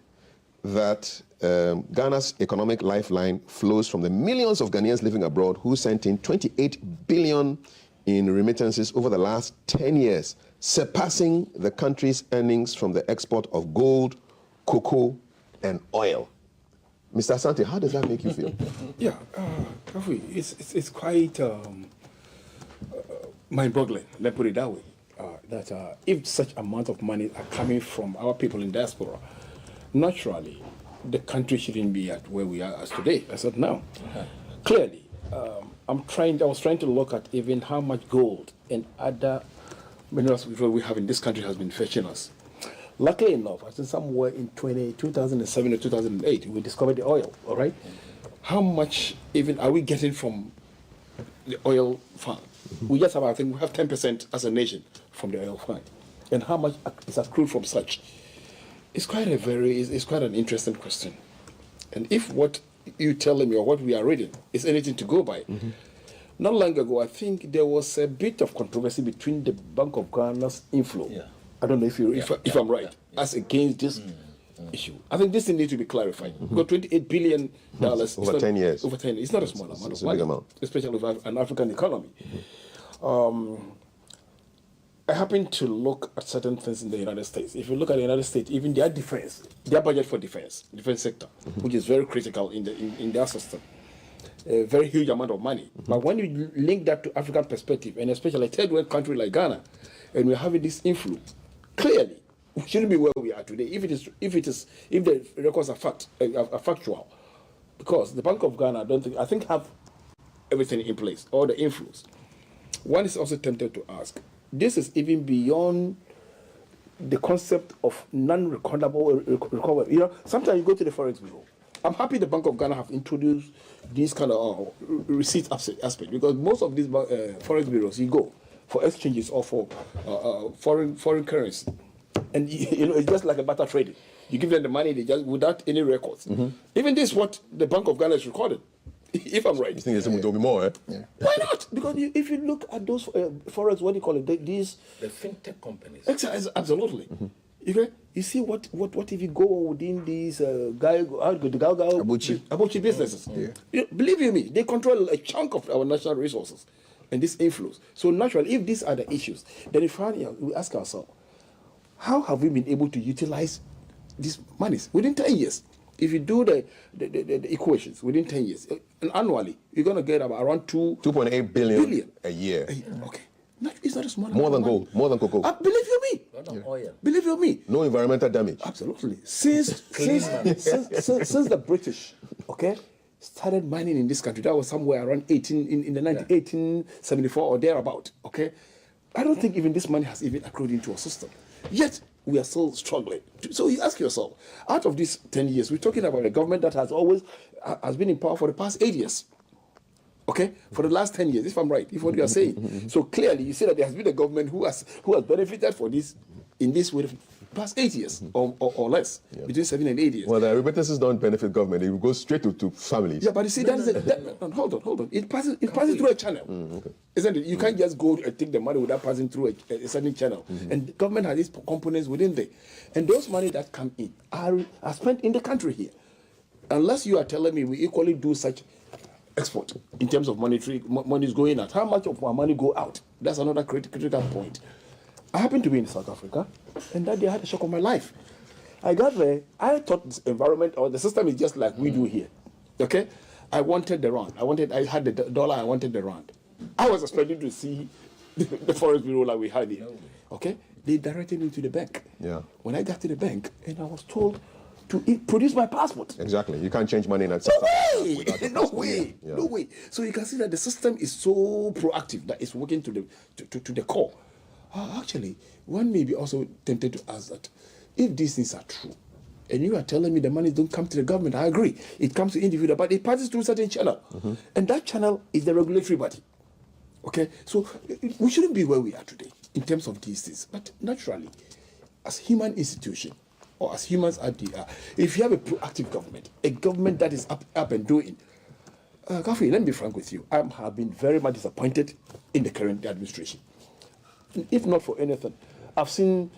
that Ghana's economic lifeline flows from the millions of Ghanaians living abroad who sent in 28 billion in remittances over the last 10 years, surpassing the country's earnings from the export of gold, cocoa, and oil. Mr. Asante, how does that make you feel? Yeah, Kafi, it's quite mind-boggling, let's put it that way, that if such amount of money are coming from our people in diaspora, naturally, the country shouldn't be at where we are as today, as of now. Clearly, I was trying to look at even how much gold and other minerals we have in this country has been fetching us. Luckily enough, I think somewhere in 2007 or 2008, we discovered the oil, all right? How much even are we getting from the oil fund? We just have, I think we have 10% as a nation from the oil fund. And how much is accrued from such? It's quite an interesting question. And if what you telling me or what we are reading is anything to go by, not long ago, I think there was a bit of controversy between the Bank of Ghana's inflow. I don't know if I'm right, as against this issue. I think this thing needs to be clarified. Because $28 billion over 10 years. Over 10 years. It's not a small amount It's of a big money, amount. especially with an African economy. I happen to look at certain things in the United States. If you look at the United States, even their defense, their budget for defense sector, which is very critical in their system, a very huge amount of money. But when you link that to African perspective, and especially a third world country like Ghana, and we're having this influence, clearly we shouldn't be where we are today. If the records are factual, because the Bank of Ghana, I think have everything in place, all the influence. One is also tempted to ask, this is even beyond the concept of non-recordable recovery. You know, sometimes you go to the Forex Bureau. I'm happy the Bank of Ghana have introduced this kind of receipt aspect, because most of these Forex bureaus, you go for exchanges or for foreign currency, and you know it's just like a barter trading. You give them the money, they just without any records. Even this, what the Bank of Ghana has recorded, if I'm right. You think there'll be more, eh? Why not? Because if you look at those forex, what do you call it? These the fintech companies. Absolutely. You see what if you go within these the Abuchi businesses? Believe you me, they control a chunk of our national resources and this inflows. So naturally, if these are the issues, then we ask ourselves, how have we been able to utilize these monies within 10 years? If you do the equations within 10 years, and annually, you're going to get about around 2.8 billion a year. Okay. It's not a small More than gold, more than cocoa. Believe you me. Believe you me. No environmental damage. Absolutely. Since the British, started mining in this country, that was somewhere around 1874 or thereabout. I don't think even this money has even accrued into our system. Yet we are still struggling. So you ask yourself, out of these 10 years, we're talking about a government that has been in power for the past 8 years. For the last 10 years, if I'm right, if what you are saying. So clearly, you see that there has been a government who has benefited for this in this way the past 8 years or less, between 7 and 8 years. Well, the remittances don't benefit government; it goes straight to families. Yeah, but you see, hold on. It passes through a channel, isn't it? You can't just go and take the money without passing through a certain channel. And the government has these components within there, and those money that come in are spent in the country here. Unless you are telling me we equally do such export in terms of money is going out. How much of our money go out? That's another critical point. I happened to be in South Africa, and that day I had a shock of my life. I got there, I thought this environment or the system is just like we do here. I wanted the rand. I had the dollar, I wanted the rand. I was expecting to see the Forex Bureau like we had here. They directed me to the bank. When I got to the bank, and I was told to produce my passport. Exactly. You can't change money in that system. No way. So you can see that the system is so proactive that it's working to the core. Actually, one may be also tempted to ask that if these things are true, and you are telling me the money don't come to the government, I agree. It comes to individual, but it passes through a certain channel. And that channel is the regulatory body. So we shouldn't be where we are today in terms of these things. But naturally, as human institution, or as humans are, if you have a proactive government, a government that is up and doing, Kafi, let me be frank with you, I have been very much disappointed in the current administration. If not for anything, I've seen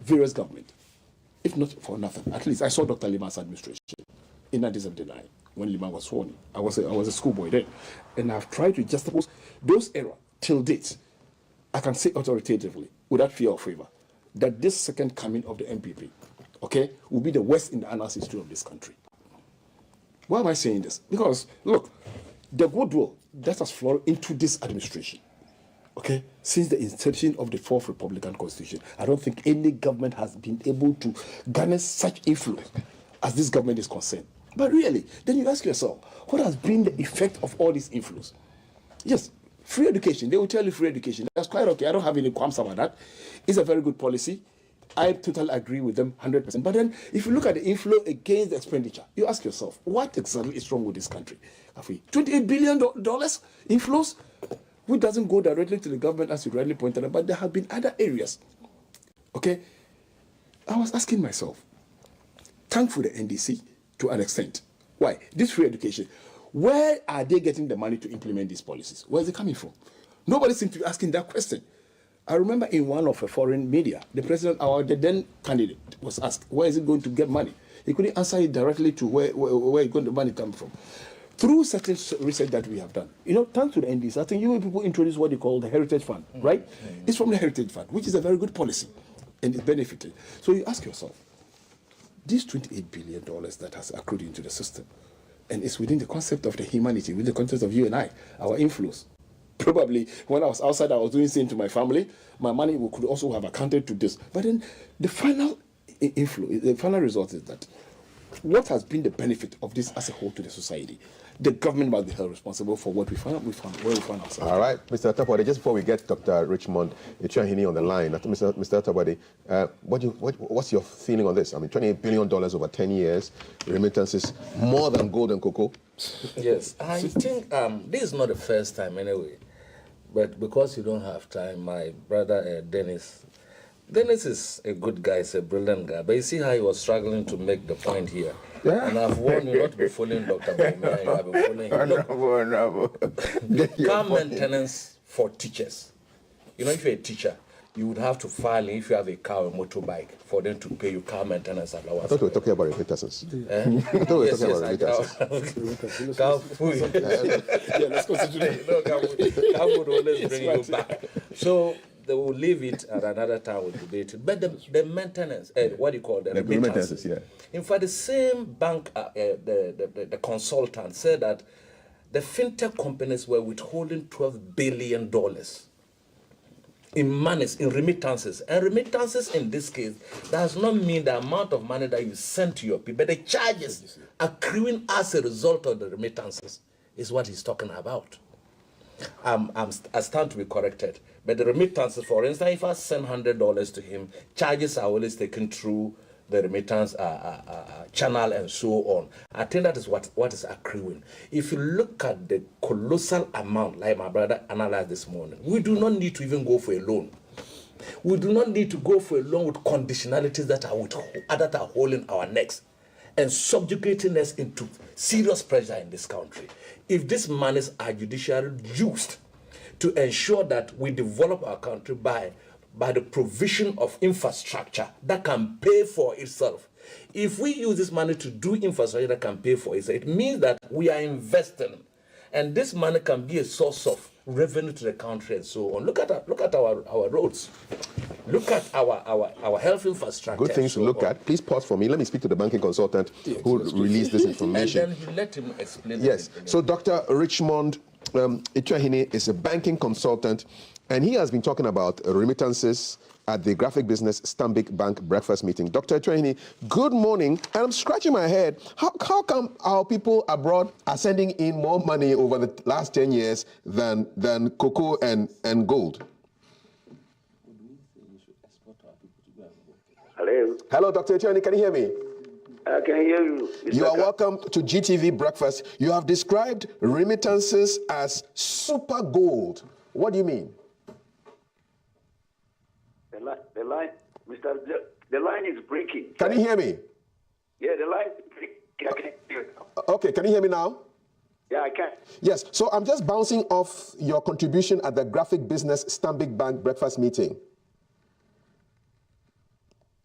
various governments, if not for nothing. At least I saw Dr. Liman's administration in 1979 when Liman was sworn in. I was a schoolboy then, and I've tried to juxtapose those eras till date. I can say authoritatively, without fear or favor, that this second coming of the MPP, will be the worst in the annals history of this country. Why am I saying this? Because, look, the goodwill that has flowed into this administration, since the inception of the Fourth Republican Constitution, I don't think any government has been able to garner such influence as this government is concerned. But really, then you ask yourself, what has been the effect of all this influence? Yes, free education. They will tell you free education. That's quite okay. I don't have any qualms about that. It's a very good policy. I totally agree with them 100%. But then, if you look at the inflow against the expenditure, you ask yourself, what exactly is wrong with this country? Have we $28 billion inflows, which doesn't go directly to the government, as you rightly pointed out, but there have been other areas. I was asking myself, thankful the NDC to an extent. Why? This free education, where are they getting the money to implement these policies? Where is it coming from? Nobody seems to be asking that question. I remember in one of a foreign media, the president, the then candidate, was asked, where is he going to get money? He couldn't answer it directly to where the money come from. Through certain research that we have done, thanks to the NDC, I think people introduced what they call the Heritage Fund, right? It's from the Heritage Fund, which is a very good policy, and it's benefited. So you ask yourself, this $28 billion that has accrued into the system, and it's within the concept of the humanity, within the context of you and I, our inflows. Probably when I was outside, I was doing things to my family. My money could also have accounted to this. But then the final the final result is that what has been the benefit of this as a whole to the society? The government must be held responsible for what we found ourselves. All right, Mr. Atabwade, just before we get Dr. Richmond Echiahini on the line, Mr. Atabwade, what's your feeling on this? I mean, $28 billion over 10 years, remittances more than gold and cocoa. Yes, I think this is not the first time anyway, but because you don't have time, my brother Dennis Dennis is a good guy, he's a brilliant guy, but you see how he was struggling to make the point here. Yeah. And I've warned you not to be following Dr. Bawumia, you have been following him. Look, car maintenance for teachers. You know, if you're a teacher, you would have to file if you have a car or motorbike for them to pay you car maintenance allowance. I thought we were talking about remittances. Eh? I thought we were Yes, talking yes, about remittances. Yeah, let's consider it. Car would always bring you back. So they will leave it at another time, we'll debate it. But the maintenance, what do you call it? The remittances, yeah. In fact, the same bank, the consultant said that the fintech companies were withholding $12 billion in monies, in remittances. And remittances in this case does not mean the amount of money that you send to your people, but the charges accruing as a result of the remittances is what he's talking about. I stand to be corrected. But the remittances, for instance, if I send $100 to him, charges are always taken through the remittance channel and so on. I think that is what is accruing. If you look at the colossal amount, like my brother analyzed this morning, we do not need to even go for a loan. We do not need to go for a loan with conditionalities that are holding our necks and subjugating us into serious pressure in this country. If these monies are judicially used to ensure that we develop our country by the provision of infrastructure that can pay for itself. If we use this money to do infrastructure that can pay for itself, it means that we are investing. And this money can be a source of revenue to the country and so on. Look at our roads. Look at our health infrastructure. Good things to look at. Please pause for me. Let me speak to the banking consultant who released this information. And then you let him explain. Yes. So Dr. Richmond Ituahine is a banking consultant, and he has been talking about remittances at the Graphic Business Stanbic Bank breakfast meeting. Dr. Ituahine, good morning. And I'm scratching my head. How come our people abroad are sending in more money over the last 10 years than cocoa and gold? Hello. Hello, Dr. Ituahine, can you hear me? I can hear you. You are welcome to GTV Breakfast. You have described remittances as super gold. What do you mean? The line, Mr. The line is breaking. Can you hear me? Yeah, the line is breaking. I can hear you. Okay, can you hear me now? Yeah, I can. Yes, so I'm just bouncing off your contribution at the Graphic Business Stanbic Bank breakfast meeting.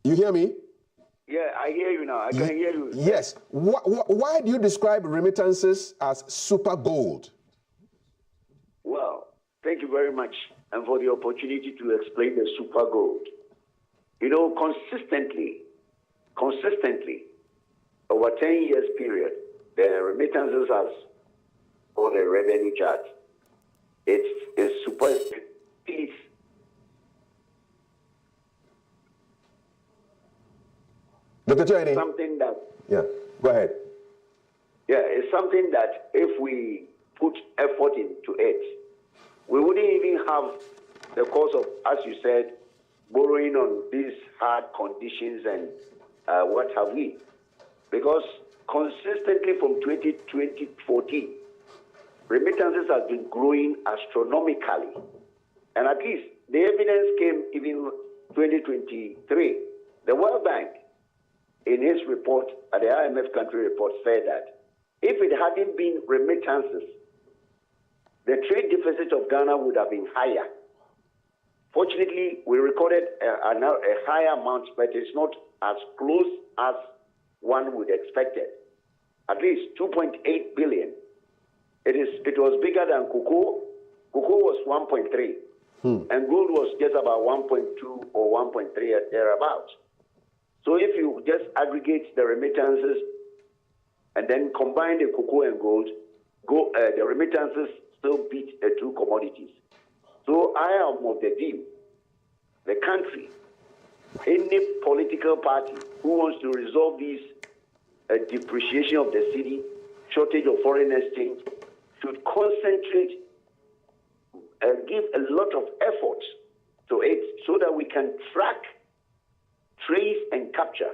You hear me? Yeah, I hear you now. I can hear you. Yes. Why do you describe remittances as super gold? Well, thank you very much, and for the opportunity to explain the super gold. You know, consistently, over 10 years period, the remittances has, or the revenue chart, it's super, it's Dr. Ituahine. Something that... Yeah, go ahead. Yeah, it's something that if we put effort into it, we wouldn't even have the cost of, as you said, borrowing on these hard conditions and what have we. Because consistently from 2014, remittances have been growing astronomically. And at least the evidence came even 2023. The World Bank, in his report, at the IMF country report, said that if it hadn't been remittances, the trade deficit of Ghana would have been higher. Fortunately, we recorded a higher amount, but it's not as close as one would expect it. At least 2.8 billion. It was bigger than cocoa. Cocoa was 1.3, and gold was just about 1.2 or 1.3 at thereabouts. So if you just aggregate the remittances and then combine the cocoa and gold, the remittances still beat the two commodities. So I am of the view, the country, any political party who wants to resolve this depreciation of the city, shortage of foreign exchange, should concentrate and give a lot of effort to it so that we can track, trace, and capture.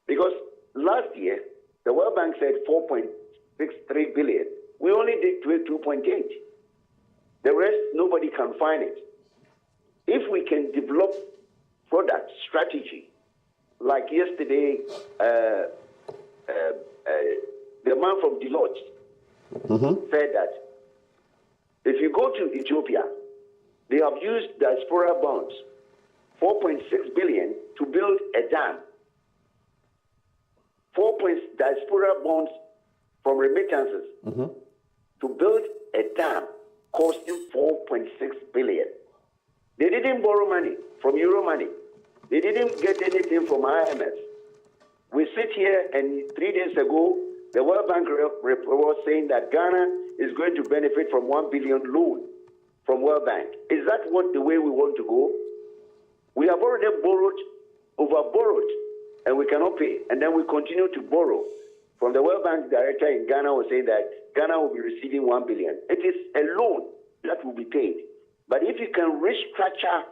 Because last year, the World Bank said 4.63 billion. We only did 2.8. The rest, nobody can find it. If we can develop product strategy. Like yesterday, the man from Deloitte said that if you go to Ethiopia, they have used diaspora bonds, 4.6 billion, to build a dam. Diaspora bonds from remittances to build a dam costing 4.6 billion. They didn't borrow money from Euro money. They didn't get anything from IMF. We sit here, and 3 days ago, the World Bank report was saying that Ghana is going to benefit from 1 billion loan from World Bank. Is that the way we want to go? We have already over-borrowed, and we cannot pay. And then we continue to borrow. From the World Bank director in Ghana was saying that Ghana will be receiving 1 billion. It is a loan that will be paid. But if you can restructure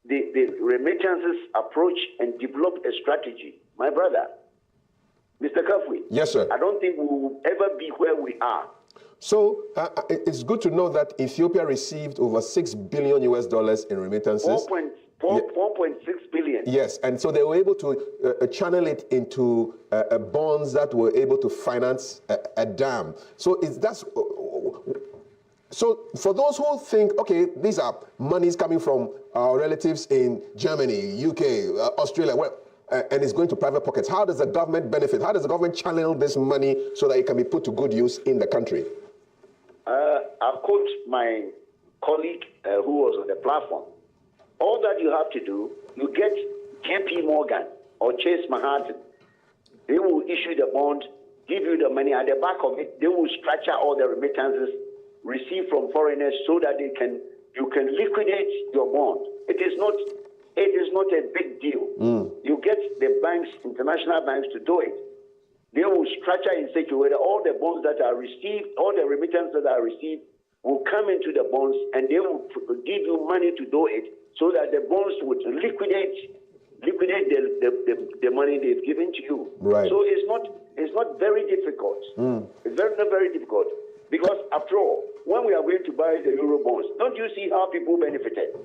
the remittances approach and develop a strategy, my brother, Mr. Kafui. Yes, sir. I don't think we will ever be where we are. So it's good to know that Ethiopia received over $6 billion in remittances. 4.6 billion. Yes, and so they were able to channel it into bonds that were able to finance a dam. So so for those who think, okay, these are monies coming from our relatives in Germany, UK, Australia, and it's going to private pockets, how does the government benefit? How does the government channel this money so that it can be put to good use in the country? I'll quote my colleague who was on the platform. All that you have to do, you get JP Morgan or Chase Manhattan. They will issue the bond, give you the money. At the back of it, they will structure all the remittances received from foreigners so that you can liquidate your bond. It is not a big deal. You get the banks, international banks, to do it. They will structure in such a way that all the bonds that are received, all the remittances that are received will come into the bonds, and they will give you money to do it so that the bonds would liquidate the money they've given to you. Right. So it's not very difficult. It's not very difficult. Because after all, when we are going to buy the Euro bonds, don't you see how people benefited?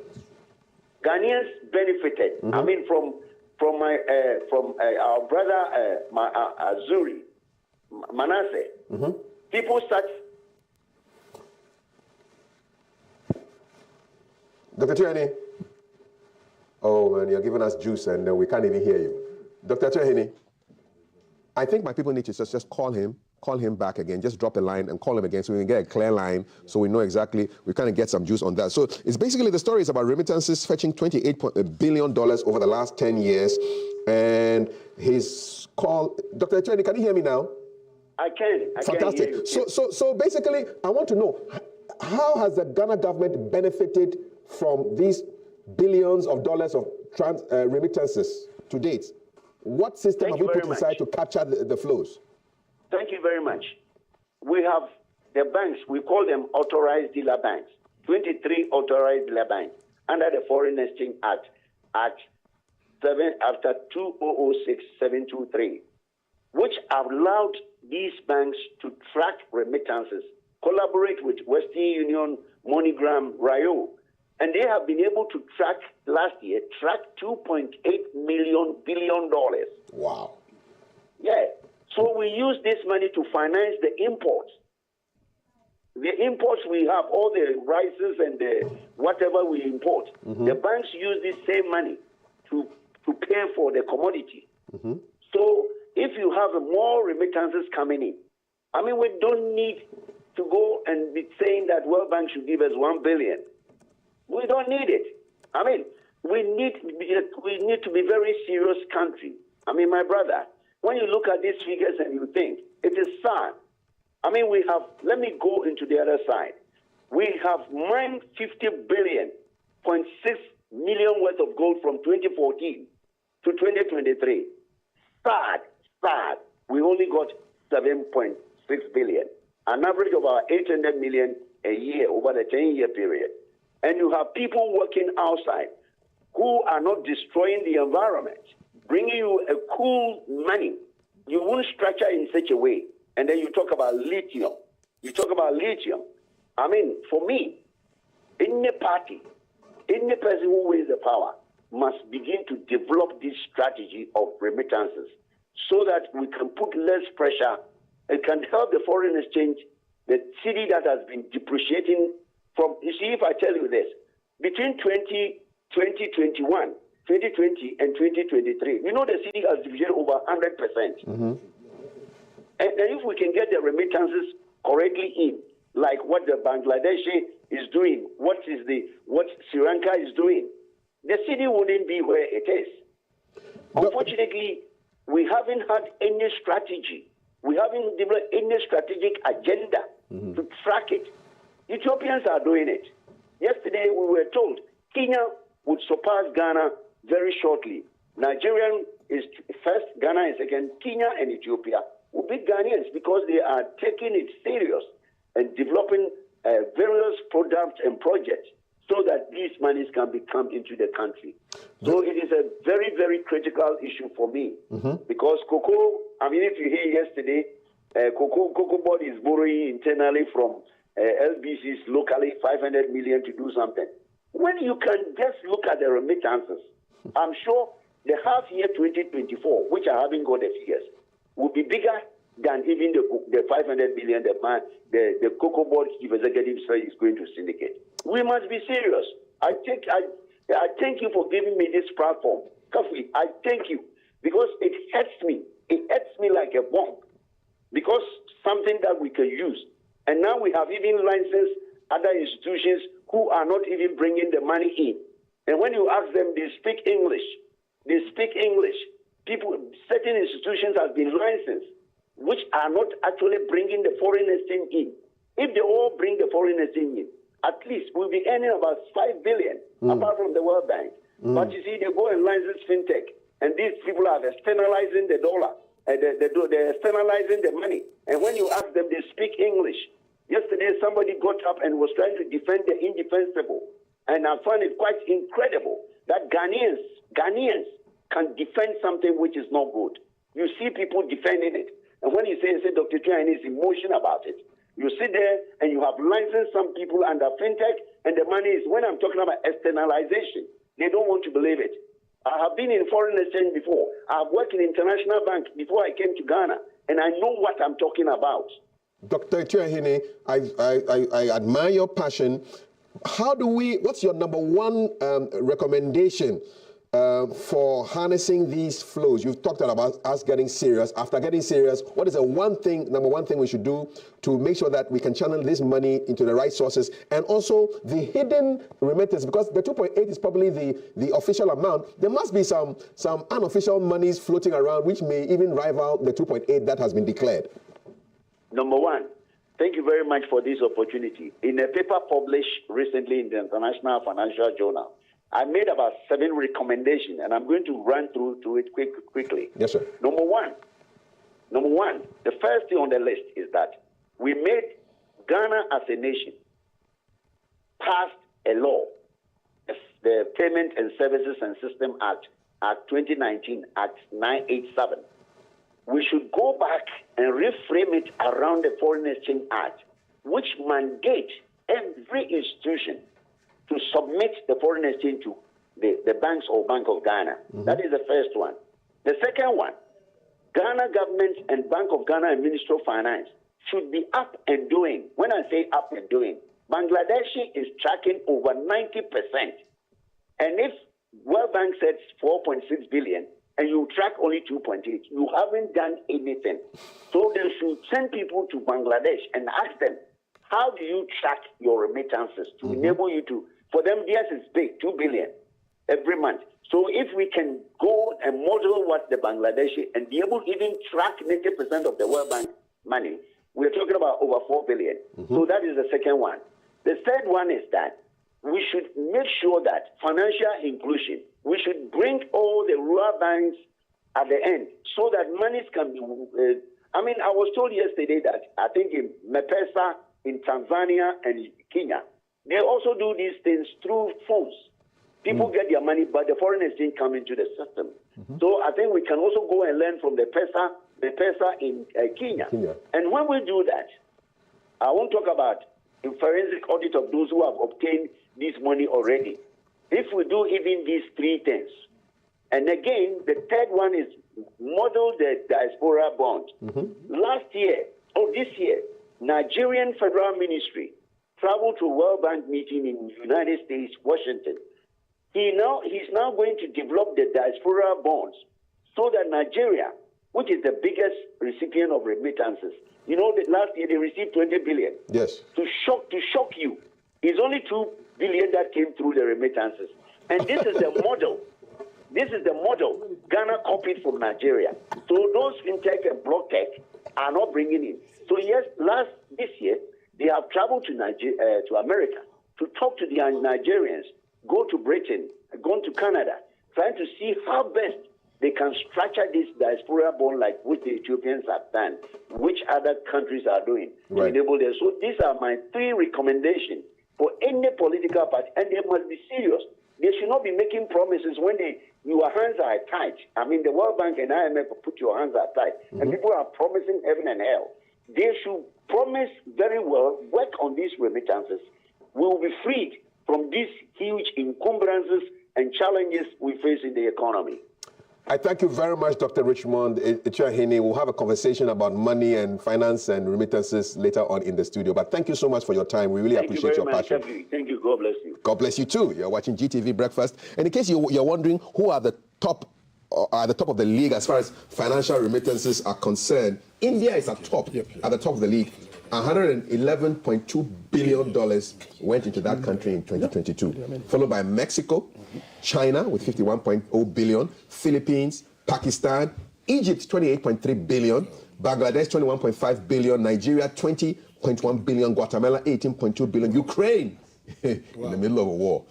Ghanaians benefited. I mean, from our brother Azuri, Manasseh. People start. Dr. Tuheni. Oh man, you're giving us juice and we can't even hear you. Dr. Tuheni, I think my people need to just call him back again, just drop a line and call him again so we can get a clear line so we know exactly, we kind of get some juice on that. So it's basically the story is about remittances fetching $28 billion over the last 10 years. And his call, Dr. Tuheni, can you hear me now? I can. Fantastic. Can hear you. So basically, I want to know, how has the Ghana government benefited from these billions of dollars of remittances to date? What system have we put aside to capture the flows? Thank you very much. We have the banks, we call them authorized dealer banks, 23 authorized dealer banks under the Foreign Exchange Act, after 2006-723, which allowed these banks to track remittances, collaborate with Western Union, MoneyGram, Rio, and they have been able to track, last year, $2.8 billion. Wow. Yeah. So we use this money to finance the imports. The imports we have, all the rices and the whatever we import, the banks use this same money to pay for the commodity. So if you have more remittances coming in, I mean, we don't need to go and be saying that World Bank should give us 1 billion. We don't need it. I mean, we need to be very serious country. I mean, my brother, when you look at these figures and you think, it is sad. I mean, let me go into the other side. We have mined 50.6 billion worth of gold from 2014 to 2023. Sad. We only got 7.6 billion, an average of about 800 million a year over the 10-year period. And you have people working outside who are not destroying the environment, bringing you a cool money. You won't structure in such a way. And then you talk about lithium. I mean, for me, any party, any person who wins the power must begin to develop this strategy of remittances so that we can put less pressure and can help the foreign exchange, the cedi that has been depreciating from, you see, if I tell you this, between 2021, 2020 and 2023, you know the cedi has depreciated over 100%. And if we can get the remittances correctly in, like what the Bangladesh is doing, what Sri Lanka is doing, the cedi wouldn't be where it is. Unfortunately, we haven't had any strategy. We haven't developed any strategic agenda to track it. Ethiopians are doing it. Yesterday, we were told Kenya would surpass Ghana very shortly. Nigeria is first, Ghana is second, Kenya and Ethiopia will be Ghanaians because they are taking it serious and developing various products and projects so that these monies can come into the country. So it is a very, very critical issue for me because cocoa, I mean, if you hear yesterday, cocoa board is borrowing internally from LBCs locally 500 million to do something. When you can just look at the remittances, I'm sure the half year 2024, which I haven't got the figures, will be bigger than even the 500 million the cocoa board chief executive is going to syndicate. We must be serious. I thank you for giving me this platform. Kafi, I thank you because it hurts me. It hurts me like a bomb because something that we can use. And now we have even licensed other institutions who are not even bringing the money in. And when you ask them, they speak English. They speak English. Certain institutions have been licensed, which are not actually bringing the foreign exchange in. If they all bring the foreign exchange in, at least we'll be earning about 5 billion, apart from the World Bank. But you see, they go and license fintech, and these people are externalizing the dollar, and they're externalizing the money. And when you ask them, they speak English. Yesterday, somebody got up and was trying to defend the indefensible. And I find it quite incredible that Ghanaians can defend something which is not good. You see people defending it. And when you say Dr. Tuan is emotional about it, you sit there and you have licensed some people under fintech, and the money is, when I'm talking about externalization, they don't want to believe it. I have been in foreign exchange before. I've worked in international bank before I came to Ghana, and I know what I'm talking about. Dr. Tuahine, I admire your passion. What's your number one recommendation for harnessing these flows? You've talked about us getting serious. After getting serious, what is the number one thing we should do to make sure that we can channel this money into the right sources, and also the hidden remittance? Because the 2.8 is probably the official amount. There must be some unofficial monies floating around which may even rival the 2.8 that has been declared. Number one, thank you very much for this opportunity. In a paper published recently in the International Financial Journal, I made about 7 recommendations, and I'm going to run through it quickly. Yes, sir. Number one, the first thing on the list is that we made Ghana as a nation passed a law, the Payment and Services and System Act 2019, Act 987. We should go back and reframe it around the Foreign Exchange Act, which mandates every institution to submit the foreign exchange to the banks or Bank of Ghana. That is the first one. The second one, Ghana government and Bank of Ghana and Ministry of Finance should be up and doing. When I say up and doing, Bangladesh is tracking over 90%. And if World Bank says 4.6 billion, and you track only 2.8, you haven't done anything. So they should send people to Bangladesh and ask them, how do you track your remittances to enable you to, for them, theirs is big, 2 billion every month. So if we can go and model what the Bangladeshi and be able to even track 90% of the World Bank money, we're talking about over 4 billion. So that is the second one. The third one is that we should make sure that financial inclusion, we should bring all the rural banks at the end so that monies can be. I was told yesterday that I think in M-Pesa, in Tanzania and Kenya, they also do these things through phones. People get their money, but the foreign exchange come into the system. So I think we can also go and learn from the M-Pesa in Kenya. And when we do that, I won't talk about a forensic audit of those who have obtained this money already. if we do even these three things, and again, the third one is model the diaspora bond. Last year, or this year, Nigerian Federal Ministry traveled to a World Bank meeting in the United States, Washington. He's now going to develop the diaspora bonds so that Nigeria, which is the biggest recipient of remittances, you know that last year they received 20 billion. Yes. To shock you, it's only 2 billion that came through the remittances. And this is the model. This is the model Ghana copied from Nigeria. So those fintech and block tech are not bringing in. So yes, this year, they have traveled to America to talk to the Nigerians, go to Britain, gone to Canada, trying to see how best they can structure this diaspora bond like which the Ethiopians have done, which other countries are doing to enable them. So these are my 3 recommendations for any political party, and they must be serious. They should not be making promises when your hands are tied. I mean, the World Bank and IMF put your hands are tied, and people are promising heaven and hell. They should promise very well, work on these remittances. We will be freed from these huge encumbrances and challenges we face in the economy. I thank you very much, Dr. Richmond Echiahini. We'll have a conversation about money and finance and remittances later on in the studio. But thank you so much for your time. We really appreciate your passion. Thank you. God bless you. God bless you too. You're watching GTV Breakfast. And in case you're wondering who are the top of the league as far as financial remittances are concerned, India is at the top of the league. $111.2 billion went into that country in 2022, followed by Mexico, China with 51.0 billion, Philippines, Pakistan, Egypt 28.3 billion, Bangladesh 21.5 billion, Nigeria 20.1 billion, Guatemala 18.2 billion, Ukraine in the middle of a war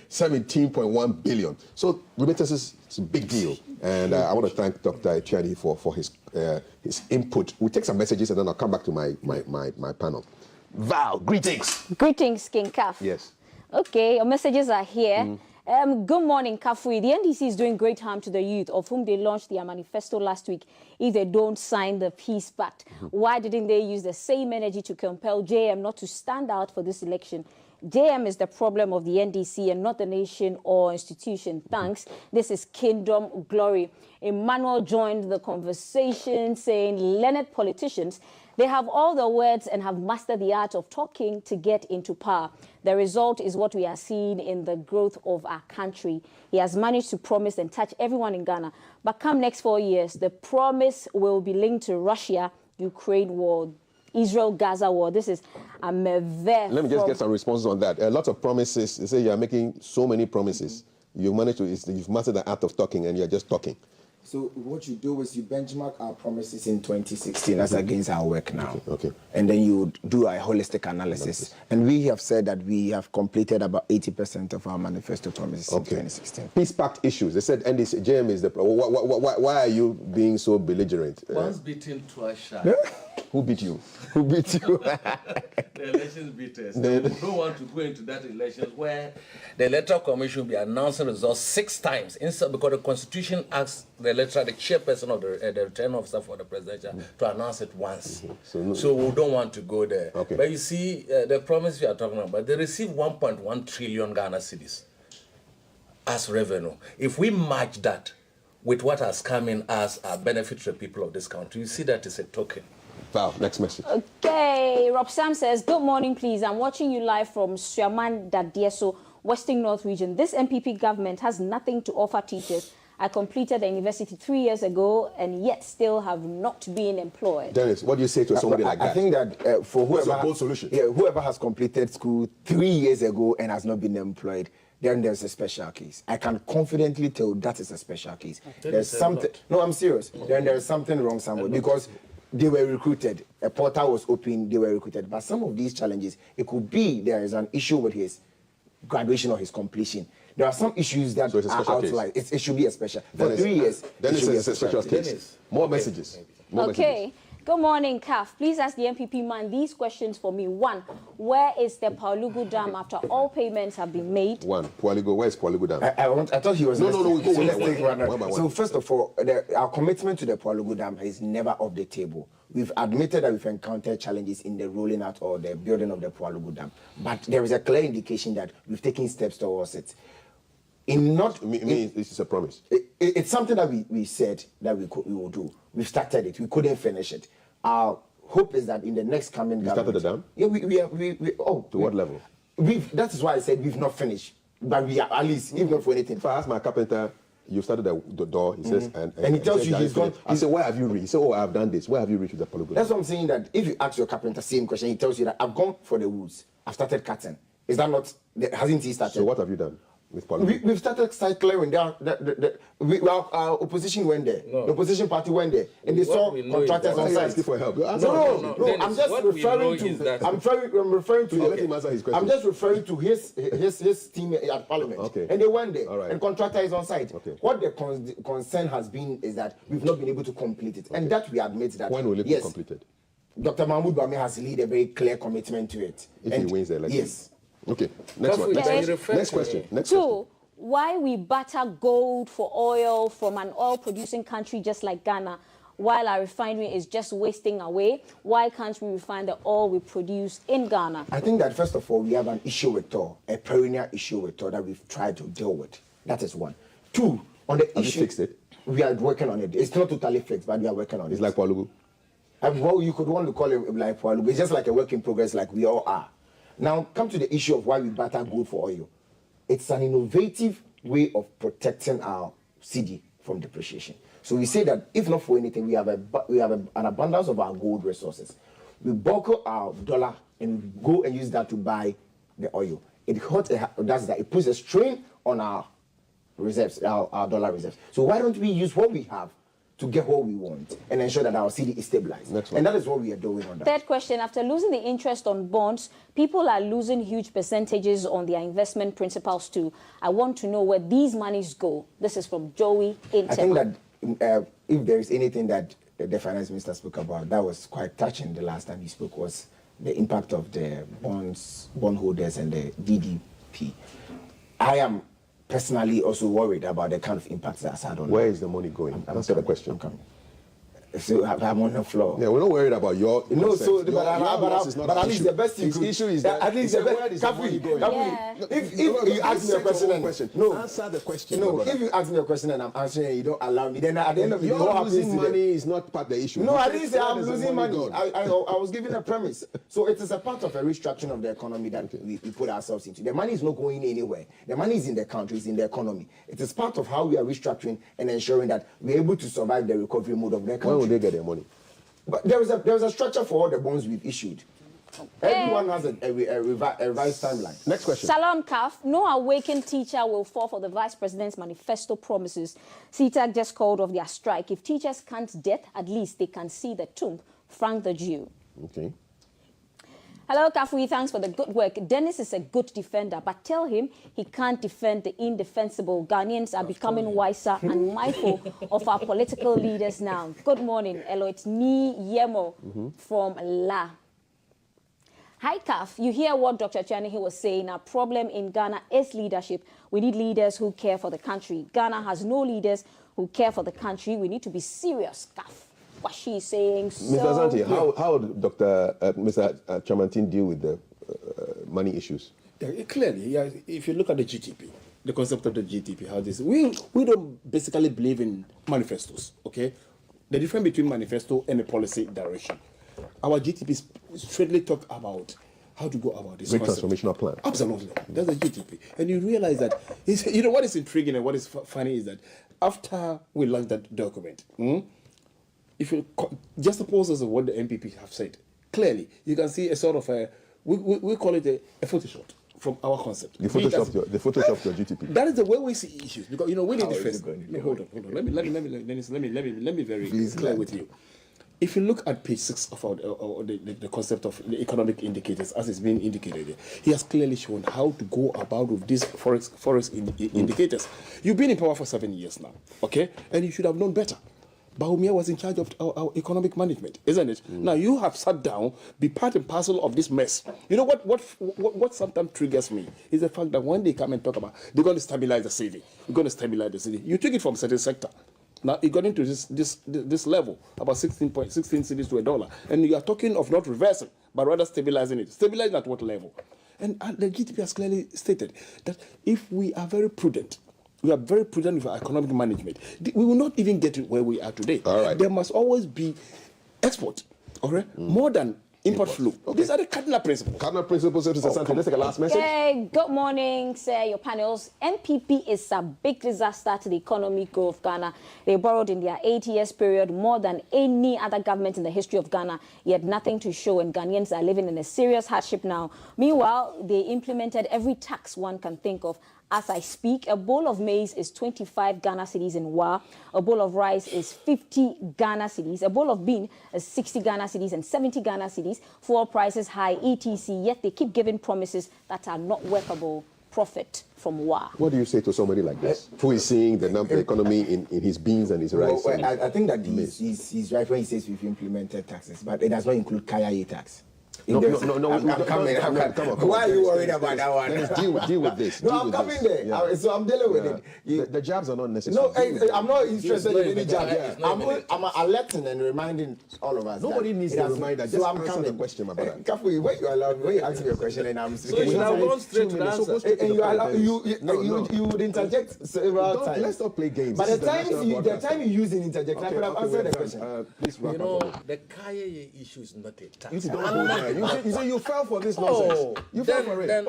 17.1 billion. So remittances is a big deal, and I want to thank Dr. Echiahini for his input. We'll take some messages and then I'll come back to my panel. Val, greetings. Greetings, King Kaf. Yes. Okay, your messages are here. Good morning, Kafui. The NDC is doing great harm to the youth, of whom they launched their manifesto last week, if they don't sign the Peace Pact. Why didn't they use the same energy to compel JM not to stand out for this election? JM is the problem of the NDC and not the nation or institution. Thanks. This is Kingdom Glory. Emmanuel joined the conversation saying, learned politicians, they have all the words and have mastered the art of talking to get into power. The result is what we are seeing in the growth of our country. He has managed to promise and touch everyone in Ghana. But come next 4 years, the promise will be linked to Russia, Ukraine war, Israel-Gaza war. This is Let me just get some responses on that. A lot of promises. They say you are making so many promises. You've mastered the art of talking and you're just talking. So what you do is you benchmark our promises in 2016 as against our work now. Okay. And then you do a holistic analysis. And we have said that we have completed about 80% of our manifesto promises in 2016. Peace Pact issues. They said NDC, JM is the why are you being so belligerent? Once beaten, twice shy. Who beat you? Who beat you? The elections beat us. We don't want to go into that elections where the Electoral Commission will be announcing results 6 times instead, because the Constitution asks the chairperson of the return officer for the presidential to announce it once. So we don't want to go there. Okay. But you see, the promise we are talking about, they receive 1.1 trillion Ghana cedis as revenue. If we match that with what has come in as a benefit to the people of this country, you see that it's a token. Wow, next message. Okay, Rob Sam says, good morning, please. I'm watching you live from Suaman Dadieso, Western North Region. This MPP government has nothing to offer teachers. I completed the university 3 years ago and yet still have not been employed. Dennis, what do you say to somebody like that? I think that for whoever, a bold solution? Whoever has completed school 3 years ago and has not been employed, then there's a special case. I can confidently tell that is a special case. There's something. No, I'm serious. Then there's something wrong somewhere because they were recruited. A portal was open, they were recruited. But some of these challenges, it could be there is an issue with his graduation or his completion. There are some issues that are outlined. It should be a special. For 3 years, then it's a special case. More messages. Okay. Good morning, CAF. Please ask the MPP man these questions for me. 1, where is the Palugu Dam after all payments have been made? 1, Palugu. Where is Palugu Dam? I thought he was... No, we go. So let's take one by one. So first of all, our commitment to the Palugu Dam is never off the table. We've admitted that we've encountered challenges in the rolling out or the building of the Palugu Dam. But there is a clear indication that we've taken steps towards it. This is a promise. It's something that we said that we will do. We started it. We couldn't finish it. Our hope is that in the next coming. You started the dam? Yeah, to what level? That is why I said we've not finished, but we are at least, if not for anything. If I ask my carpenter, you started the door. He says, and he tells you he's gone. I said, where have you reached? He said, oh, I've done this. Where have you reached with the polygon? That's what I'm saying. That if you ask your carpenter same question, he tells you that I've gone for the woods. I've started cutting. Is that not? Hasn't he started? So what have you done with polygon? We've started site clearing. Our opposition went there. No. The opposition party went there, and they saw contractors on site. Asking for help. No. I'm just referring to. I'm referring to. Let him answer his question. I'm just referring to his team at Parliament. Okay. And they went there, right. and contractor is on site. Okay. What the concern has been is that we've not been able to complete it, and that we admit that. When will it be completed? Dr. Mahmoud Bami has laid a very clear commitment to it. If he wins the election. Yes. Okay. Next one. Next question. Two, why we barter gold for oil from an oil-producing country just like Ghana, while our refinery is just wasting away? Why can't we refine the oil we produce in Ghana? I think that first of all, we have an issue with oil, a perennial issue with oil that we've tried to deal with. That is one. Two, on the Have issue, you fixed it? we are working on it. It's not totally fixed, but we are working on it. It's like Palugu. Well, you could want to call it like Palugu. It's just like a work in progress, like we all are. Now, come to the issue of why we barter gold for oil. It's an innovative way of protecting our cedi from depreciation. So we say that if not for anything, we have an abundance of our gold resources. We buckle our dollar and go and use that to buy the oil. It does that. It puts a strain on our reserves, our dollar reserves. So why don't we use what we have to get what we want and ensure that our cedi is stabilized? And that is what we are doing on that. Third question, after losing the interest on bonds, people are losing huge percentages on their investment principals too. I want to know where these monies go. This is from Joey in I think that if there is anything that the finance minister spoke about, that was quite touching the last time he spoke, was the impact of the bondholders and the DDP. I am personally also worried about the kind of impact that's had on. Where is the money going? Answer the question. So I'm on the floor. Yeah, we're not worried about your. No, so but at least the best his issue is that at least the where is the best. money going? If you ask me a question, answer the question. No, if you ask me a question and I'm answering and you don't allow me, then at the end of the day, you're losing money is not part of the issue. No, I didn't say I'm losing money. I was giving a premise. So it is a part of a restructuring of the economy that we put ourselves into. The money is not going anywhere. The money is in the country, it's in the economy. It is part of how we are restructuring and ensuring that we're able to survive the recovery mode of the country. When will they get their money? But there is a structure for all the bonds we've issued. Everyone has a revised timeline. Next question. Shalom Kaf, no awakened teacher will fall for the Vice President's manifesto promises. CTAC just called off their strike. If teachers can't death, at least they can see the tomb. Frank the Jew. Okay. Hello, Kafui. Thanks for the good work. Dennis is a good defender, but tell him he can't defend the indefensible. Ghanaians are becoming wiser and mindful of our political leaders now. Good morning, Elo. It's Ni Yemo from La. Hi, Kaf. You hear what Dr. Chianihi was saying. Our problem in Ghana is leadership. We need leaders who care for the country. Ghana has no leaders who care for the country. We need to be serious, Kaf. What she's saying. So Mr. Asante, how did Mr. Chamantin deal with the money issues? Clearly, if you look at the GDP, the concept of the GDP, how this we don't basically believe in manifestos. Okay, the difference between manifesto and a policy direction. Our GDP straightly talk about how to go about this transformational plan. Absolutely, that's a GDP, and you realize that what is intriguing and what is funny is that after we launched that document. If you just suppose as what the MPP have said, clearly you can see a sort of we call it a Photoshop from our concept. The Photoshop your GDP. That is the way we see issues because we need the first. Hold on. Let me be very clear with you. If you look at page 6 of the concept of the economic indicators as it's being indicated here, he has clearly shown how to go about with these forex indicators. You've been in power for 7 years now, okay, and you should have known better. Bawumia was in charge of our economic management, isn't it? Now you have sat down, be part and parcel of this mess. You know what sometimes triggers me is the fact that when they come and talk about they're going to stabilize the city, you're going to stabilize the city. You took it from a certain sector. Now it got into this level, about 16 cedis to $1, and you are talking of not reversing, but rather stabilizing it. Stabilizing at what level? And the GDP has clearly stated that if we are very prudent, We are very prudent with our economic management. We will not even get to where we are today. All right. There must always be export, more than import flow. These are the cardinal principles. Cardinal principles, Mr. Asante. Let's take a last message. Okay, good morning, sir, your panels. NPP is a big disaster to the economic growth of Ghana. They borrowed in their 8 years period more than any other government in the history of Ghana, yet nothing to show, and Ghanaians are living in a serious hardship now. Meanwhile, they implemented every tax one can think of. As I speak, a bowl of maize is 25 Ghana cedis in WA. A bowl of rice is 50 Ghana cedis. A bowl of bean is 60 Ghana cedis and 70 Ghana cedis. Fuel prices high, etc. Yet they keep giving promises that are not workable. Profit from WA. What do you say to somebody like this, who is seeing the economy in his beans and his rice? Well, I think that he's right when he says we've implemented taxes, but it does not include Kaya tax. No, I'm coming. Come on. Why are you worried about that one? Let's deal with this. No, I'm coming there. Yeah. So I'm dealing with it. The jabs are not necessary. No, I'm not interested in any jab. I'm alerting and reminding all of us. Nobody needs to remind us. Just answer the question, my brother. Kafu, when you ask me a question and I'm speaking, you have gone straight to the answer. You would interject several times. Let's not play games. But the time you use an interjection, I could have answered the question. Please wrap up. The Kaya issue is not a tax. You say you fell for this nonsense. You fell for it.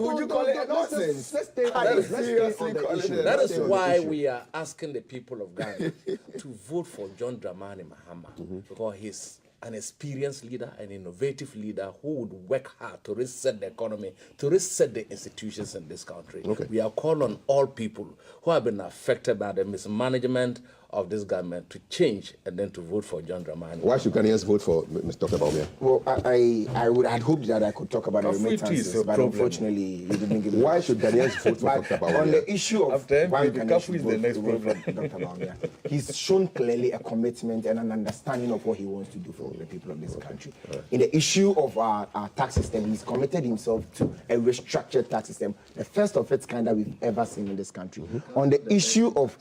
Would you call it nonsense? Let's stay on the issue. That is why we are asking the people of Ghana to vote for John Dramani Mahama, because he's an experienced leader, an innovative leader who would work hard to reset the economy, to reset the institutions in this country. We are calling on all people who have been affected by the mismanagement of this government to change and then to vote for John Dramani. Why should Ghanaians vote for Dr. Bawumia? Well, I'd hoped that I could talk about the remittances, but unfortunately, you didn't give me. Why should Ghanaians vote for Dr. Bawumia? On the issue of why Ghanaians should vote for Dr. Bawumia, he's shown clearly a commitment and an understanding of what he wants to do for the people of this country. In the issue of our tax system, he's committed himself to a restructured tax system, the first of its kind that we've ever seen in this country. On the issue of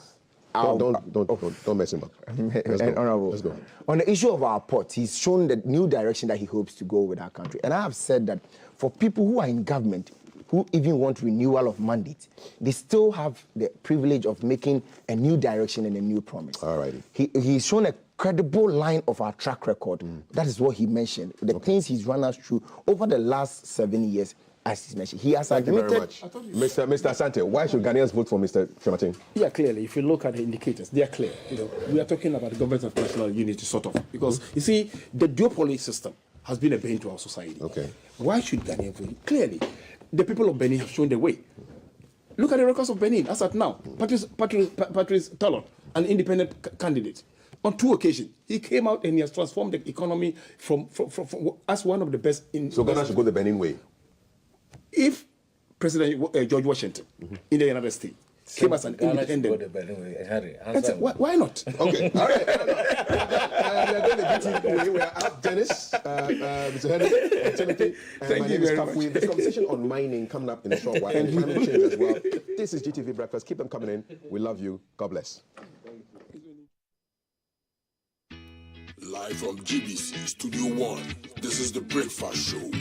don't mess him up. Let's go. On the issue of our port, he's shown the new direction that he hopes to go with our country. And I have said that for people who are in government, who even want renewal of mandate, they still have the privilege of making a new direction and a new promise. All righty. He's shown a credible line of our track record. That is what he mentioned. The things he's run us through over the last 7 years. As he's mentioned, he has Thank you very much. Mr. Asante, why should Ghanaians vote for Mr. Shematin? Yeah, clearly, if you look at the indicators, they are clear. We are talking about the government of national unity, sort of, because you see, the duopoly system has been a bane to our society. Why should Ghanaians vote? Clearly, the people of Benin have shown the way. Look at the records of Benin as at now. Patrice Talon, an independent candidate. On 2 occasions, he came out and he has transformed the economy from as one of the best in. So Ghana should go the Benin way. If President George Washington in the United States came as an independent, why not? Okay, all right. We are going to GTV. We are out. Dennis, Mr. Henry, Timothy, thank you very much. This conversation on mining coming up in a short while, and climate change as well. This is GTV Breakfast. Keep them coming in. We love you. God bless. Live from GBC Studio One, this is The Breakfast Show.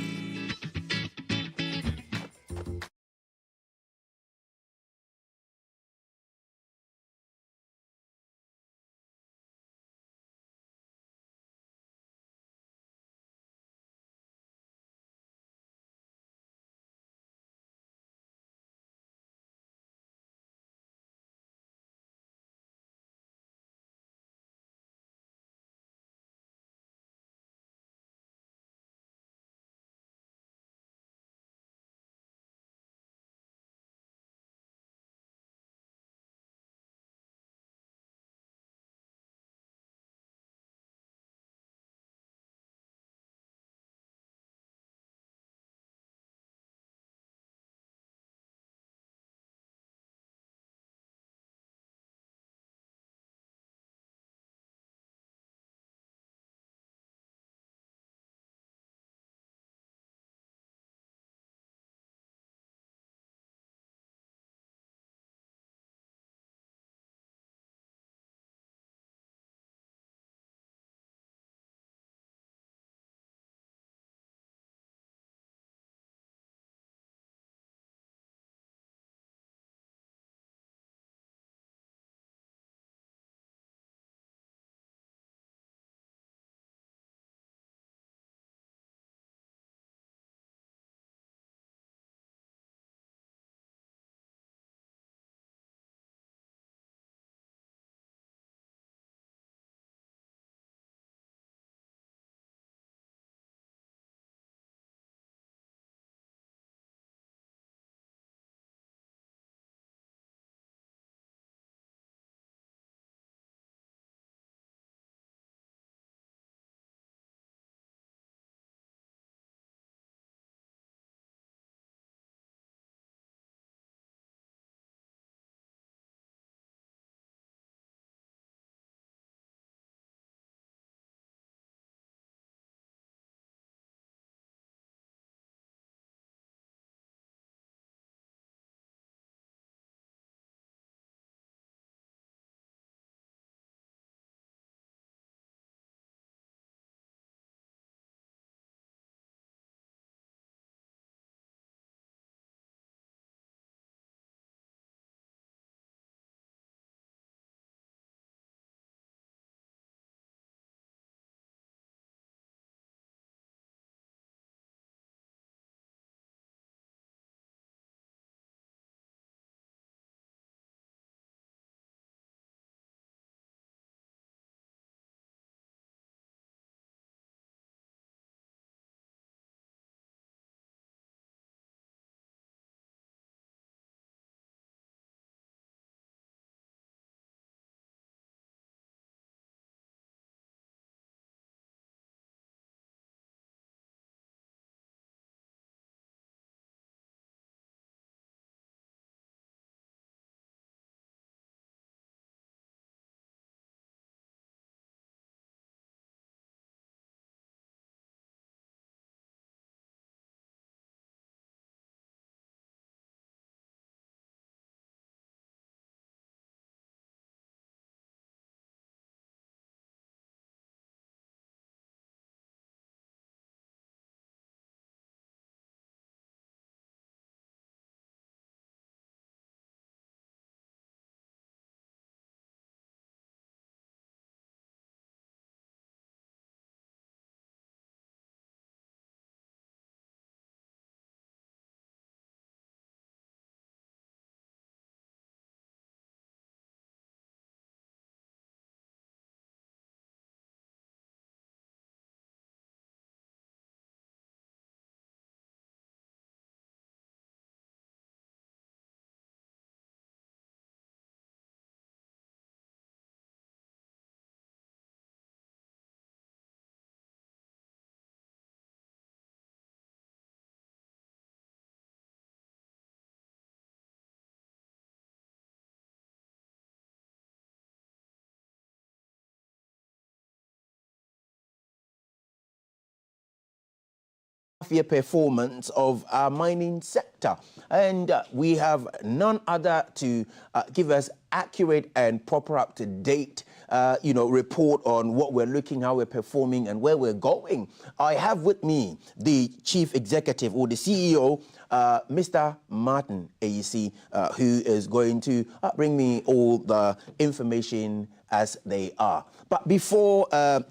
year performance of our mining sector. And we have none other to give us accurate and proper up-to-date report on what we're looking, how we're performing, and where we're going. I have with me the Chief Executive or the CEO, Mr. Martin Ayisi, who is going to bring me all the information as they are. But before,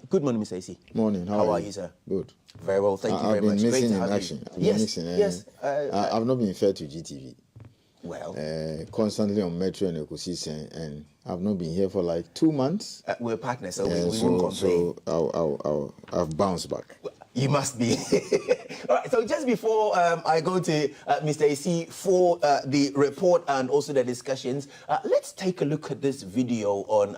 good morning, Mr. Ayisi. Morning. How are you, sir? Good. Very well, thank you very much. I've been missing Great to in have action. you. Yes. I've not been fair to GTV. Well, constantly on Metro and Ecosystem, and I've not been here for like 2 months. We're partners, so we won't complain. So I've bounced back. You must be. All right, so just before I go to Mr. AC for the report and also the discussions, let's take a look at this video on...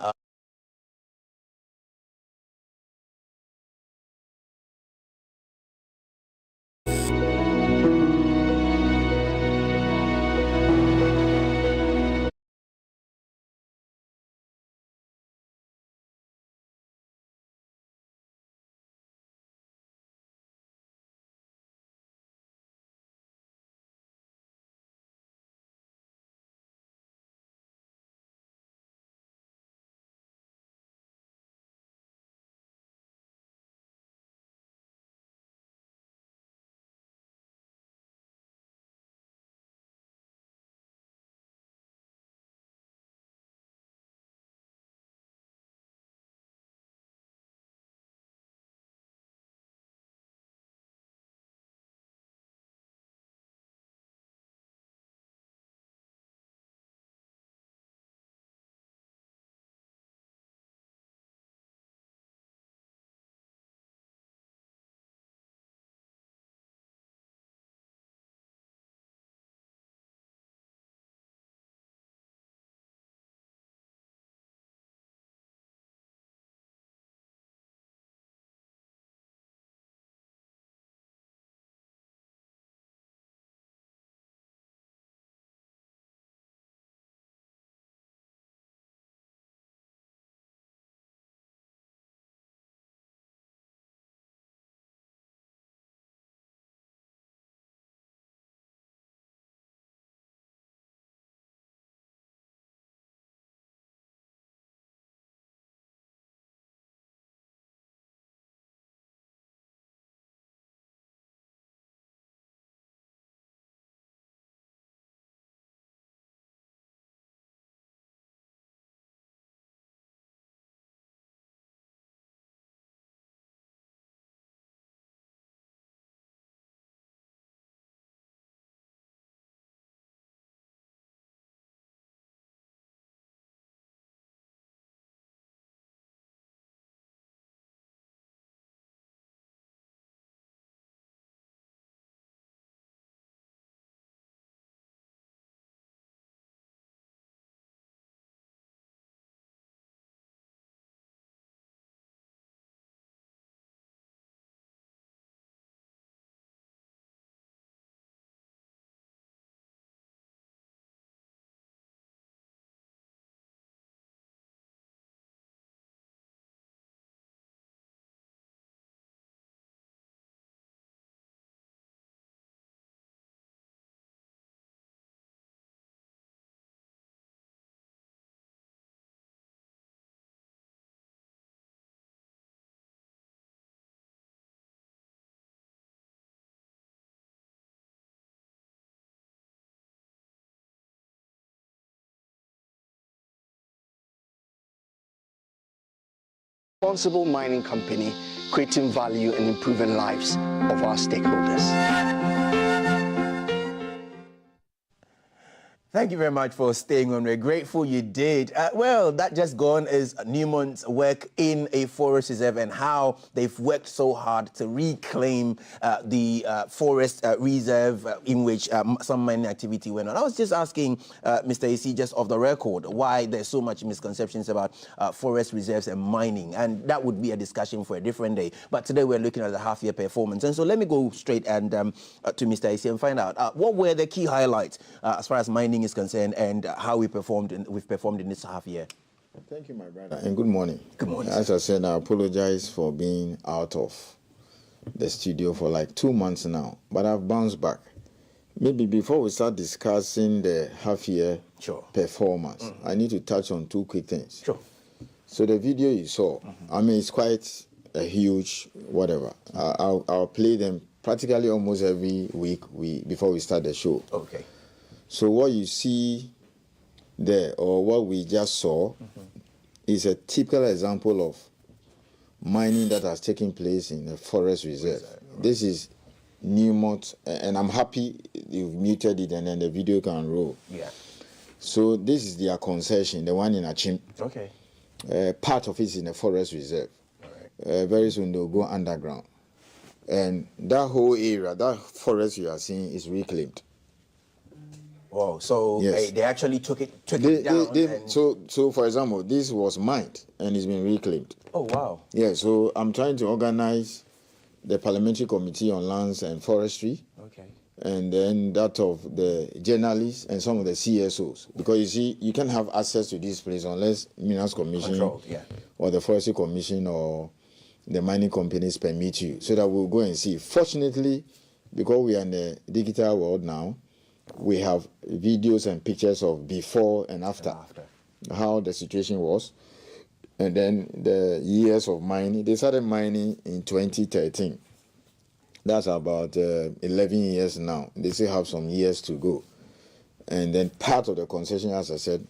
Responsible mining company, creating value and improving lives of our stakeholders. Thank you very much for staying on. We're grateful you did. Well, that just gone is Newmont's work in a forest reserve and how they've worked so hard to reclaim the forest reserve in which some mining activity went on. I was just asking Mr. AC, just off the record, why there's so much misconceptions about forest reserves and mining, and that would be a discussion for a different day. But today we're looking at the half-year performance, and so let me go straight and to Mr. AC and find out what were the key highlights as far as mining is concerned and how we've performed in this half year. Thank you, my brother, and good morning. Good morning. As I said, I apologize for being out of the studio for like 2 months now, but I've bounced back. Maybe before we start discussing the half-year performance, I need to touch on 2 quick things. Sure. So the video you saw, I mean, it's quite a huge whatever. I'll play them practically almost every week before we start the show. Okay. So what you see there, or what we just saw, is a typical example of mining that has taken place in a forest reserve. This is Newmont, and I'm happy you've muted it and then the video can roll. Yeah. So this is their concession, the one in Achim. Okay. Part of it is in a forest reserve. Very soon they'll go underground. And that whole area, that forest you are seeing is reclaimed. Wow, so Yes. they actually took it down. And... So for example, this was mined and it's been reclaimed. Oh, wow. Yeah, so I'm trying to organize the Parliamentary Committee on Lands and Forestry. Okay. And then that of the journalists and some of the CSOs. Because you see, you can't have access to this place unless Minerals Commission Controlled, yeah. or the Forestry Commission or the mining companies permit you, so that we'll go and see. Fortunately, because we are in the digital world now, we have videos and pictures of before and after. How the situation was. And then the years of mining. They started mining in 2013. That's about 11 years now. They still have some years to go. And then part of the concession, as I said,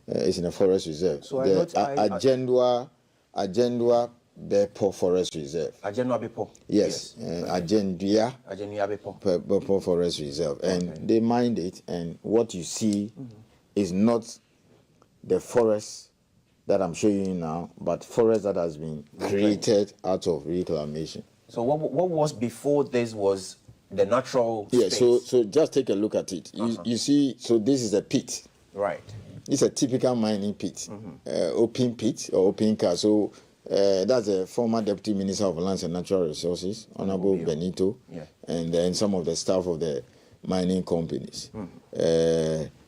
is in a forest reserve. So the Agenda Bepo Forest Reserve. Agenda Bepo? Yes. Agenda Bepo Forest Reserve. And they mined it, and what you see is not the forest that I'm showing you now, but forest that has been created out of reclamation. So what was before this was the natural space? So just take a look at it. You see, so this is a pit. Right. It's a typical mining pit, open pit or open cast. So that's the former Deputy Minister of Lands and Natural Resources, Honorable Benito, and then some of the staff of the mining companies.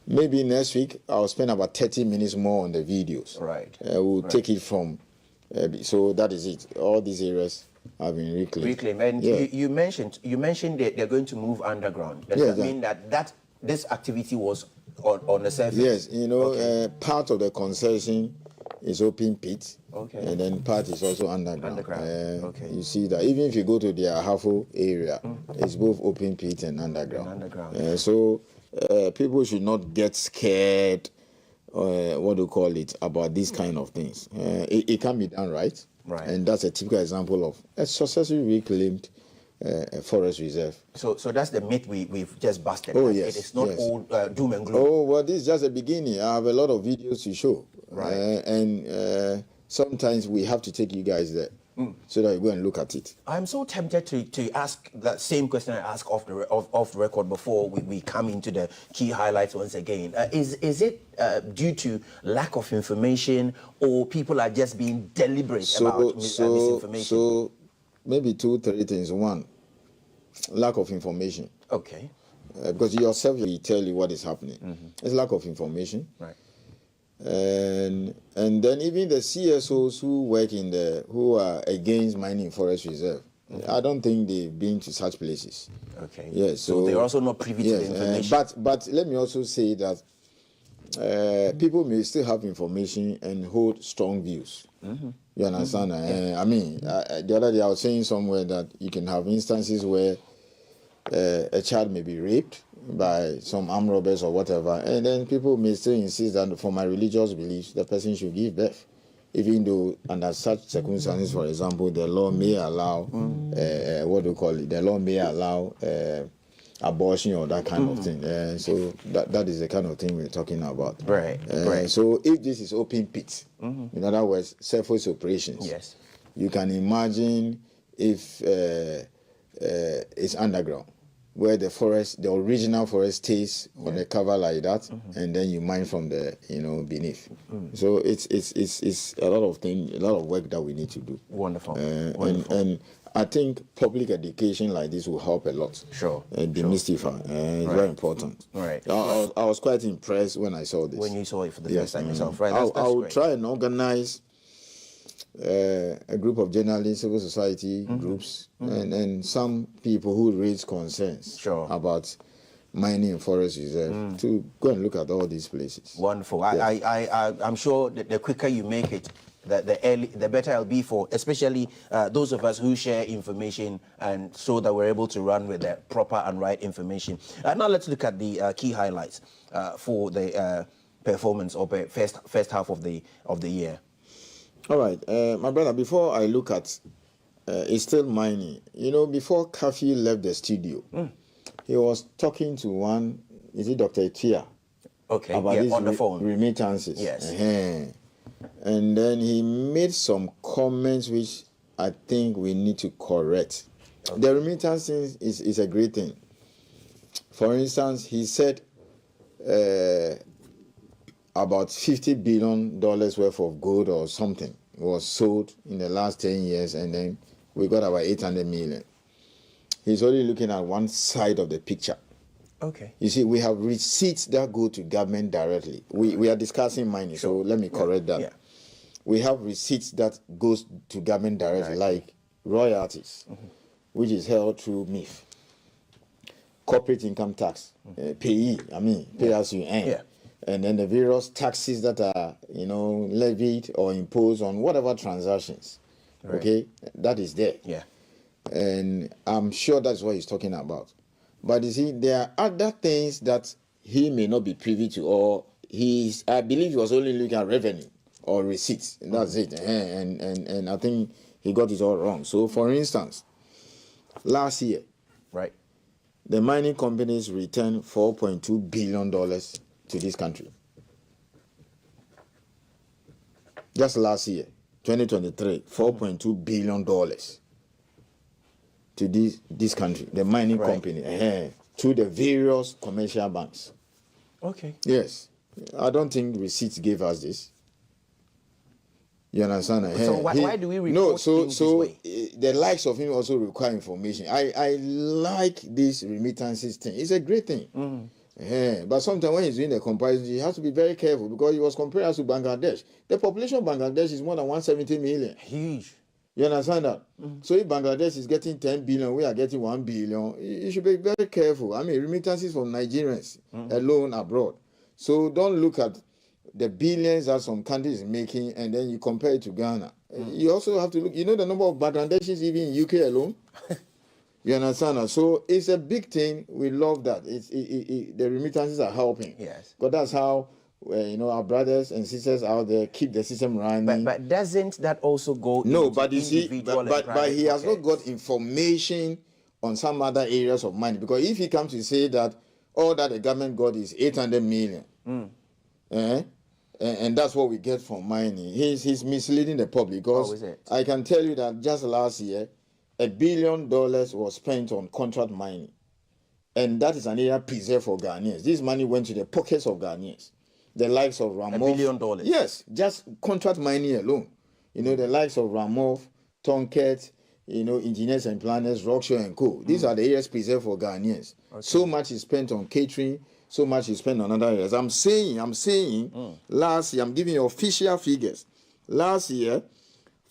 Maybe next week I'll spend about 30 minutes more on the videos. Right. We'll take it from, so that is it. All these areas have been reclaimed. And you mentioned that they're going to move underground. Does that mean that this activity was on the surface? Yes, you know, part of the concession is open pit, and then part is also underground. You see that even if you go to the Ahafo area, it's both open pit and underground. So people should not get scared, what do you call it, about these kind of things. It can be done right, and that's a typical example of a successfully reclaimed forest reserve. So that's the myth we've just busted. Oh, yes. It's not all doom and gloom. Oh, well, this is just the beginning. I have a lot of videos to show. And sometimes we have to take you guys there so that you go and look at it. I'm so tempted to ask that same question I asked off the record before we come into the key highlights once again. Is it due to lack of information, or people are just being deliberate about misinformation? So maybe 2-3 things. One, lack of information. Okay. Because yourself, you tell you what is happening. It's lack of information. Right. And then even the CSOs who are against mining forest reserve, I don't think they've been to such places. Okay. Yes. So they're also not privy to the information. But let me also say that people may still have information and hold strong views. You understand? I mean, the other day I was saying somewhere that you can have instances where a child may be raped by some armed robbers or whatever, and then people may still insist that for my religious beliefs, the person should give birth, even though under such circumstances, for example, the law may allow, what do you call it? The law may allow abortion or that kind of thing. So that is the kind of thing we're talking about. Right. So if this is open pit, in other words, surface operations, yes, you can imagine if it's underground, where the original forest stays on the cover like that, and then you mine from the beneath. So it's a lot of things, a lot of work that we need to do. Wonderful. And I think public education like this will help a lot. Sure. Demystify. It's very important. Right. I was quite impressed when I saw this. When you saw it for the first time yourself, right? I will try and organize a group of journalists, civil society groups, and some people who raise concerns about mining and forest reserve to go and look at all these places. Wonderful. Yes. I'm sure that the quicker you make it, the better it'll be for especially those of us who share information, and so that we're able to run with the proper and right information. Now let's look at the key highlights for the performance of the first half of the year. All right, my brother, before I look at it's still mining. You know, before Kafi left the studio, he was talking to one, is it Dr. Etia? Okay, about yeah, these on the phone. Remittances. Yes. And then he made some comments which I think we need to correct. Okay. The remittances is a great thing. For instance, he said about $50 billion worth of gold or something was sold in the last 10 years, and then we got about 800 million. He's only looking at one side of the picture. Okay. You see, we have receipts that go to government directly. We are discussing mining, so let me correct that. Yeah. We have receipts that goes to government directly, like royalties, which is held through MIF, corporate income tax, pay as you earn. Yeah. And then the various taxes that are, levied or imposed on whatever transactions. Right. Okay, that is there. Yeah. And I'm sure that's what he's talking about. But you see, there are other things that he may not be privy to, or I believe he was only looking at revenue or receipts, and that's it. And I think he got it all wrong. So, for instance, last year, right, the mining companies returned $4.2 billion to this country. Just last year, 2023, $4.2 billion to this country, the mining company, through the various commercial banks. Okay. Yes. I don't think receipts gave us this. You understand? So why do we report things this way? The likes of him also require information. I like this remittances thing. It's a great thing. But sometimes when he's doing the comparison, he has to be very careful, because he was comparing us to Bangladesh. The population of Bangladesh is more than 170 million. Huge. You understand that? So if Bangladesh is getting 10 billion, we are getting 1 billion. You should be very careful. I mean, remittances from Nigerians alone abroad. So don't look at the billions that some countries are making and then you compare it to Ghana. You also have to look, the number of Bangladeshis even in UK alone? You understand that? So it's a big thing. We love that. The remittances are helping. Yes. But that's how our brothers and sisters out there keep the system running. But doesn't that also go? No, into but you see, individual but he has not pockets? got information on some other areas of money. Because if he comes to say that all that the government got is 800 million, and that's what we get from mining, he's misleading the public. Because I can tell you that just last year, $1 billion was spent on contract mining. And that is an area preserved for Ghanaians. This money went to the pockets of Ghanaians. The likes of Ramof. $1 billion? Yes, just contract mining alone. The likes of Ramof, Tonket, engineers and planners, Rockshore and Co. These are the areas preserved for Ghanaians. Okay. So much is spent on catering, so much is spent on other areas. I'm saying, last year, I'm giving you official figures. Last year,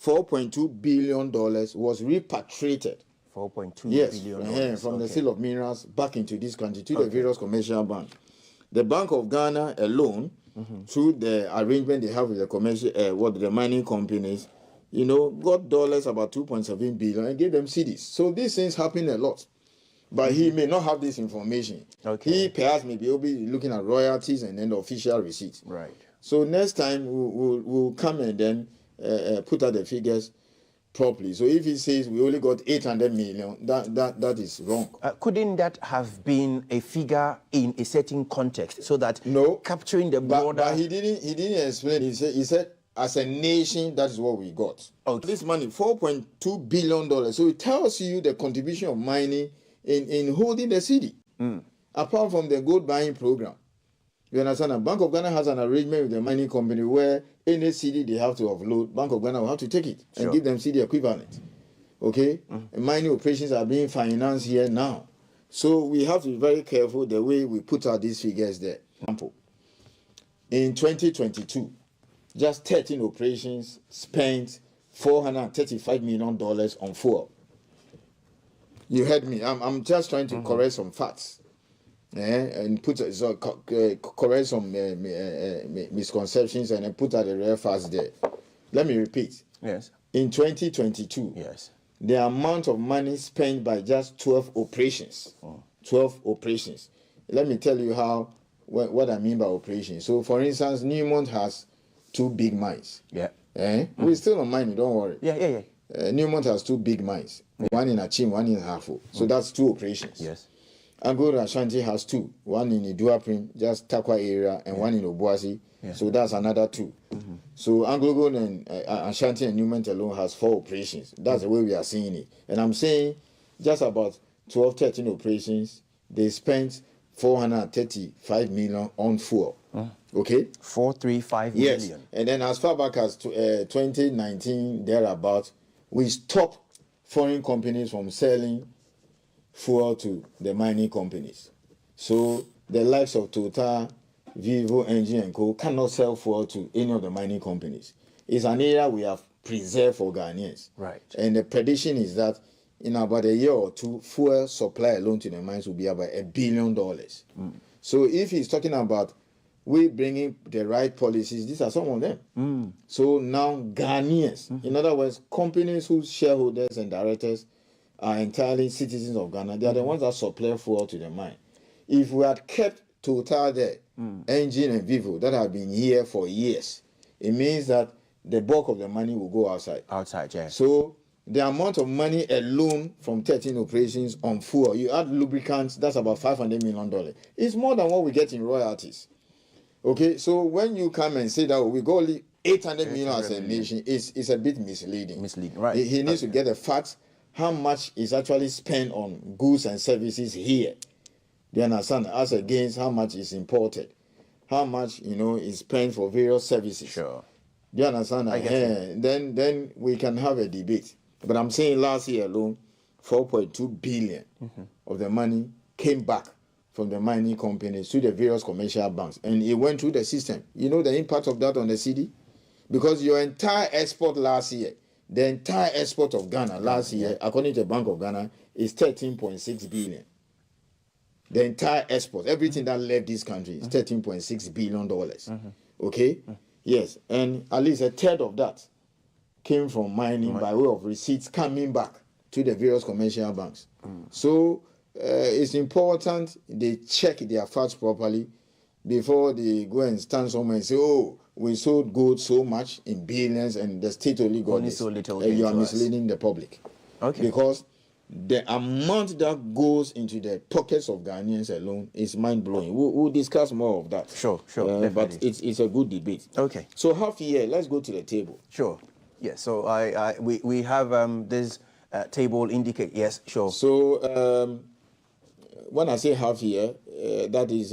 $4.2 billion was repatriated. $4.2 billion. From the sale of minerals back into this country to the various commercial banks. The Bank of Ghana alone, through the arrangement they have with the commercial, the mining companies, got dollars about 2.7 billion and gave them cedis. So these things happen a lot. But he may not have this information. Okay. He perhaps may be looking at royalties and then the official receipts. Right. So next time we'll come and then put out the figures properly. So if he says we only got 800 million, that is wrong. Couldn't that have been a figure in a certain context, so that capturing the broader? But he didn't explain. He said as a nation, that is what we got. Okay. This money, $4.2 billion. So it tells you the contribution of mining in holding the city. Apart from the gold buying program. You understand? And Bank of Ghana has an arrangement with the mining company where any city they have to offload, Bank of Ghana will have to take it and give them city equivalent. Okay? And mining operations are being financed here now. So we have to be very careful the way we put out these figures there. Example, in 2022, just 13 operations spent $435 million on fuel. You heard me. I'm just trying to correct some facts. And correct some misconceptions and put out the real facts there. Let me repeat. Yes. In 2022, yes, the amount of money spent by just 12 operations. 12 operations. Let me tell you what I mean by operations. So, for instance, Newmont has 2 big mines. Yeah. We're still on mining, don't worry. Yeah. Newmont has 2 big mines. One in Achim, one in Hafo. So that's 2 operations. Yes. Anglo Ashanti has 2. One in Iduaprim, just Takwa area, and one in Obuasi. Yeah. So that's another 2. So Anglo and Ashanti and Newmont alone has 4 operations. That's the way we are seeing it. And I'm saying just about 12, 13 operations, they spent $435 million on fuel. Okay? 435 yes. million. And then as far back as 2019, thereabout, we stopped foreign companies from selling fuel to the mining companies. So the likes of Total, Vivo, Engie and Co. cannot sell fuel to any of the mining companies. It's an area we have preserved for Ghanaians. Right. And the prediction is that in about a year or 2, fuel supply alone to the mines will be about $1 billion. So if he's talking about we bringing the right policies, these are some of them. So now Ghanaians, in other words, companies whose shareholders and directors are entirely citizens of Ghana, they are the ones that supply fuel to the mine. If we had kept Total there, Engie and Vivo that have been here for years, it means that the bulk of the money will go outside. Outside, yeah. So the amount of money alone from 13 operations on fuel, you add lubricants, that's about $500 million. It's more than what we get in royalties. Okay, so when you come and say that we got only 800 million as a nation, it's a bit misleading. Misleading, right. He needs to get the facts, how much is actually spent on goods and services here. Do you understand? As against how much is imported. How much, is spent for various services. Sure. Do you understand? Then we can have a debate. But I'm saying last year alone, 4.2 billion of the money came back from the mining companies to the various commercial banks. And it went through the system. You know the impact of that on the city? Because your entire export last year, the entire export of Ghana last year, according to the Bank of Ghana, is 13.6 billion. The entire export, everything that left this country is $13.6 billion. Okay? Yes. And at least a third of that came from mining by way of receipts coming back to the various commercial banks. So it's important they check their facts properly before they go and stand somewhere and say, oh, we sold gold so much in billions and the state only got this. So little You are misleading the public. Okay. Because the amount that goes into the pockets of Ghanaians alone is mind-blowing. We'll discuss more of that. Sure. But it's a good debate. Okay. So half year, let's go to the table. Sure. Yes. So we have this table indicate. Yes. Sure. So when I say half year, that is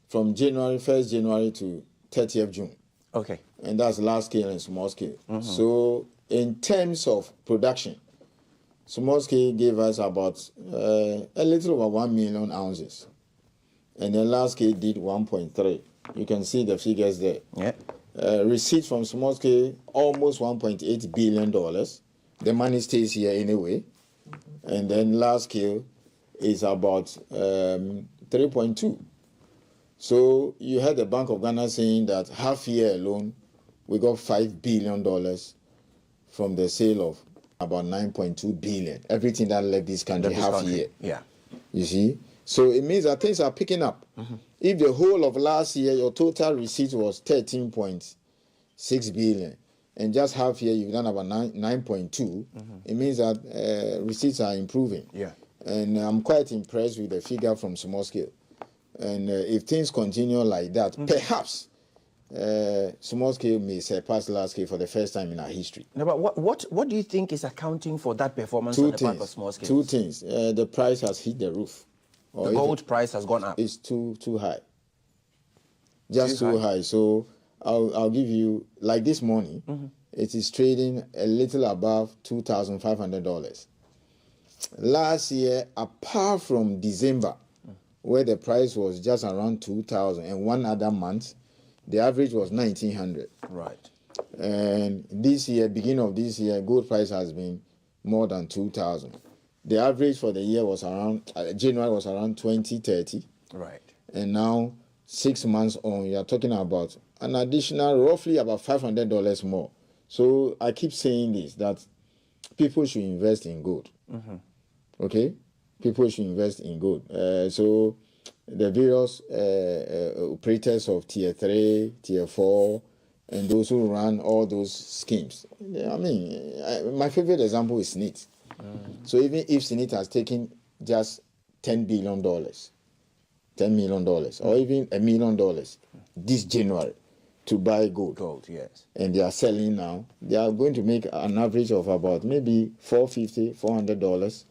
from 1st January to 30th June. Okay. And that's large scale and small scale. So in terms of production, small scale gave us about a little over 1 million ounces. And then large scale did 1.3. You can see the figures there. Yeah. Receipts from small scale, almost $1.8 billion. The money stays here anyway. And then large scale is about 3.2. So you heard the Bank of Ghana saying that half year alone, we got $5 billion from the sale of about 9.2 billion. Everything that left this country year. Yeah. You see? So it means that things are picking up. If the whole of last year, your total receipt was 13.6 billion, and just half year you've done about 9.2, it means that receipts are improving. Yeah. And I'm quite impressed with the figure from small scale. And if things continue like that, perhaps small scale may surpass large scale for the first time in our history. No, but what do you think is accounting for that performance on the part of small scale? Two things. The price has hit the roof. The gold price has gone up. It's too high. Just too high. So I'll give you, like this morning, it is trading a little above $2,500. Last year, apart from December, where the price was just around 2,000, and one other month, the average was 1,900. Right. And this year, beginning of this year, gold price has been more than 2,000. The average for the year was around, January was around 2030. Right. And now, 6 months on, you are talking about an additional roughly about $500 more. So I keep saying this, that people should invest in gold. Okay? People should invest in gold. So the various operators of Tier 3, Tier 4, and those who run all those schemes. I mean, my favorite example is SNIT. So even if SNIT has taken just $10 billion, $10 million, or even $1 million this January to buy gold. Gold, yes. And they are selling now, they are going to make an average of about maybe $450, $400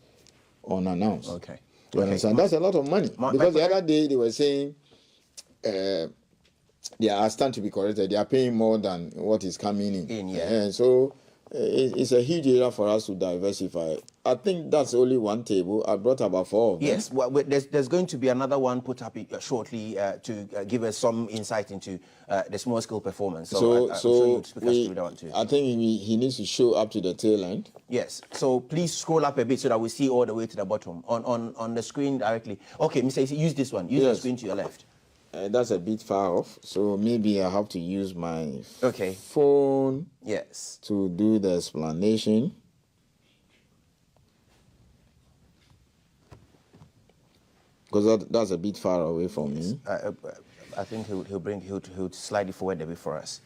on an ounce. Okay. You understand? That's a lot of money. Because the other day they were saying they are stand to be corrected. They are paying more than what is coming in. And so it's a huge area for us to diversify. I think that's only one table. I brought about 4 of them. Yes, well, there's going to be another one put up shortly to give us some insight into the small scale performance. So I think he needs to show up to the tail end. Yes. So please scroll up a bit so that we see all the way to the bottom on the screen directly. Okay, Mr. Isi, use this one. Use the screen to your left. That's a bit far off, so maybe I have to use my phone to do the explanation. Because that's a bit far away from me. I think he'll slide it forward a bit for us.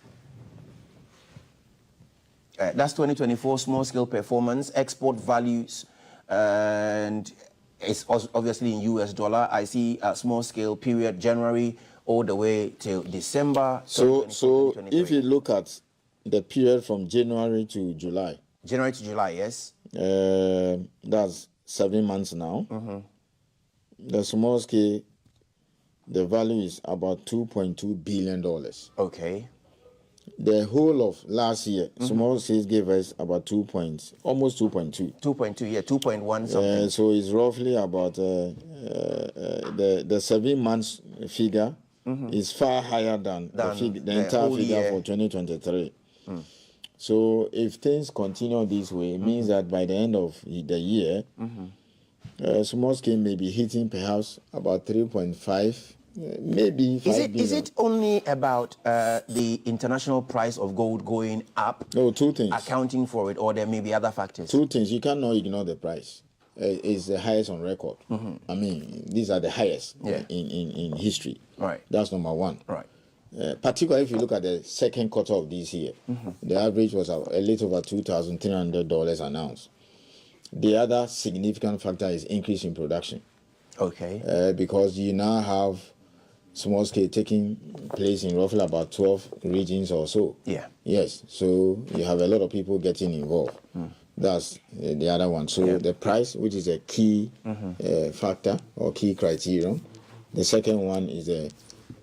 That's 2024 small scale performance, export values, and it's obviously in US dollar. I see a small scale period January all the way till December. So if you look at the period from January to July. January to July, yes. That's 7 months now. The small scale, the value is about $2.2 billion. Okay. The whole of last year, small scale gave us about almost 2.2. 2.2, yeah, 2.1 something. So it's roughly about the 7 months figure is far higher than the entire figure for 2023. So if things continue this way, it means that by the end of the year, small scale may be hitting perhaps about 3.5, maybe 5 billion. Is it only about the international price of gold going up? No, 2 things. Accounting for it, or there may be other factors? 2 things. You cannot ignore the price. It's the highest on record. I mean, these are the highest in history. Right. That's number one. Right. Particularly if you look at the second quarter of this year, the average was a little over $2,300 an ounce. The other significant factor is increase in production. Okay. Because you now have small scale taking place in roughly about 12 regions or so. Yeah. Yes. So you have a lot of people getting involved. That's the other one. So the price, which is a key factor or key criterion. The second one is the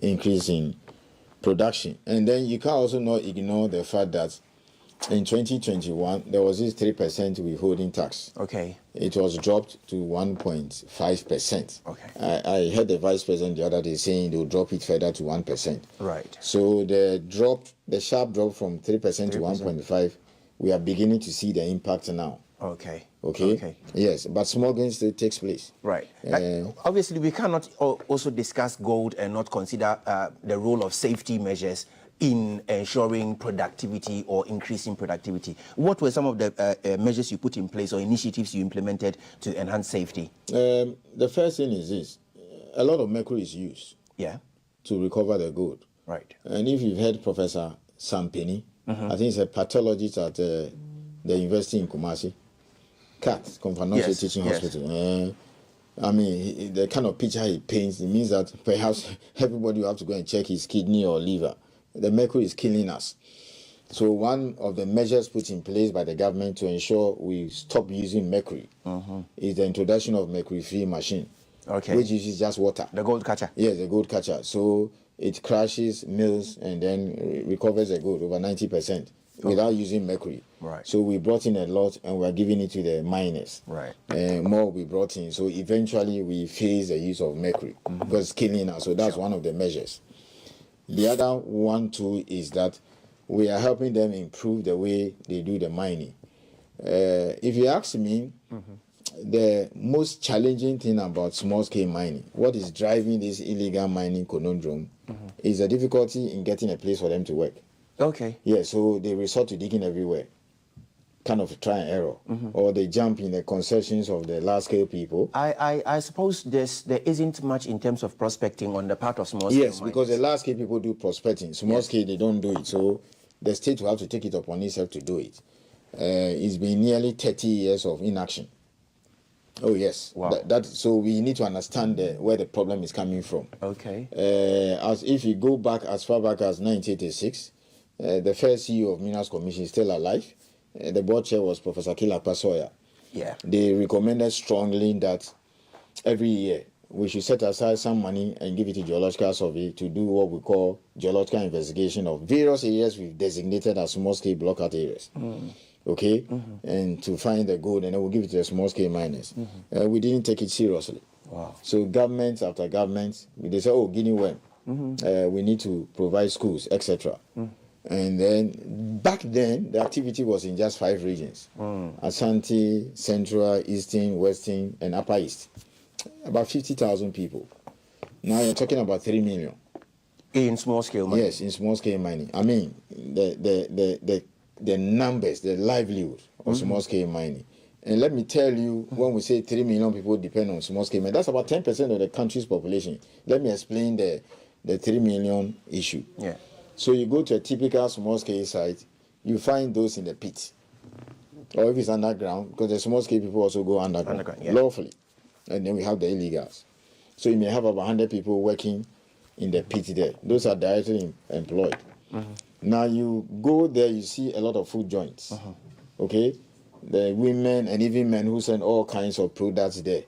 increase in production. And then you can also not ignore the fact that in 2021, there was this 3% withholding tax. Okay. It was dropped to 1.5%. Okay. I heard the vice president the other day saying they'll drop it further to 1%. Right. So the sharp drop from 3% to 1.5%, we are beginning to see the impact now. Okay. Okay. Yes, but small gain still takes place. Right. Obviously, we cannot also discuss gold and not consider the role of safety measures in ensuring productivity or increasing productivity. What were some of the measures you put in place or initiatives you implemented to enhance safety? The first thing is this. A lot of mercury is used to recover the gold. Right. And if you've heard Professor Sam Penny, I think he's a pathologist at the university in Kumasi, Confanosia Teaching Hospital. I mean, the kind of picture he paints, it means that perhaps everybody will have to go and check his kidney or liver. The mercury is killing us. So one of the measures put in place by the government to ensure we stop using mercury is the introduction of mercury-free machine, which uses just water. The gold catcher. Yes, the gold catcher. So it crashes, mills, and then recovers the gold over 90% without using mercury. Right. So we brought in a lot, and we're giving it to the miners. Right. More we brought in. So eventually we phase the use of mercury because it's killing us. So that's one of the measures. The other one too is that we are helping them improve the way they do the mining. If you ask me, the most challenging thing about small-scale mining, what is driving this illegal mining conundrum, is the difficulty in getting a place for them to work. Okay. Yeah, so they resort to digging everywhere, kind of try and error, or they jump in the concessions of the large-scale people. I suppose there isn't much in terms of prospecting on the part of small-scale Yes, because the large-scale people do prospecting. Small-scale, they don't do it, so the state will have to take it upon itself to do it. It's been nearly 30 years of inaction. Oh yes. Wow. So we need to understand where the problem is coming from. Okay. As if you go back as far back as 1986, the first CEO of Minerals Commission is still alive. The board chair was Professor Kila Pasoya. Yeah. They recommended strongly that every year we should set aside some money and give it to Geological Survey to do what we call geological investigation of various areas we've designated as small-scale block-out areas. Okay, and to find the gold, and then we'll give it to the small-scale miners. We didn't take it seriously. Wow. So government after government, they say, oh, Guinea worm, we need to provide schools, etc. And then, back then, the activity was in just 5 regions. Ashanti, Central, Eastern, Western, and Upper East. About 50,000 people. Now you're talking about 3 million. In small-scale mining? Yes, in small-scale mining. I mean, the numbers, the livelihood of small-scale mining. And let me tell you, when we say 3 million people depend on small-scale mining, that's about 10% of the country's population. Let me explain the 3 million issue. Yeah. So you go to a typical small-scale site, you find those in the pit. Or if it's underground, because the small-scale people also go underground lawfully. And then we have the illegals. So you may have about 100 people working in the pit there. Those are directly employed. Now you go there, you see a lot of food joints. Okay? The women and even men who send all kinds of products there.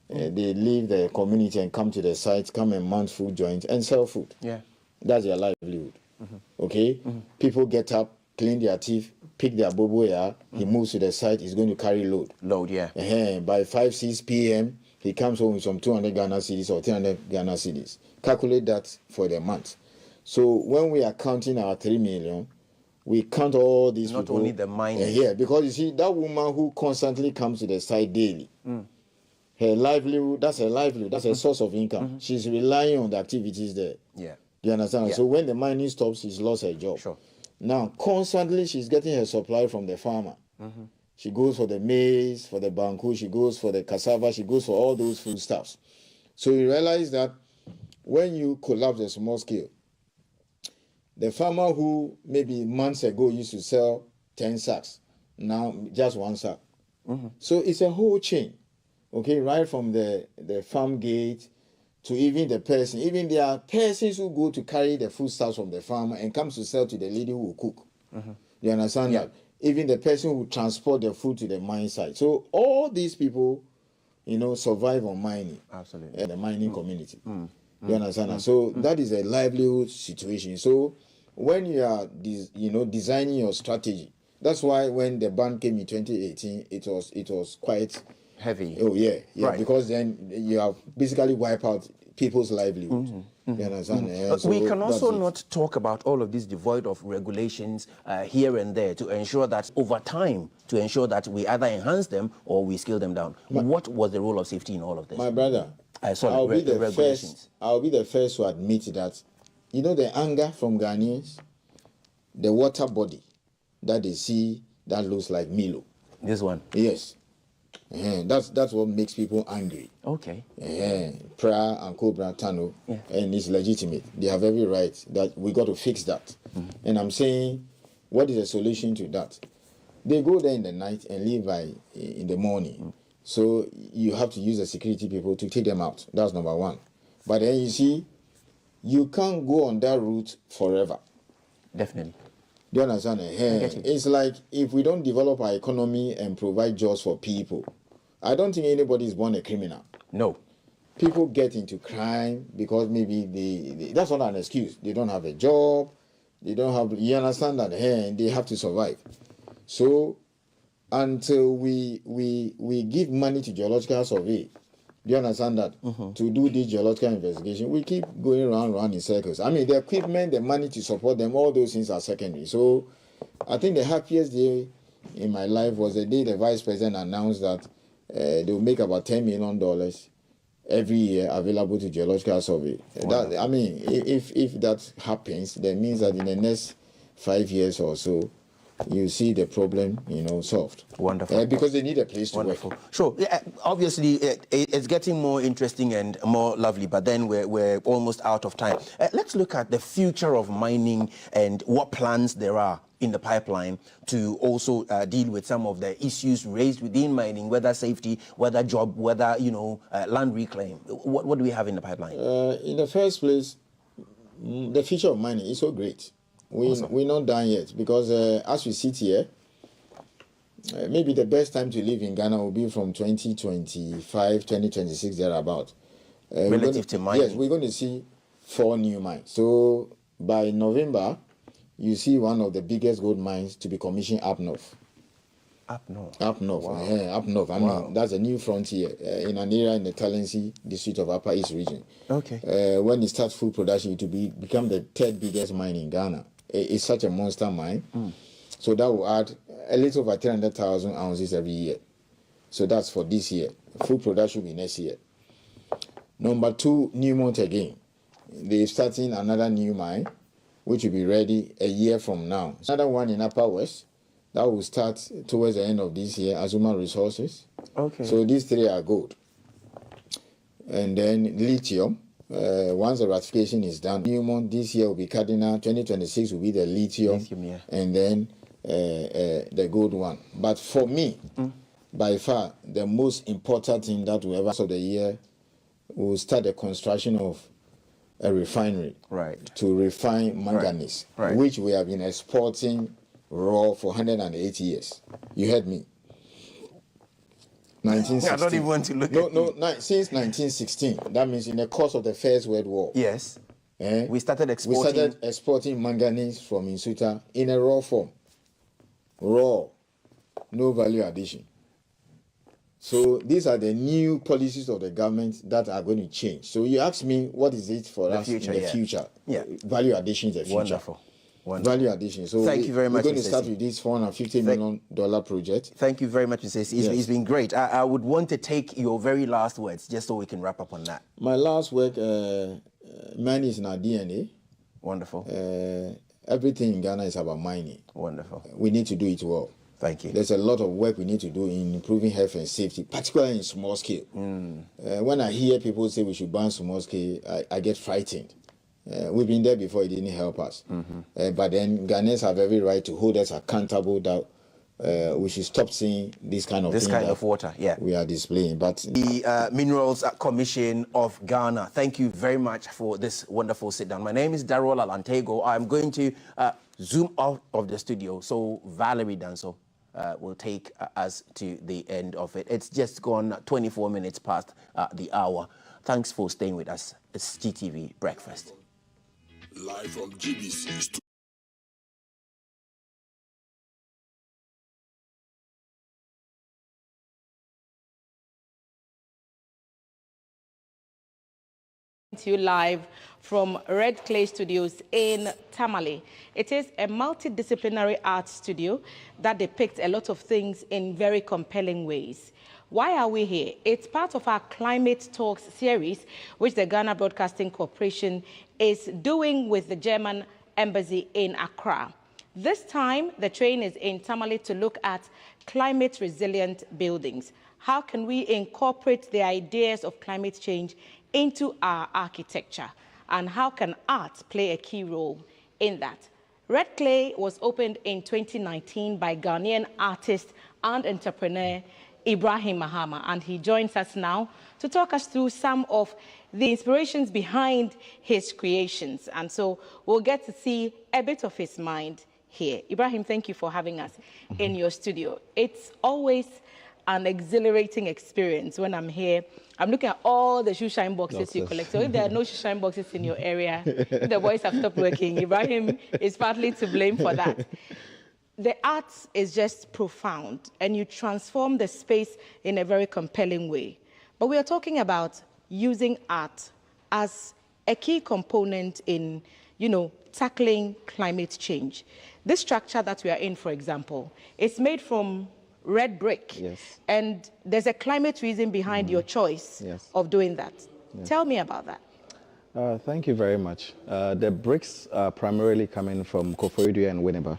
They leave the community and come to the site, come and mount food joints and sell food. Yeah. That's their livelihood. Okay? People get up, clean their teeth, pick their bobo, he moves to the site, he's going to carry load. Load, yeah. By 5-6 p.m., he comes home with some 200 Ghana cedis or 300 Ghana cedis. Calculate that for the month. So when we are counting our 3 million, we count all these Not people. only the miners. Yeah, because you see, that woman who constantly comes to the site daily, her livelihood, that's her livelihood, that's her source of income. She's relying on the activities there. Yeah. Do you understand? Yeah. So when the mining stops, she's lost her job. Sure. Now, constantly, she's getting her supply from the farmer. She goes for the maize, for the banku, she goes for the cassava, she goes for all those foodstuffs. So you realize that when you collapse the small scale, the farmer who maybe months ago used to sell 10 sacks, now just 1 sack. So it's a whole chain, okay, right from the farm gate to even the person. Even there are persons who go to carry the foodstuffs from the farmer and comes to sell to the lady who will cook. You understand that? Even the person who transport the food to the mine site. So all these people, survive on mining. Absolutely. The mining community. You understand that? So that is a livelihood situation. So when you are, designing your strategy, that's why when the ban came in 2018, it was quite heavy. Oh yeah, Right. Because then you have basically wiped out people's livelihood. You understand? So we can also that's it. not talk about all of this devoid of regulations here and there to ensure that over time, to ensure that we either enhance them or we scale them down. What was the role of safety in all of this? My brother, I'll be the first to admit that, the anger from Ghanaians, the water body that they see that looks like Milo. This one? Yes. That's what makes people angry. Okay. Pra and Cobra Tano, and it's legitimate. They have every right that we got to fix that. And I'm saying, what is the solution to that? They go there in the night and leave in the morning. So you have to use the security people to take them out. That's number one. But then you see, you can't go on that route forever. Definitely. Do you understand? It's like if we don't develop our economy and provide jobs for people, I don't think anybody is born a criminal. No. People get into crime because maybe that's not an excuse. They don't have a job. They don't have, you understand that? They have to survive. So until we give money to Geological Survey Do you understand that? To do this geological investigation, we keep going round in circles. I mean, the equipment, the money to support them, all those things are secondary. So I think the happiest day in my life was the day the vice president announced that they will make about $10 million every year available to geological survey. Wow. That, I mean, if that happens, that means that in the next 5 years or so, you see the problem, solved. Wonderful. Because they need a place to Wonderful. work. Sure. Yeah, obviously, it's getting more interesting and more lovely, but then we're almost out of time. Let's look at the future of mining and what plans there are in the pipeline to also deal with some of the issues raised within mining, whether safety, whether job, whether, land reclaim. What do we have in the pipeline? In the first place, the future of mining is so great. We're not done yet because as we sit here, maybe the best time to live in Ghana will be from 2025, 2026, thereabout. Relative to mining? Yes, we're going to see 4 new mines. So by November, you see one of the biggest gold mines to be commissioned up north. Up north? Up north. Wow. Up north. I Wow. mean, that's a new frontier in an area in the Talensi district of Upper East region. Okay. When it starts full production, it will become the 3rd biggest mine in Ghana. It's such a monster mine. So that will add a little over 300,000 ounces every year. So that's for this year. Full production will be next year. Number 2, Newmont again. They're starting another new mine, which will be ready a year from now. Another one in Upper West, that will start towards the end of this year, Azuma Resources. Okay. So these 3 are good. And then lithium. Once the ratification is done, Newmont this year will be Cardinal, 2026 will be the lithium, yeah. and then the gold one. But for me, by far, the most important thing that will ever of the year will start the construction of a refinery to refine manganese, which we have been exporting raw for 180 years. You heard me. 1916. I don't even want to look at you. Since 1916. That means in the course of the First World War. Yes. We started exporting. We started exporting manganese from Insuta in a raw form. Raw. No value addition. So these are the new policies of the government that are going to change. So you ask me, what is it for us in the future? Yeah. Value addition is the future. Wonderful. Value addition. So thank you very much. We're going to start with this $450 million project. Thank you very much, Mr. It's been great. I would want to take your very last words just so we can wrap up on that. My last work, mining is in our DNA. Wonderful. Everything in Ghana is about mining. Wonderful. We need to do it well. Thank you. There's a lot of work we need to do in improving health and safety, particularly in small scale. When I hear people say we should ban small scale, I get frightened. We've been there before, it didn't help us. But then Ghanaians have every right to hold us accountable that we should stop seeing this kind of water we are displaying. But the Minerals Commission of Ghana, thank you very much for this wonderful sit down. My name is Darrell Alantego. I'm going to zoom out of the studio, so Valerie Danso will take us to the end of it. It's just gone 24 minutes past the hour. Thanks for staying with us. It's GTV Breakfast. Live from GBC. To you live from Red Clay Studios in Tamale. It is a multidisciplinary art studio that depicts a lot of things in very compelling ways. Why are we here? It's part of our Climate Talks series, which the Ghana Broadcasting Corporation is doing with the German Embassy in Accra. This time, the train is in Tamale to look at climate-resilient buildings. How can we incorporate the ideas of climate change into our architecture? And how can art play a key role in that? Red Clay was opened in 2019 by Ghanaian artist and entrepreneur Ibrahim Mahama, and he joins us now to talk us through some of the inspirations behind his creations. And so we'll get to see a bit of his mind here. Ibrahim, thank you for having us in your studio. It's always an exhilarating experience when I'm here. I'm looking at all the shoe shine boxes you collect. So if there are no shoe shine boxes in your area, if the boys have stopped working, Ibrahim is partly to blame for that. The art is just profound, and you transform the space in a very compelling way. But we are talking about using art as a key component in, tackling climate change. This structure that we are in, for example, is made from red brick. Yes. And there's a climate reason behind your choice of doing that. Yes. Tell me about that. Thank you very much. The bricks are primarily coming from Koforidua and Winneba.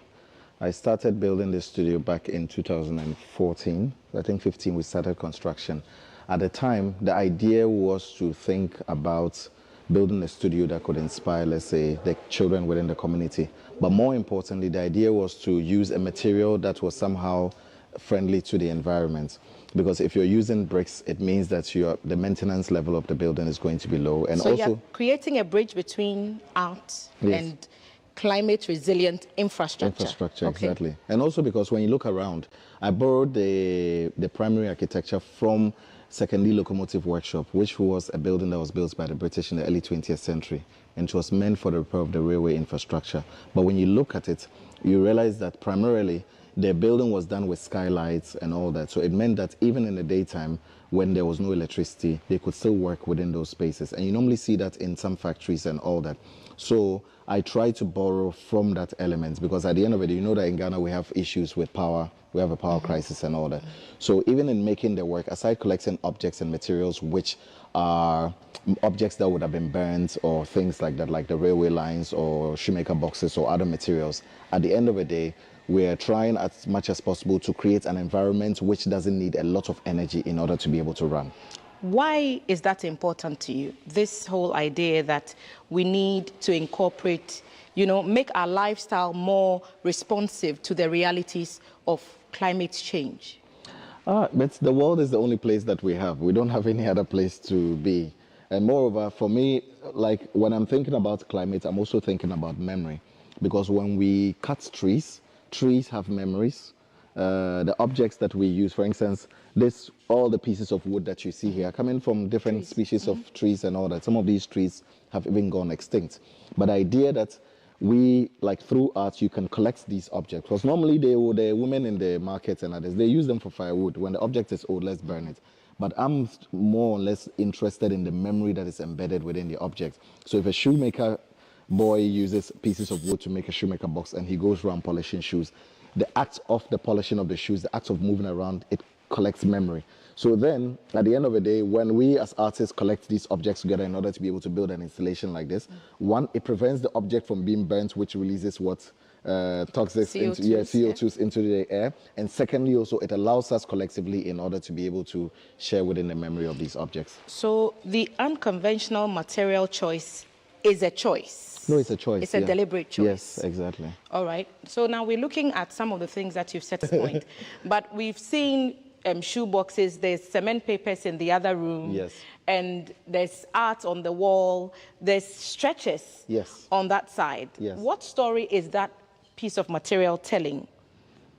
I started building this studio back in 2014. I think 15 we started construction. At the time, the idea was to think about building a studio that could inspire, let's say, the children within the community. But more importantly, the idea was to use a material that was somehow friendly to the environment. Because if you're using bricks, it means that the maintenance level of the building is going to be low. And so also, you're creating a bridge between art and climate resilient infrastructure. Infrastructure, exactly. And also because when you look around, I borrowed the primary architecture from Secondly Locomotive Workshop, which was a building that was built by the British in the early 20th century. And it was meant for the repair of the railway infrastructure. But when you look at it, you realize that primarily the building was done with skylights and all that. So it meant that even in the daytime, when there was no electricity, they could still work within those spaces. And you normally see that in some factories and all that. So I try to borrow from that element, because at the end of it, you know that in Ghana we have issues with power. We have a power crisis and all that. So even in making the work, aside collecting objects and materials which are objects that would have been burnt or things like that, like the railway lines or shoemaker boxes or other materials, at the end of the day, we're trying as much as possible to create an environment which doesn't need a lot of energy in order to be able to run. Why is that important to you? This whole idea that we need to incorporate, make our lifestyle more responsive to the realities of climate change? But the world is the only place that we have. We don't have any other place to be. And moreover, for me, like when I'm thinking about climate, I'm also thinking about memory. Because when we cut trees have memories. The objects that we use, for instance, all the pieces of wood that you see here are coming from different species of trees and all that. Some of these trees have even gone extinct. But the idea that we, like through art, you can collect these objects. Because normally the women in the markets and others, they use them for firewood. When the object is old, let's burn it. But I'm more or less interested in the memory that is embedded within the object. So if a shoemaker boy uses pieces of wood to make a shoemaker box and he goes around polishing shoes, the act of the polishing of the shoes, the act of moving around, it collects memory. So then, at the end of the day, when we as artists collect these objects together in order to be able to build an installation like this, one, it prevents the object from being burnt, which releases what? Toxic CO2s into the air. And secondly, also, it allows us collectively in order to be able to share within the memory of these objects. So the unconventional material choice is a choice. No, it's a choice. It's a deliberate choice. Yes, exactly. All right. So now we're looking at some of the things that you've set as point. But we've seen shoe boxes, there's cement papers in the other room. Yes. And there's art on the wall. There's stretchers on that side. Yes. What story is that piece of material telling?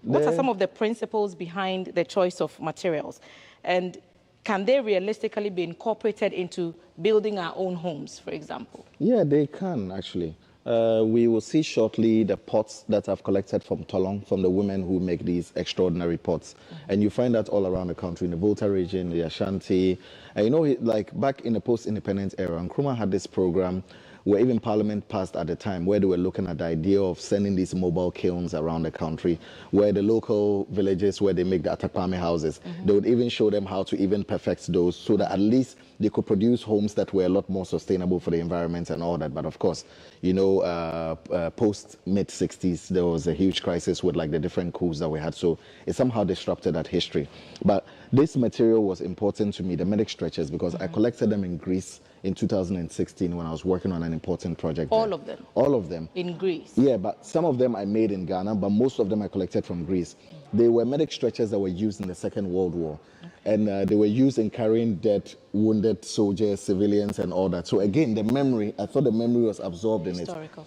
What are some of the principles behind the choice of materials? And can they realistically be incorporated into building our own homes, for example? Yeah, they can, actually. We will see shortly the pots that I've collected from Tolong, from the women who make these extraordinary pots. And you find that all around the country, in the Volta region, the Ashanti. And like back in the post-independence era, Nkrumah had this program where even Parliament passed at the time, where they were looking at the idea of sending these mobile kilns around the country, where the local villages where they make the Atakpame houses, they would even show them how to even perfect those so that at least they could produce homes that were a lot more sustainable for the environment and all that. But of course, post-mid-60s, there was a huge crisis with like the different coups that we had. So it somehow disrupted that history. But this material was important to me, the medic stretchers, because I collected them in Greece in 2016 when I was working on an important project. All of them? All of them. In Greece? Yeah, but some of them I made in Ghana, but most of them I collected from Greece. They were medic stretchers that were used in the Second World War. And they were used in carrying dead, wounded soldiers, civilians, and all that. So again, the memory, I thought the memory was absorbed in it. Historical.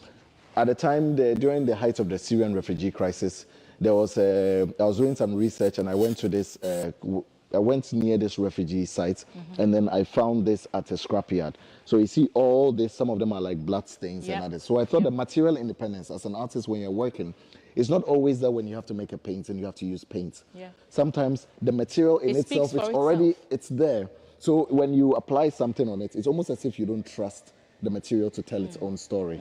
At the time, during the height of the Syrian refugee crisis, I was doing some research and I went to this, I went near this refugee site and then I found this at a scrapyard. So you see all this, some of them are like blood stains and others. So I thought the material independence as an artist when you're working, it's not always that when you have to make a painting, you have to use paint. Yeah. Sometimes the material in itself, it's already, it's there. So when you apply something on it, it's almost as if you don't trust the material to tell its own story.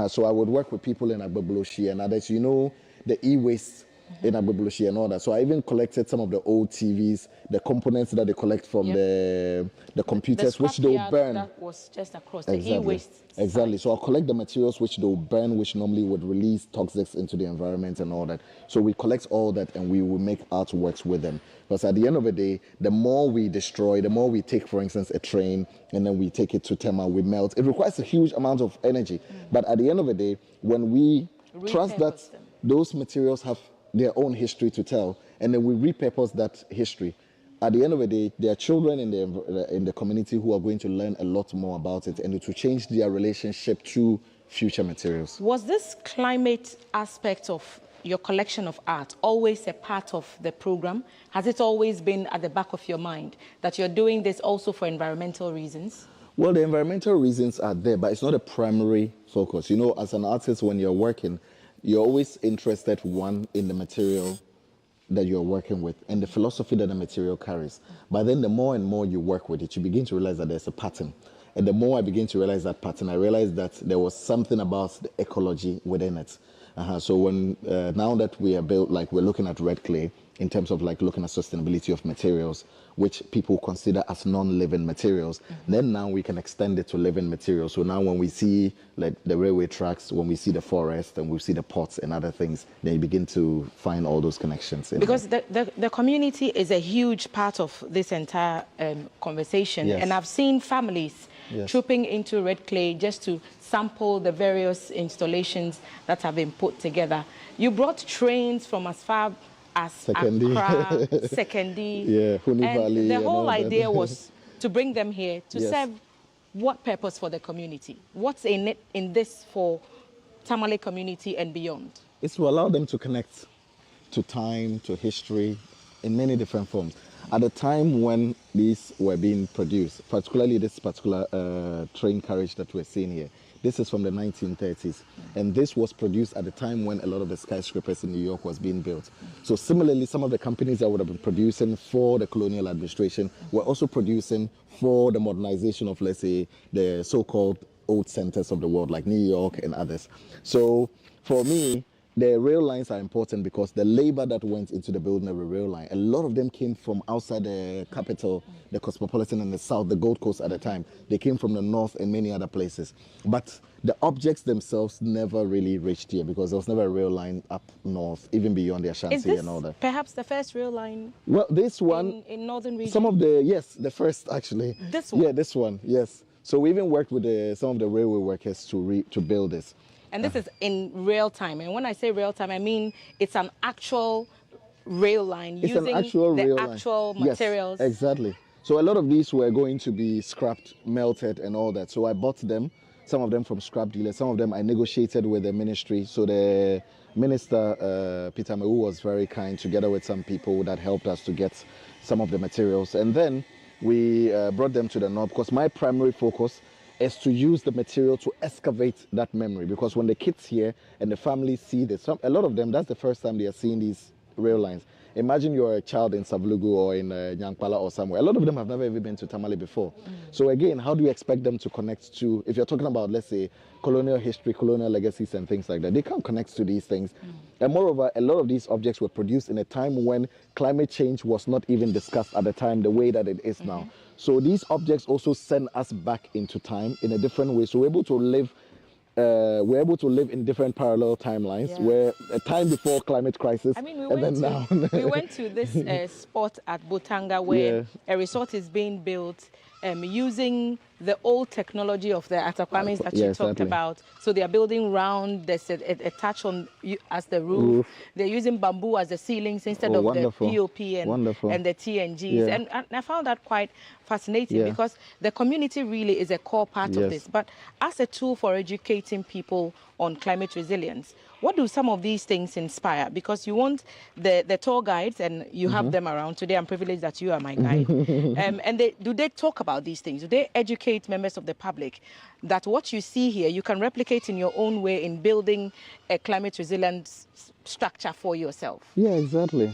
So I would work with people in Agbeboloshi and others, you know, the e-waste in Agbeboloshi and all that. So I even collected some of the old TVs, the components that they collect from the computers, which they'll burn. That was just across Exactly. the e-waste. Exactly. So I'll collect the materials which they'll burn, which normally would release toxics into the environment and all that. So we collect all that and we will make artworks with them. Because at the end of the day, the more we destroy, the more we take, for instance, a train and then we take it to Tema, we melt. It requires a huge amount of energy. But at the end of the day, when we trust that those materials have their own history to tell, and then we repurpose that history, at the end of the day, there are children in the community who are going to learn a lot more about it, and it will change their relationship to future materials. Was this climate aspect of your collection of art always a part of the program? Has it always been at the back of your mind that you're doing this also for environmental reasons? Well, the environmental reasons are there, but it's not a primary focus. You know, as an artist, when you're working, you're always interested, one, in the material that you're working with and the philosophy that the material carries. But then the more and more you work with it, you begin to realize that there's a pattern. And the more I begin to realize that pattern, I realized that there was something about the ecology within it. So when now that we are built, like we're looking at red clay in terms of like looking at sustainability of materials, which people consider as non-living materials, then now we can extend it to living materials. So now when we see like the railway tracks, when we see the forest and we see the pots and other things, then you begin to find all those connections. Because the community is a huge part of this entire conversation. Yes. And I've seen families trooping into red clay just to sample the various installations that have been put together. You brought trains from as far as Sekondi. Accra, Sekondi. Yeah, Huni and Valley. the and whole all that. idea was to bring them here to Yes. serve what purpose for the community? What's in it in this for Tamale community and beyond? It's to allow them to connect to time, to history, in many different forms. At the time when these were being produced, particularly this particular train carriage that we're seeing here, this is from the 1930s. And this was produced at the time when a lot of the skyscrapers in New York was being built. So similarly, some of the companies that would have been producing for the colonial administration were also producing for the modernization of, let's say, the so-called old centers of the world, like New York and others. So for me, the rail lines are important because the labor that went into the building of a rail line, a lot of them came from outside the capital, the cosmopolitan and the south, the Gold Coast at the time. They came from the north and many other places. But the objects themselves never really reached here because there was never a rail line up north, even beyond the Ashanti Is this and all that. perhaps the first rail line Well, this one, in northern region? some of the, yes, the first actually. This one? Yeah, this one, yes. So we even worked with some of the railway workers to build this. And this is in real time. And when I say real time, I mean it's an actual rail line It's using an actual the rail line. actual Yes, materials. exactly. So a lot of these were going to be scrapped, melted and all that. So I bought them, some of them from scrap dealers, some of them I negotiated with the ministry. So the minister, Peter Mewu, was very kind together with some people that helped us to get some of the materials. And then we brought them to the north because my primary focus is to use the material to excavate that memory, because when the kids here and the families see this, a lot of them, that's the first time they are seeing these rail lines. Imagine you're a child in Savlugu or in Nyankpala or somewhere. A lot of them have never even been to Tamale before. So again, how do you expect them to connect to, if you're talking about, let's say, colonial history, colonial legacies and things like that, they can't connect to these things. And moreover, a lot of these objects were produced in a time when climate change was not even discussed at the time the way that it is now. So these objects also send us back into time in a different way. So we're able to live in different parallel timelines, where a time before climate crisis, I mean, we went to this spot at Botanga where a resort is being built using the old technology of the Atakwames that you talked about. So they are building round, there's a touch on as the roof. They're using bamboo as the ceilings instead of wonderful. the POP and the TNGs. And I found that quite fascinating because the community really is a core part of this. But as a tool for educating people on climate resilience, what do some of these things inspire? Because you want the tour guides, and you have them around. Today I'm privileged that you are my guide. And do they talk about these things? Do they educate members of the public that what you see here, you can replicate in your own way in building a climate resilient structure for yourself? Yeah, exactly.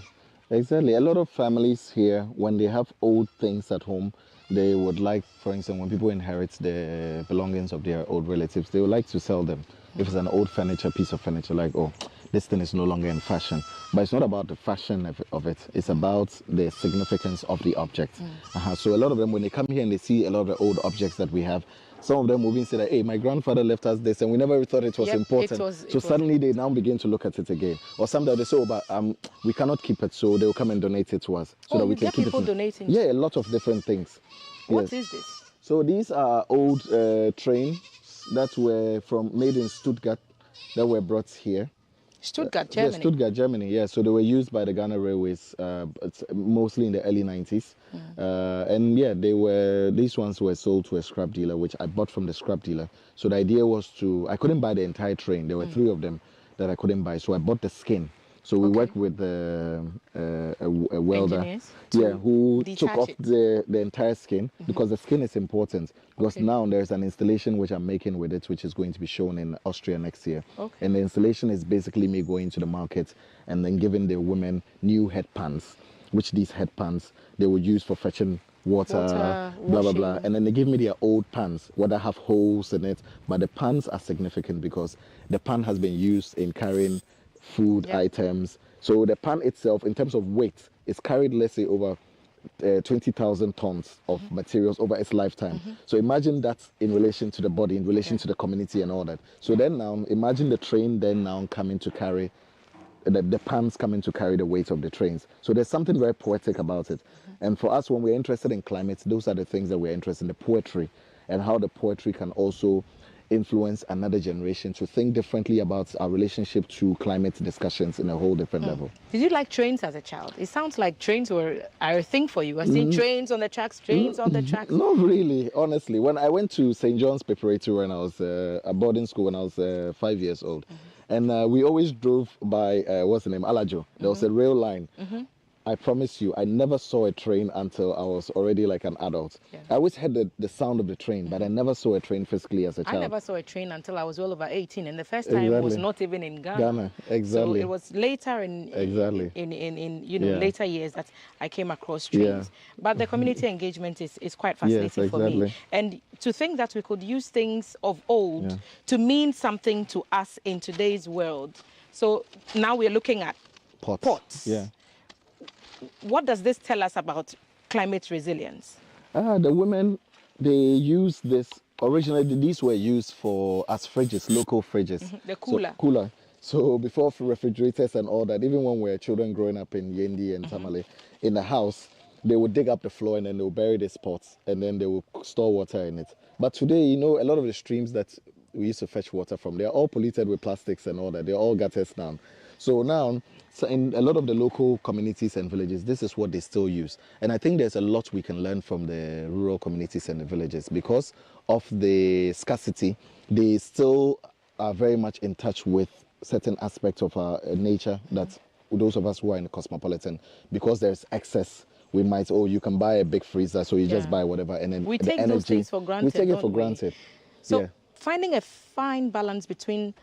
Exactly. A lot of families here, when they have old things at home, they would like, for instance, when people inherit the belongings of their old relatives, they would like to sell them. If it's an old furniture, piece of furniture, like, oh, this thing is no longer in fashion. But it's not about the fashion of it. It's about the significance of the object. So a lot of them, when they come here and they see a lot of the old objects that we have, some of them will even say that, hey, my grandfather left us this and we never thought it was important. So suddenly they now begin to look at it again. Or sometimes they say, oh, but we cannot keep it, so they'll come and donate it to us so that we can keep people it. Donating? Yeah, a lot of different things. What is this? So these are old trains that were made in Stuttgart that were brought here. Stuttgart, Germany. Yeah, Stuttgart, Germany. Yeah, so they were used by the Ghana Railways, mostly in the early 90s. And yeah, these ones were sold to a scrap dealer, which I bought from the scrap dealer. So the idea was I couldn't buy the entire train. There were 3 of them that I couldn't buy. So I bought the skin. So we worked with a welder, who took off the entire skin, because the skin is important. Because now there's an installation which I'm making with it, which is going to be shown in Austria next year. And the installation is basically me going to the market and then giving the women new headpans, which these headpans they would use for fetching water, blah, blah, blah. And then they give me their old pans, what that have holes in it. But the pans are significant because the pan has been used in carrying food items. So the pan itself, in terms of weight, is carried, let's say, over 20,000 tons of materials over its lifetime. So imagine that in relation to the body, in relation to the community and all that. So then now, imagine the train then now coming to carry, the pans coming to carry the weight of the trains. So there's something very poetic about it. And for us, when we're interested in climate, those are the things that we're interested in, the poetry, and how the poetry can also influence another generation to think differently about our relationship to climate discussions in a whole different level. Did you like trains as a child? It sounds like trains are a thing for you. I see trains on the tracks, trains on the tracks. Not really, honestly. When I went to St. John's Preparatory when I was at boarding school when I was 5 years old, and we always drove by, what's the name, Alajo. There was a rail line. I promise you, I never saw a train until I was already like an adult. I always heard the sound of the train, but I never saw a train physically as a child. I never saw a train until I was well over 18, and the first time was not even in Ghana. Exactly. So it was later in later years that I came across trains. But the community engagement is quite fascinating for me. And to think that we could use things of old to mean something to us in today's world. So now we're looking at pots. What does this tell us about climate resilience? The women, they use this. Originally, these were used as fridges, local fridges. The cooler. So, cooler. So before refrigerators and all that, even when we were children growing up in Yendi and Tamale, in the house, they would dig up the floor and then they would bury these pots and then they would store water in it. But today, a lot of the streams that we used to fetch water from, they're all polluted with plastics and all that. They're all gutters now. So now, in a lot of the local communities and villages, this is what they still use. And I think there's a lot we can learn from the rural communities and the villages. Because of the scarcity, they still are very much in touch with certain aspects of our nature that those of us who are in the cosmopolitan, because there's excess, we might, you can buy a big freezer, so you just buy whatever. And then we the take energy, those things for granted. We take it for granted. So finding a fine balance between,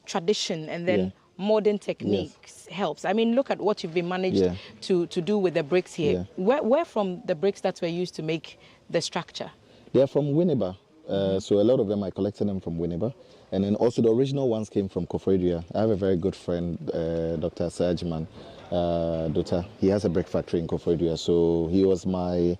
tradition and then modern techniques helps. I mean, look at what you've been managed to do with the bricks here. Where from the bricks that were used to make the structure? They're from Winneba. So a lot of them, I collected them from Winneba. And then also the original ones came from Kofredua. I have a very good friend, Dr. Sajman Dota. He has a brick factory in Kofredua. So he was my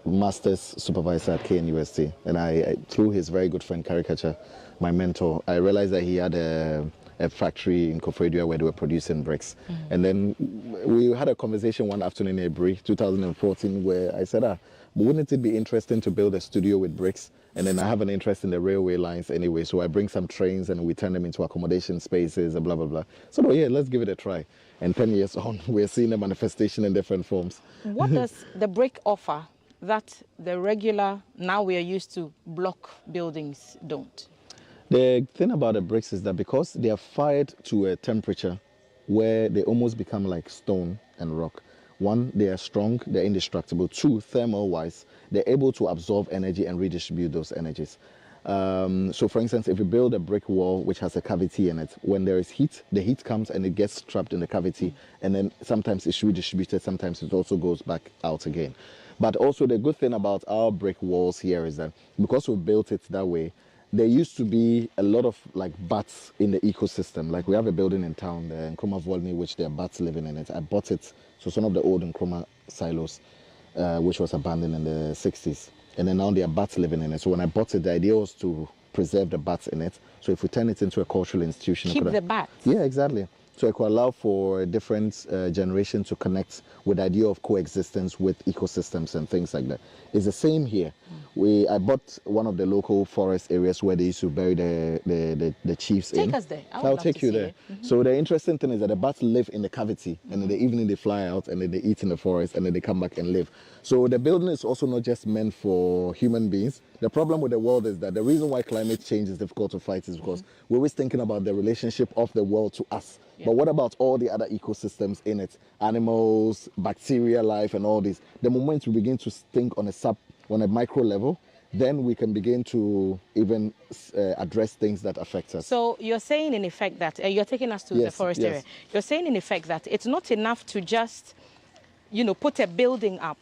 master's supervisor at KNUST. And I, through his very good friend, Caricature, my mentor, I realized that he had a factory in Kofredua where they were producing bricks. And then we had a conversation one afternoon in Abri, 2014, where I said, wouldn't it be interesting to build a studio with bricks? And then I have an interest in the railway lines anyway, so I bring some trains and we turn them into accommodation spaces and blah, blah, blah. So let's give it a try. And 10 years on, we're seeing a manifestation in different forms. What does the brick offer that the regular, now we are used to, block buildings don't? The thing about the bricks is that because they are fired to a temperature where they almost become like stone and rock. One, they are strong, they're indestructible. Two, thermal-wise, they're able to absorb energy and redistribute those energies. So for instance, if you build a brick wall which has a cavity in it, when there is heat, the heat comes and it gets trapped in the cavity, and then sometimes it's redistributed, sometimes it also goes back out again. But also the good thing about our brick walls here is that because we built it that way, there used to be a lot of like bats in the ecosystem. Like we have a building in town, the Nkrumah Volney, which there are bats living in it. I bought it, so some of the old Nkrumah silos, which was abandoned in the 60s. And then now there are bats living in it. So when I bought it, the idea was to preserve the bats in it. So if we turn it into a cultural institution... Keep the bats? Yeah, exactly. So it could allow for a different generation to connect with the idea of coexistence with ecosystems and things like that. It's the same here. I bought one of the local forest areas where they used to bury the chiefs in. Take us there. I'll take you there. So the interesting thing is that the bats live in the cavity, and in the evening they fly out, and then they eat in the forest, and then they come back and live. So the building is also not just meant for human beings. The problem with the world is that the reason why climate change is difficult to fight is because we're always thinking about the relationship of the world to us. But what about all the other ecosystems in it? Animals, bacteria life, and all this. The moment we begin to think on a micro level, then we can begin to even address things that affect us. So you're saying in effect that, you're taking us to the forest area. You're saying in effect that it's not enough to just, put a building up.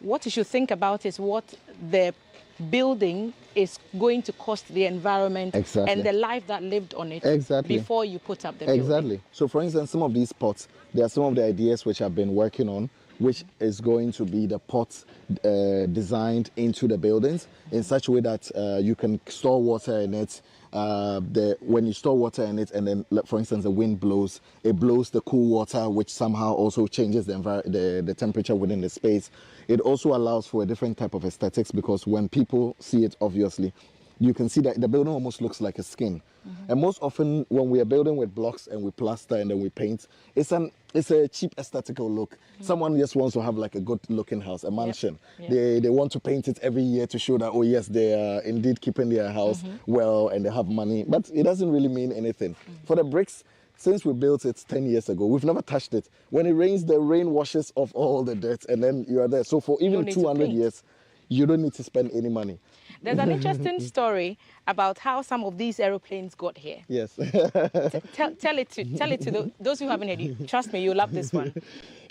What you should think about is what the building is going to cost the environment and the life that lived on it before you put up the building. Exactly. So for instance, some of these pots, there are some of the ideas which I've been working on, which is going to be the pots designed into the buildings in such a way that you can store water in it. When you store water in it, and then, for instance, the wind blows, it blows the cool water, which somehow also changes the temperature within the space. It also allows for a different type of aesthetics, because when people see it, obviously, you can see that the building almost looks like a skin. And most often when we are building with blocks and we plaster and then we paint, it's a cheap aesthetical look. Someone just wants to have like a good looking house, a mansion. They want to paint it every year to show that, oh yes, they are indeed keeping their house well and they have money, but it doesn't really mean anything. For the bricks, since we built it 10 years ago, we've never touched it. When it rains, the rain washes off all the dirt and then you are there. So for even 200 years, you don't need to spend any money. There's an interesting story about how some of these aeroplanes got here. Yes. tell it to those who haven't heard you. Trust me, you'll love this one.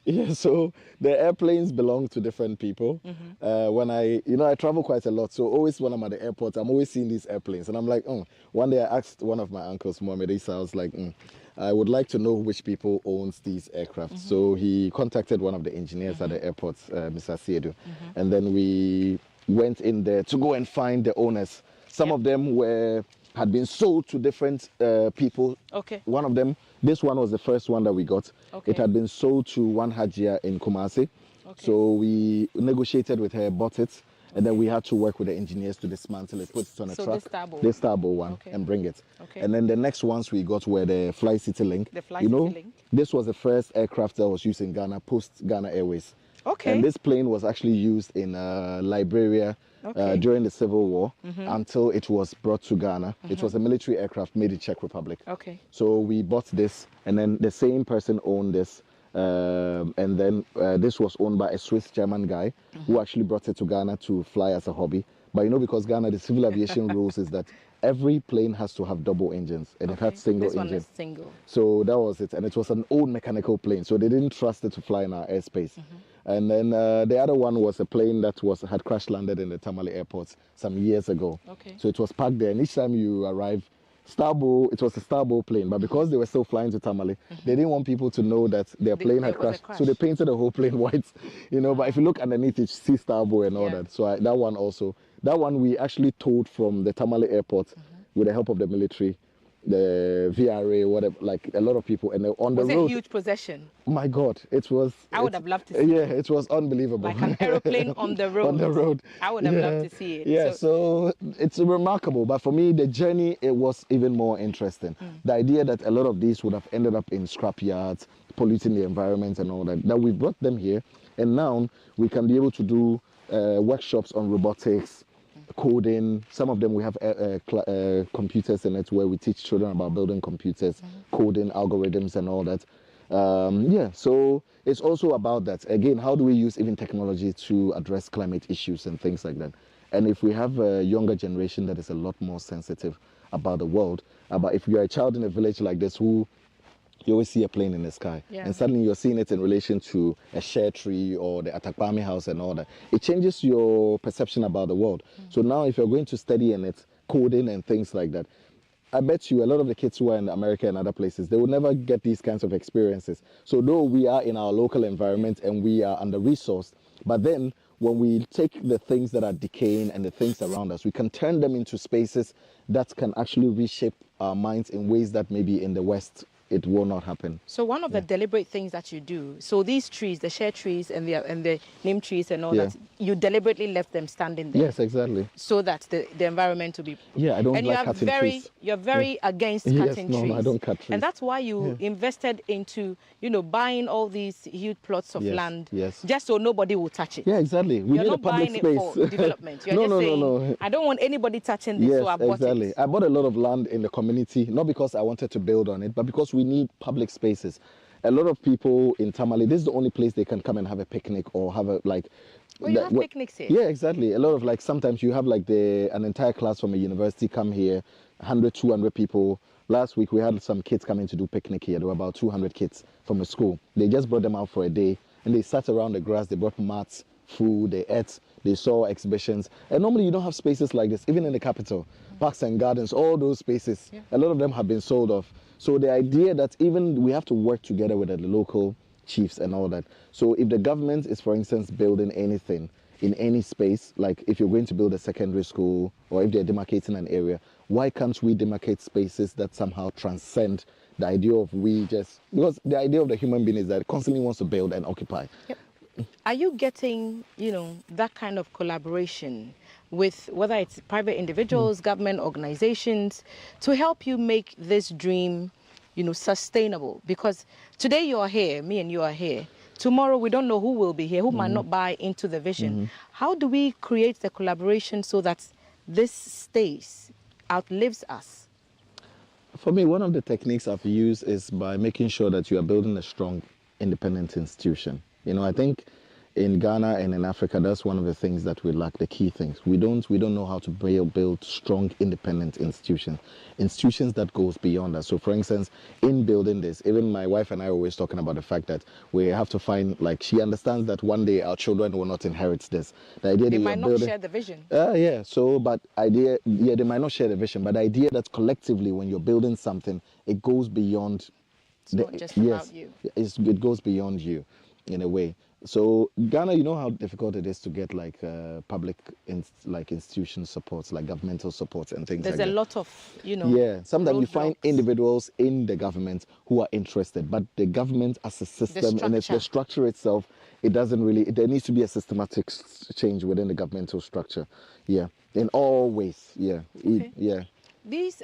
Yeah, so the airplanes belong to different people. When I travel quite a lot, so always when I'm at the airport, I'm always seeing these airplanes. And I'm like, one day I asked one of my uncles, Mohamed Issa, I was like, I would like to know which people owns these aircraft. So he contacted one of the engineers at the airport, Mr. Siedu. And then we went in there to go and find the owners. Some of them had been sold to different people. One of them, this one was the first one that we got. It had been sold to one Hajia in Kumasi. So we negotiated with her, bought it, and then we had to work with the engineers to dismantle it, put it on a truck, this Starbow one, and bring it. And then the next ones we got were the Fly City Link. The Fly City Link. This was the first aircraft that was used in Ghana, post Ghana Airways. And this plane was actually used in Liberia during the Civil War until it was brought to Ghana. It was a military aircraft made in Czech Republic. So we bought this, and then the same person owned this. And then this was owned by a Swiss-German guy who actually brought it to Ghana to fly as a hobby. But Because Ghana, the civil aviation rules is that every plane has to have double engines, and it had single engine. This one is single. So that was it, and it was an old mechanical plane, so they didn't trust it to fly in our airspace. And then the other one was a plane that had crash landed in the Tamale airport some years ago. So it was parked there, and each time you arrive, Starbow, it was a Starbow plane, but because they were still flying to Tamale, they didn't want people to know that their plane had crashed. So they painted the whole plane white, but if you look underneath, you see Starbow and all that. So that one we actually towed from the Tamale airport with the help of the military, the VRA, whatever, like a lot of people. And on the road. Was it a huge possession? My God, it was. I would have loved to see it. Yeah, it was unbelievable. Like an aeroplane on the road. On the road. I would have loved to see it. Yeah, so it's remarkable. But for me, the journey, it was even more interesting. The idea that a lot of these would have ended up in scrap yards, polluting the environment and all that we brought them here. And now we can be able to do workshops on robotics, coding. Some of them we have computers in it where we teach children about building computers, coding, algorithms and all that. So it's also about that. Again, how do we use even technology to address climate issues and things like that? And if we have a younger generation that is a lot more sensitive about the world, about if you're a child in a village like this who you always see a plane in the sky, and suddenly you're seeing it in relation to a share tree or the Atakpami house and all that, it changes your perception about the world. So now if you're going to study in it, coding and things like that, I bet you a lot of the kids who are in America and other places, they will never get these kinds of experiences. So though we are in our local environment and we are under-resourced, but then when we take the things that are decaying and the things around us, we can turn them into spaces that can actually reshape our minds in ways that maybe in the West it will not happen. So one of the deliberate things that you do, so these trees, the share trees and the neem trees and all that, you deliberately left them standing there. Yes, exactly. So that the environment will be... Yeah, I don't and like cutting trees. You're very against Yes, cutting no, trees. no, I don't cut trees. And that's why you invested into, buying all these huge plots of land just so nobody will touch it. Yeah, exactly. We You're need not a public buying space. it for development. You're just saying, no. I don't want anybody touching this, Yes, so I bought exactly. it. I bought a lot of land in the community, not because I wanted to build on it, but because we need public spaces. A lot of people in Tamale, this is the only place they can come and have a picnic or have a Well, you have picnics here. Yeah, exactly. A lot of sometimes you have an entire class from a university come here, 100, 200 people. Last week we had some kids coming to do picnic here. There were about 200 kids from a school. They just brought them out for a day and they sat around the grass. They brought mats, food, they ate, they saw exhibitions. And normally you don't have spaces like this, even in the capital. Parks and gardens, all those spaces, a lot of them have been sold off. So the idea that even we have to work together with the local chiefs and all that. So if the government is, for instance, building anything in any space, like if you're going to build a secondary school or if they're demarcating an area, why can't we demarcate spaces that somehow transcend the idea of because the idea of the human being is that it constantly wants to build and occupy. Yep. Are you getting, that kind of collaboration with whether it's private individuals, government organizations, to help you make this dream, sustainable? Because today you are here, me and you are here. Tomorrow we don't know who will be here, who might not buy into the vision. How do we create the collaboration so that this stays, outlives us? For me, one of the techniques I've used is by making sure that you are building a strong, independent institution. I think in Ghana and in Africa, that's one of the things that we lack, the key things. We don't know how to build strong, independent institutions that goes beyond us. So for instance, in building this, even my wife and I are always talking about the fact that we have to find, she understands that one day our children will not inherit this. The idea they might not share the vision. They might not share the vision, but the idea that collectively when you're building something, it goes beyond. It's not just about you. It goes beyond you in a way. So Ghana, you know how difficult it is to get public institution supports, like governmental supports and things There's like that. There's a lot of, Yeah, sometimes you find individuals in the government who are interested, but the government as a system and the structure itself, it doesn't really, there needs to be a systematic change within the governmental structure. Yeah, in all ways. Yeah, yeah. These,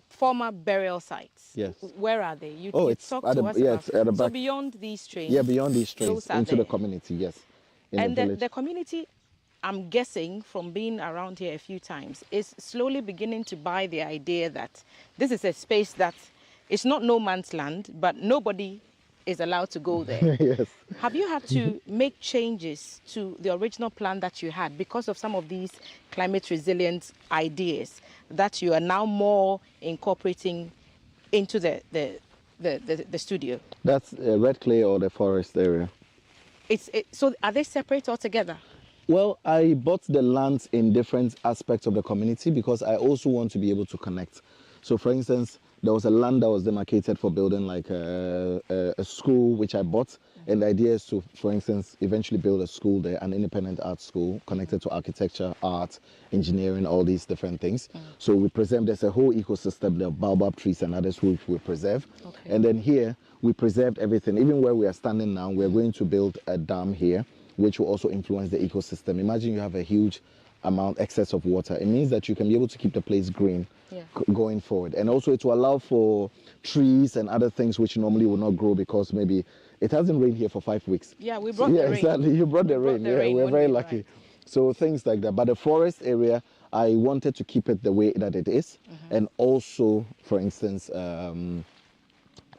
former burial sites. Yes. Where are they? It's at the back. So beyond these trains. Yeah, beyond these trains into the community. Yes. And the community, I'm guessing from being around here a few times, is slowly beginning to buy the idea that this is a space that is not no man's land, but nobody is allowed to go there. Yes. Have you had to make changes to the original plan that you had because of some of these climate resilient ideas that you are now more incorporating into the studio? That's Red Clay or the forest area. So are they separate altogether? Well, I bought the lands in different aspects of the community because I also want to be able to connect. So for instance, there was a land that was demarcated for building a school, which I bought. And the idea is to, for instance, eventually build a school there, an independent art school connected to architecture, art, engineering, all these different things. So we preserve, there's a whole ecosystem, the baobab trees and others which we preserve. And then here, we preserved everything. Even where we are standing now, we're going to build a dam here, which will also influence the ecosystem. Imagine you have a huge excess of water. It means that you can be able to keep the place green going forward. And also it will allow for trees and other things which normally will not grow because maybe it hasn't rained here for 5 weeks. Yeah, we brought the rain. Exactly. You brought the rain. We're very lucky. Right. So things like that. But the forest area, I wanted to keep it the way that it is. And also, for instance,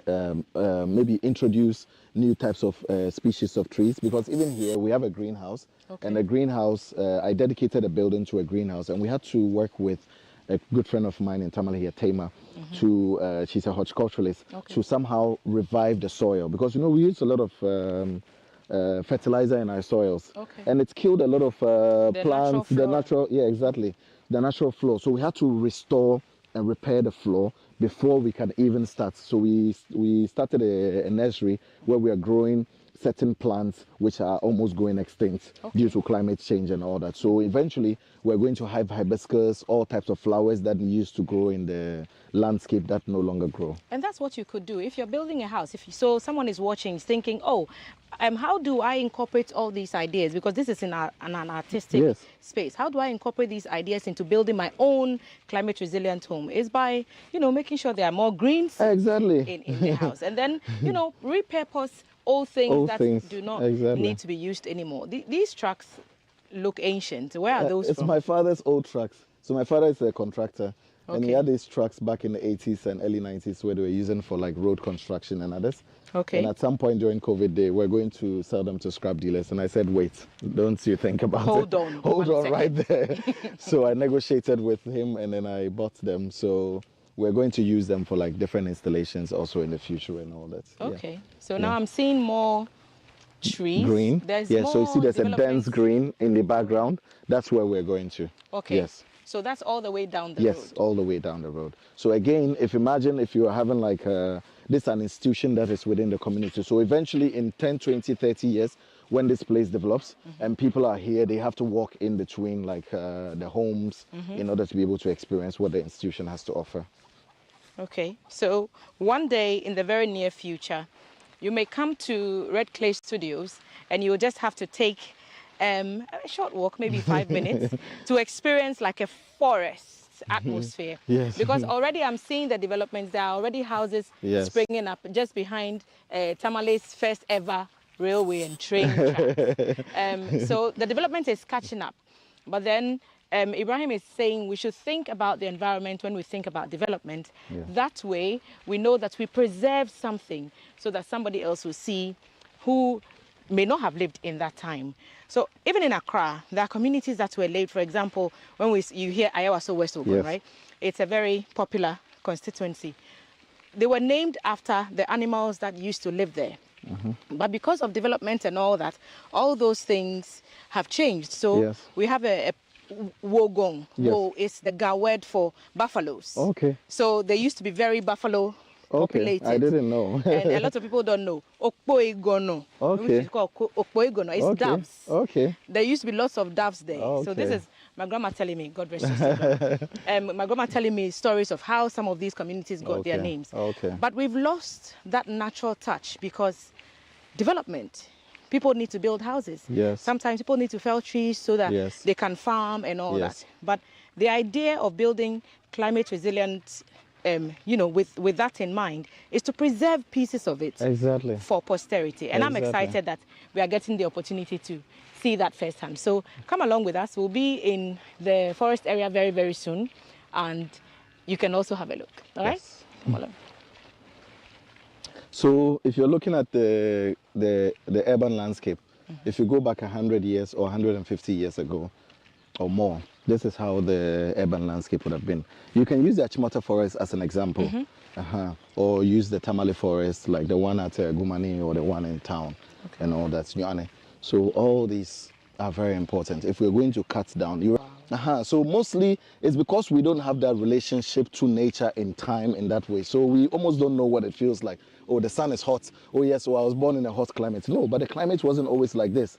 maybe introduce new types of species of trees, because even here we have a greenhouse, and the greenhouse, I dedicated a building to a greenhouse, and we had to work with a good friend of mine in Tamale here, Tama, to, she's a horticulturalist, to somehow revive the soil, because, you know, we use a lot of fertilizer in our soils, and it's killed a lot of plants, the natural flow. So we had to restore and repair the floor before we can even start. So we started a nursery where we are growing certain plants which are almost going extinct due to climate change and all that. So eventually we're going to have hibiscus, all types of flowers that used to grow in the landscape that no longer grow. And that's what you could do if you're building a house. So someone is watching, is thinking, oh, how do I incorporate all these ideas? Because this is in an artistic space. How do I incorporate these ideas into building my own climate resilient home? Is by, you know, making sure there are more greens in the house. And then, you know, repurpose old things that do not need to be used anymore. These trucks look ancient. Where are those from? It's my father's old trucks. So my father is a contractor. And he had these trucks back in the 80s and early 90s where they were using for like road construction and others. And at some point during COVID, they were going to sell them to scrap dealers. And I said, wait, don't you think about Hold on. Hold on right there. So I negotiated with him and then I bought them. So we're going to use them for like different installations also in the future and all that. So now I'm seeing more trees. Green. There's so you see there's a dense green in the background. That's where we're going to. Yes. So that's all the way down the road? Yes, all the way down the road. So again, imagine if you are having like this is an institution that is within the community. So eventually in 10, 20, 30 years, when this place develops and people are here, they have to walk in between like the homes in order to be able to experience what the institution has to offer. Okay, so one day in the very near future, you may come to Red Clay Studios and you'll just have to take a short walk, maybe 5 minutes, to experience like a forest atmosphere. Because already I'm seeing the developments. There are already houses springing up just behind Tamale's first ever railway and train tracks. So the development is catching up. But then Ibrahim is saying we should think about the environment when we think about development. That way we know that we preserve something so that somebody else will see who may not have lived in that time. So even in Accra, there are communities that were laid. For example, when you hear Ayawaso West Ogun, right? It's a very popular constituency. They were named after the animals that used to live there. But because of development and all that, all those things have changed. So we have a Wogong. Wo is the Ga word for buffaloes. So they used to be very buffalo populated. I didn't know. And a lot of people don't know. Okpoigono, which is called Okpoigono. It's doves. There used to be lots of doves there. So this is my grandma telling me, God rest her soul. My grandma telling me stories of how some of these communities got their names. But we've lost that natural touch because development, people need to build houses. Sometimes people need to fell trees so that they can farm and all that. But the idea of building climate resilient, you know, with that in mind, is to preserve pieces of it for posterity. And I'm excited that we are getting the opportunity to see that firsthand. So come along with us. We'll be in the forest area very, very soon. And you can also have a look. All right? Come along. So if you're looking at the urban landscape, if you go back 100 years or 150 years ago or more, this is how the urban landscape would have been. You can use the Achimota forest as an example, or use the Tamale forest, like the one at Gumani or the one in town, and all that. So all these are very important. If we're going to cut down, so mostly it's because we don't have that relationship to nature in time in that way. So we almost don't know what it feels like. Oh, the sun is hot. Oh yes, well, I was born in a hot climate. No, but the climate wasn't always like this.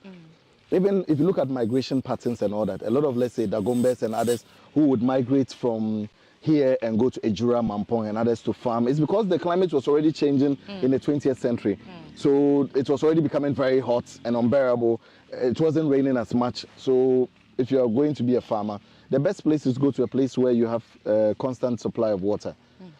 Even if you look at migration patterns and all that, a lot of, let's say, Dagombes and others who would migrate from here and go to Ejura, Mampong and others to farm, it's because the climate was already changing in the 20th century. So it was already becoming very hot and unbearable. It wasn't raining as much. So if you are going to be a farmer, the best place is to go to a place where you have a constant supply of water.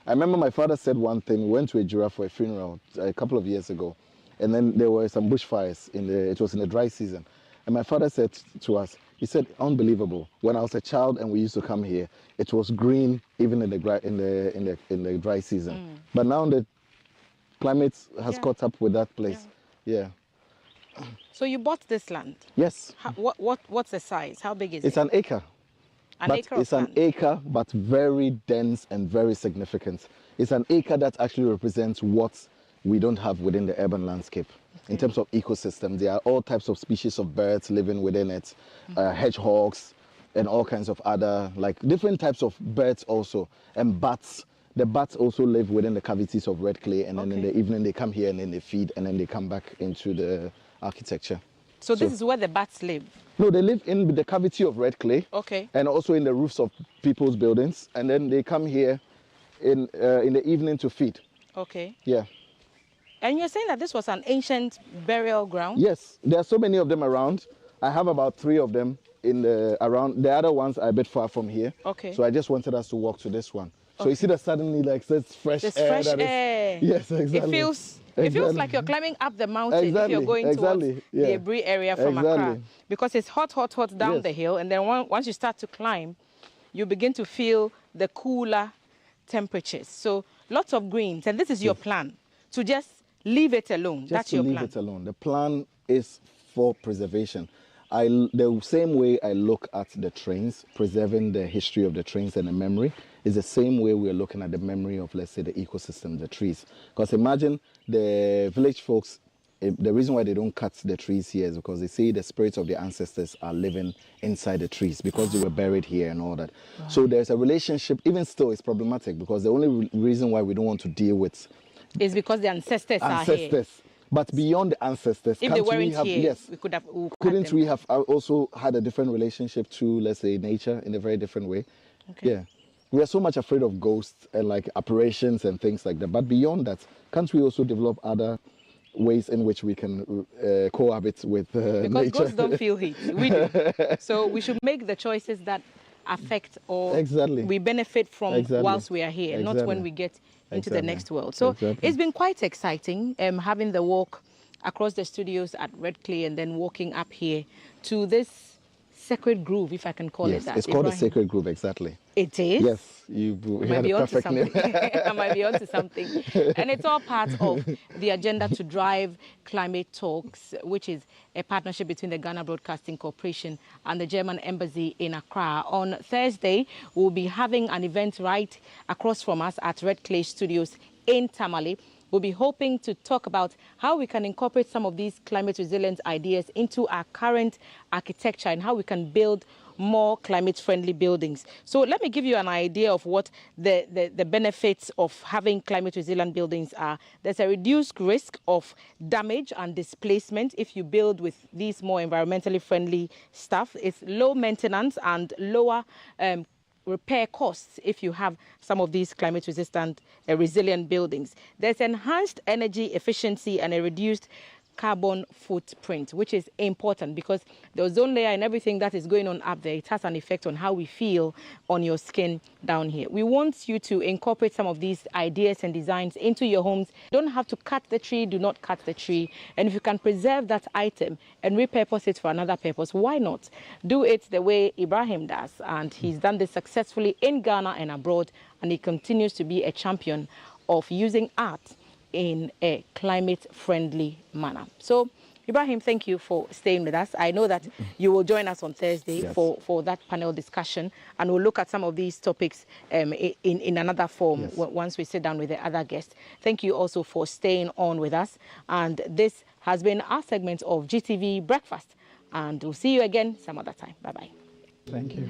I remember my father said one thing. We went to Ejura for a funeral a couple of years ago, and then there were some bushfires. It was in the dry season. And my father said to us, he said, unbelievable. When I was a child and we used to come here, it was green even in the dry season. But now climate has caught up with that place. Yeah. So you bought this land? Yes. What's the size? How big is It's it? an acre. It's an acre, but very dense and very significant. It's an acre that actually represents what we don't have within the urban landscape. In terms of ecosystem, there are all types of species of birds living within it, hedgehogs, and all kinds of other, like different types of birds also, and bats. The bats also live within the cavities of red clay, and then in the evening they come here and then they feed, and then they come back into the architecture. So this is where the bats live? No, they live in the cavity of red clay. Okay. And also in the roofs of people's buildings, and then they come here in the evening to feed. Okay. Yeah. And you're saying that this was an ancient burial ground? Yes, there are so many of them around. I have about 3 of them in around. The other ones are a bit far from here. Okay. So I just wanted us to walk to this one. So you see that suddenly like this fresh There's air. fresh air. Yes, exactly. It feels like you're climbing up the mountain if you're going towards the Abri area from Accra. Because it's hot down the hill, and then once you start to climb, you begin to feel the cooler temperatures. So lots of greens, and this is your plan, to just leave it alone. That's your plan. Just leave it alone. The plan is for preservation. The same way I look at the trains, preserving the history of the trains and the memory, is the same way we're looking at the memory of, let's say, the ecosystem, the trees. Because imagine the village folks, the reason why they don't cut the trees here is because they say the spirits of their ancestors are living inside the trees because they were buried here and all that. Wow. So there's a relationship, even still it's problematic, because the only reason why we don't want to deal with is because the ancestors are here. But beyond the ancestors, if they weren't here, yes, we could have. Couldn't we have also had a different relationship to, let's say, nature in a very different way? Okay. Yeah. We are so much afraid of ghosts and like apparitions and things like that. But beyond that, can't we also develop other ways in which we can cohabit with because nature? Ghosts don't feel heat. We do. So we should make the choices that affect or we benefit from whilst we are here, not when we get into the next world. So it's been quite exciting having the walk across the studios at Red Clay and then walking up here to this sacred groove, if I can call it that. It's called a sacred groove, exactly. It is? Yes, you had a perfect name. I might be onto something. And it's all part of the agenda to drive climate talks, which is a partnership between the Ghana Broadcasting Corporation and the German Embassy in Accra. On Thursday, we'll be having an event right across from us at Red Clay Studios in Tamale. We'll be hoping to talk about how we can incorporate some of these climate resilient ideas into our current architecture and how we can build more climate-friendly buildings. So let me give you an idea of what the benefits of having climate-resilient buildings are. There's a reduced risk of damage and displacement if you build with these more environmentally friendly stuff. It's low maintenance and lower repair costs if you have some of these climate-resistant, resilient buildings. There's enhanced energy efficiency and a reduced carbon footprint, which is important because the ozone layer and everything that is going on up there, it has an effect on how we feel on your skin down here. We want you to incorporate some of these ideas and designs into your homes. You don't have to cut the tree, do not cut the tree. And if you can preserve that item and repurpose it for another purpose, why not? Do it the way Ibrahim does. And he's done this successfully in Ghana and abroad, and he continues to be a champion of using art in a climate-friendly manner. So, Ibrahim, thank you for staying with us. I know that you will join us on Thursday for that panel discussion, and we'll look at some of these topics in another form once we sit down with the other guests. Thank you also for staying on with us. And this has been our segment of GTV Breakfast. And we'll see you again some other time. Bye-bye. Thank you.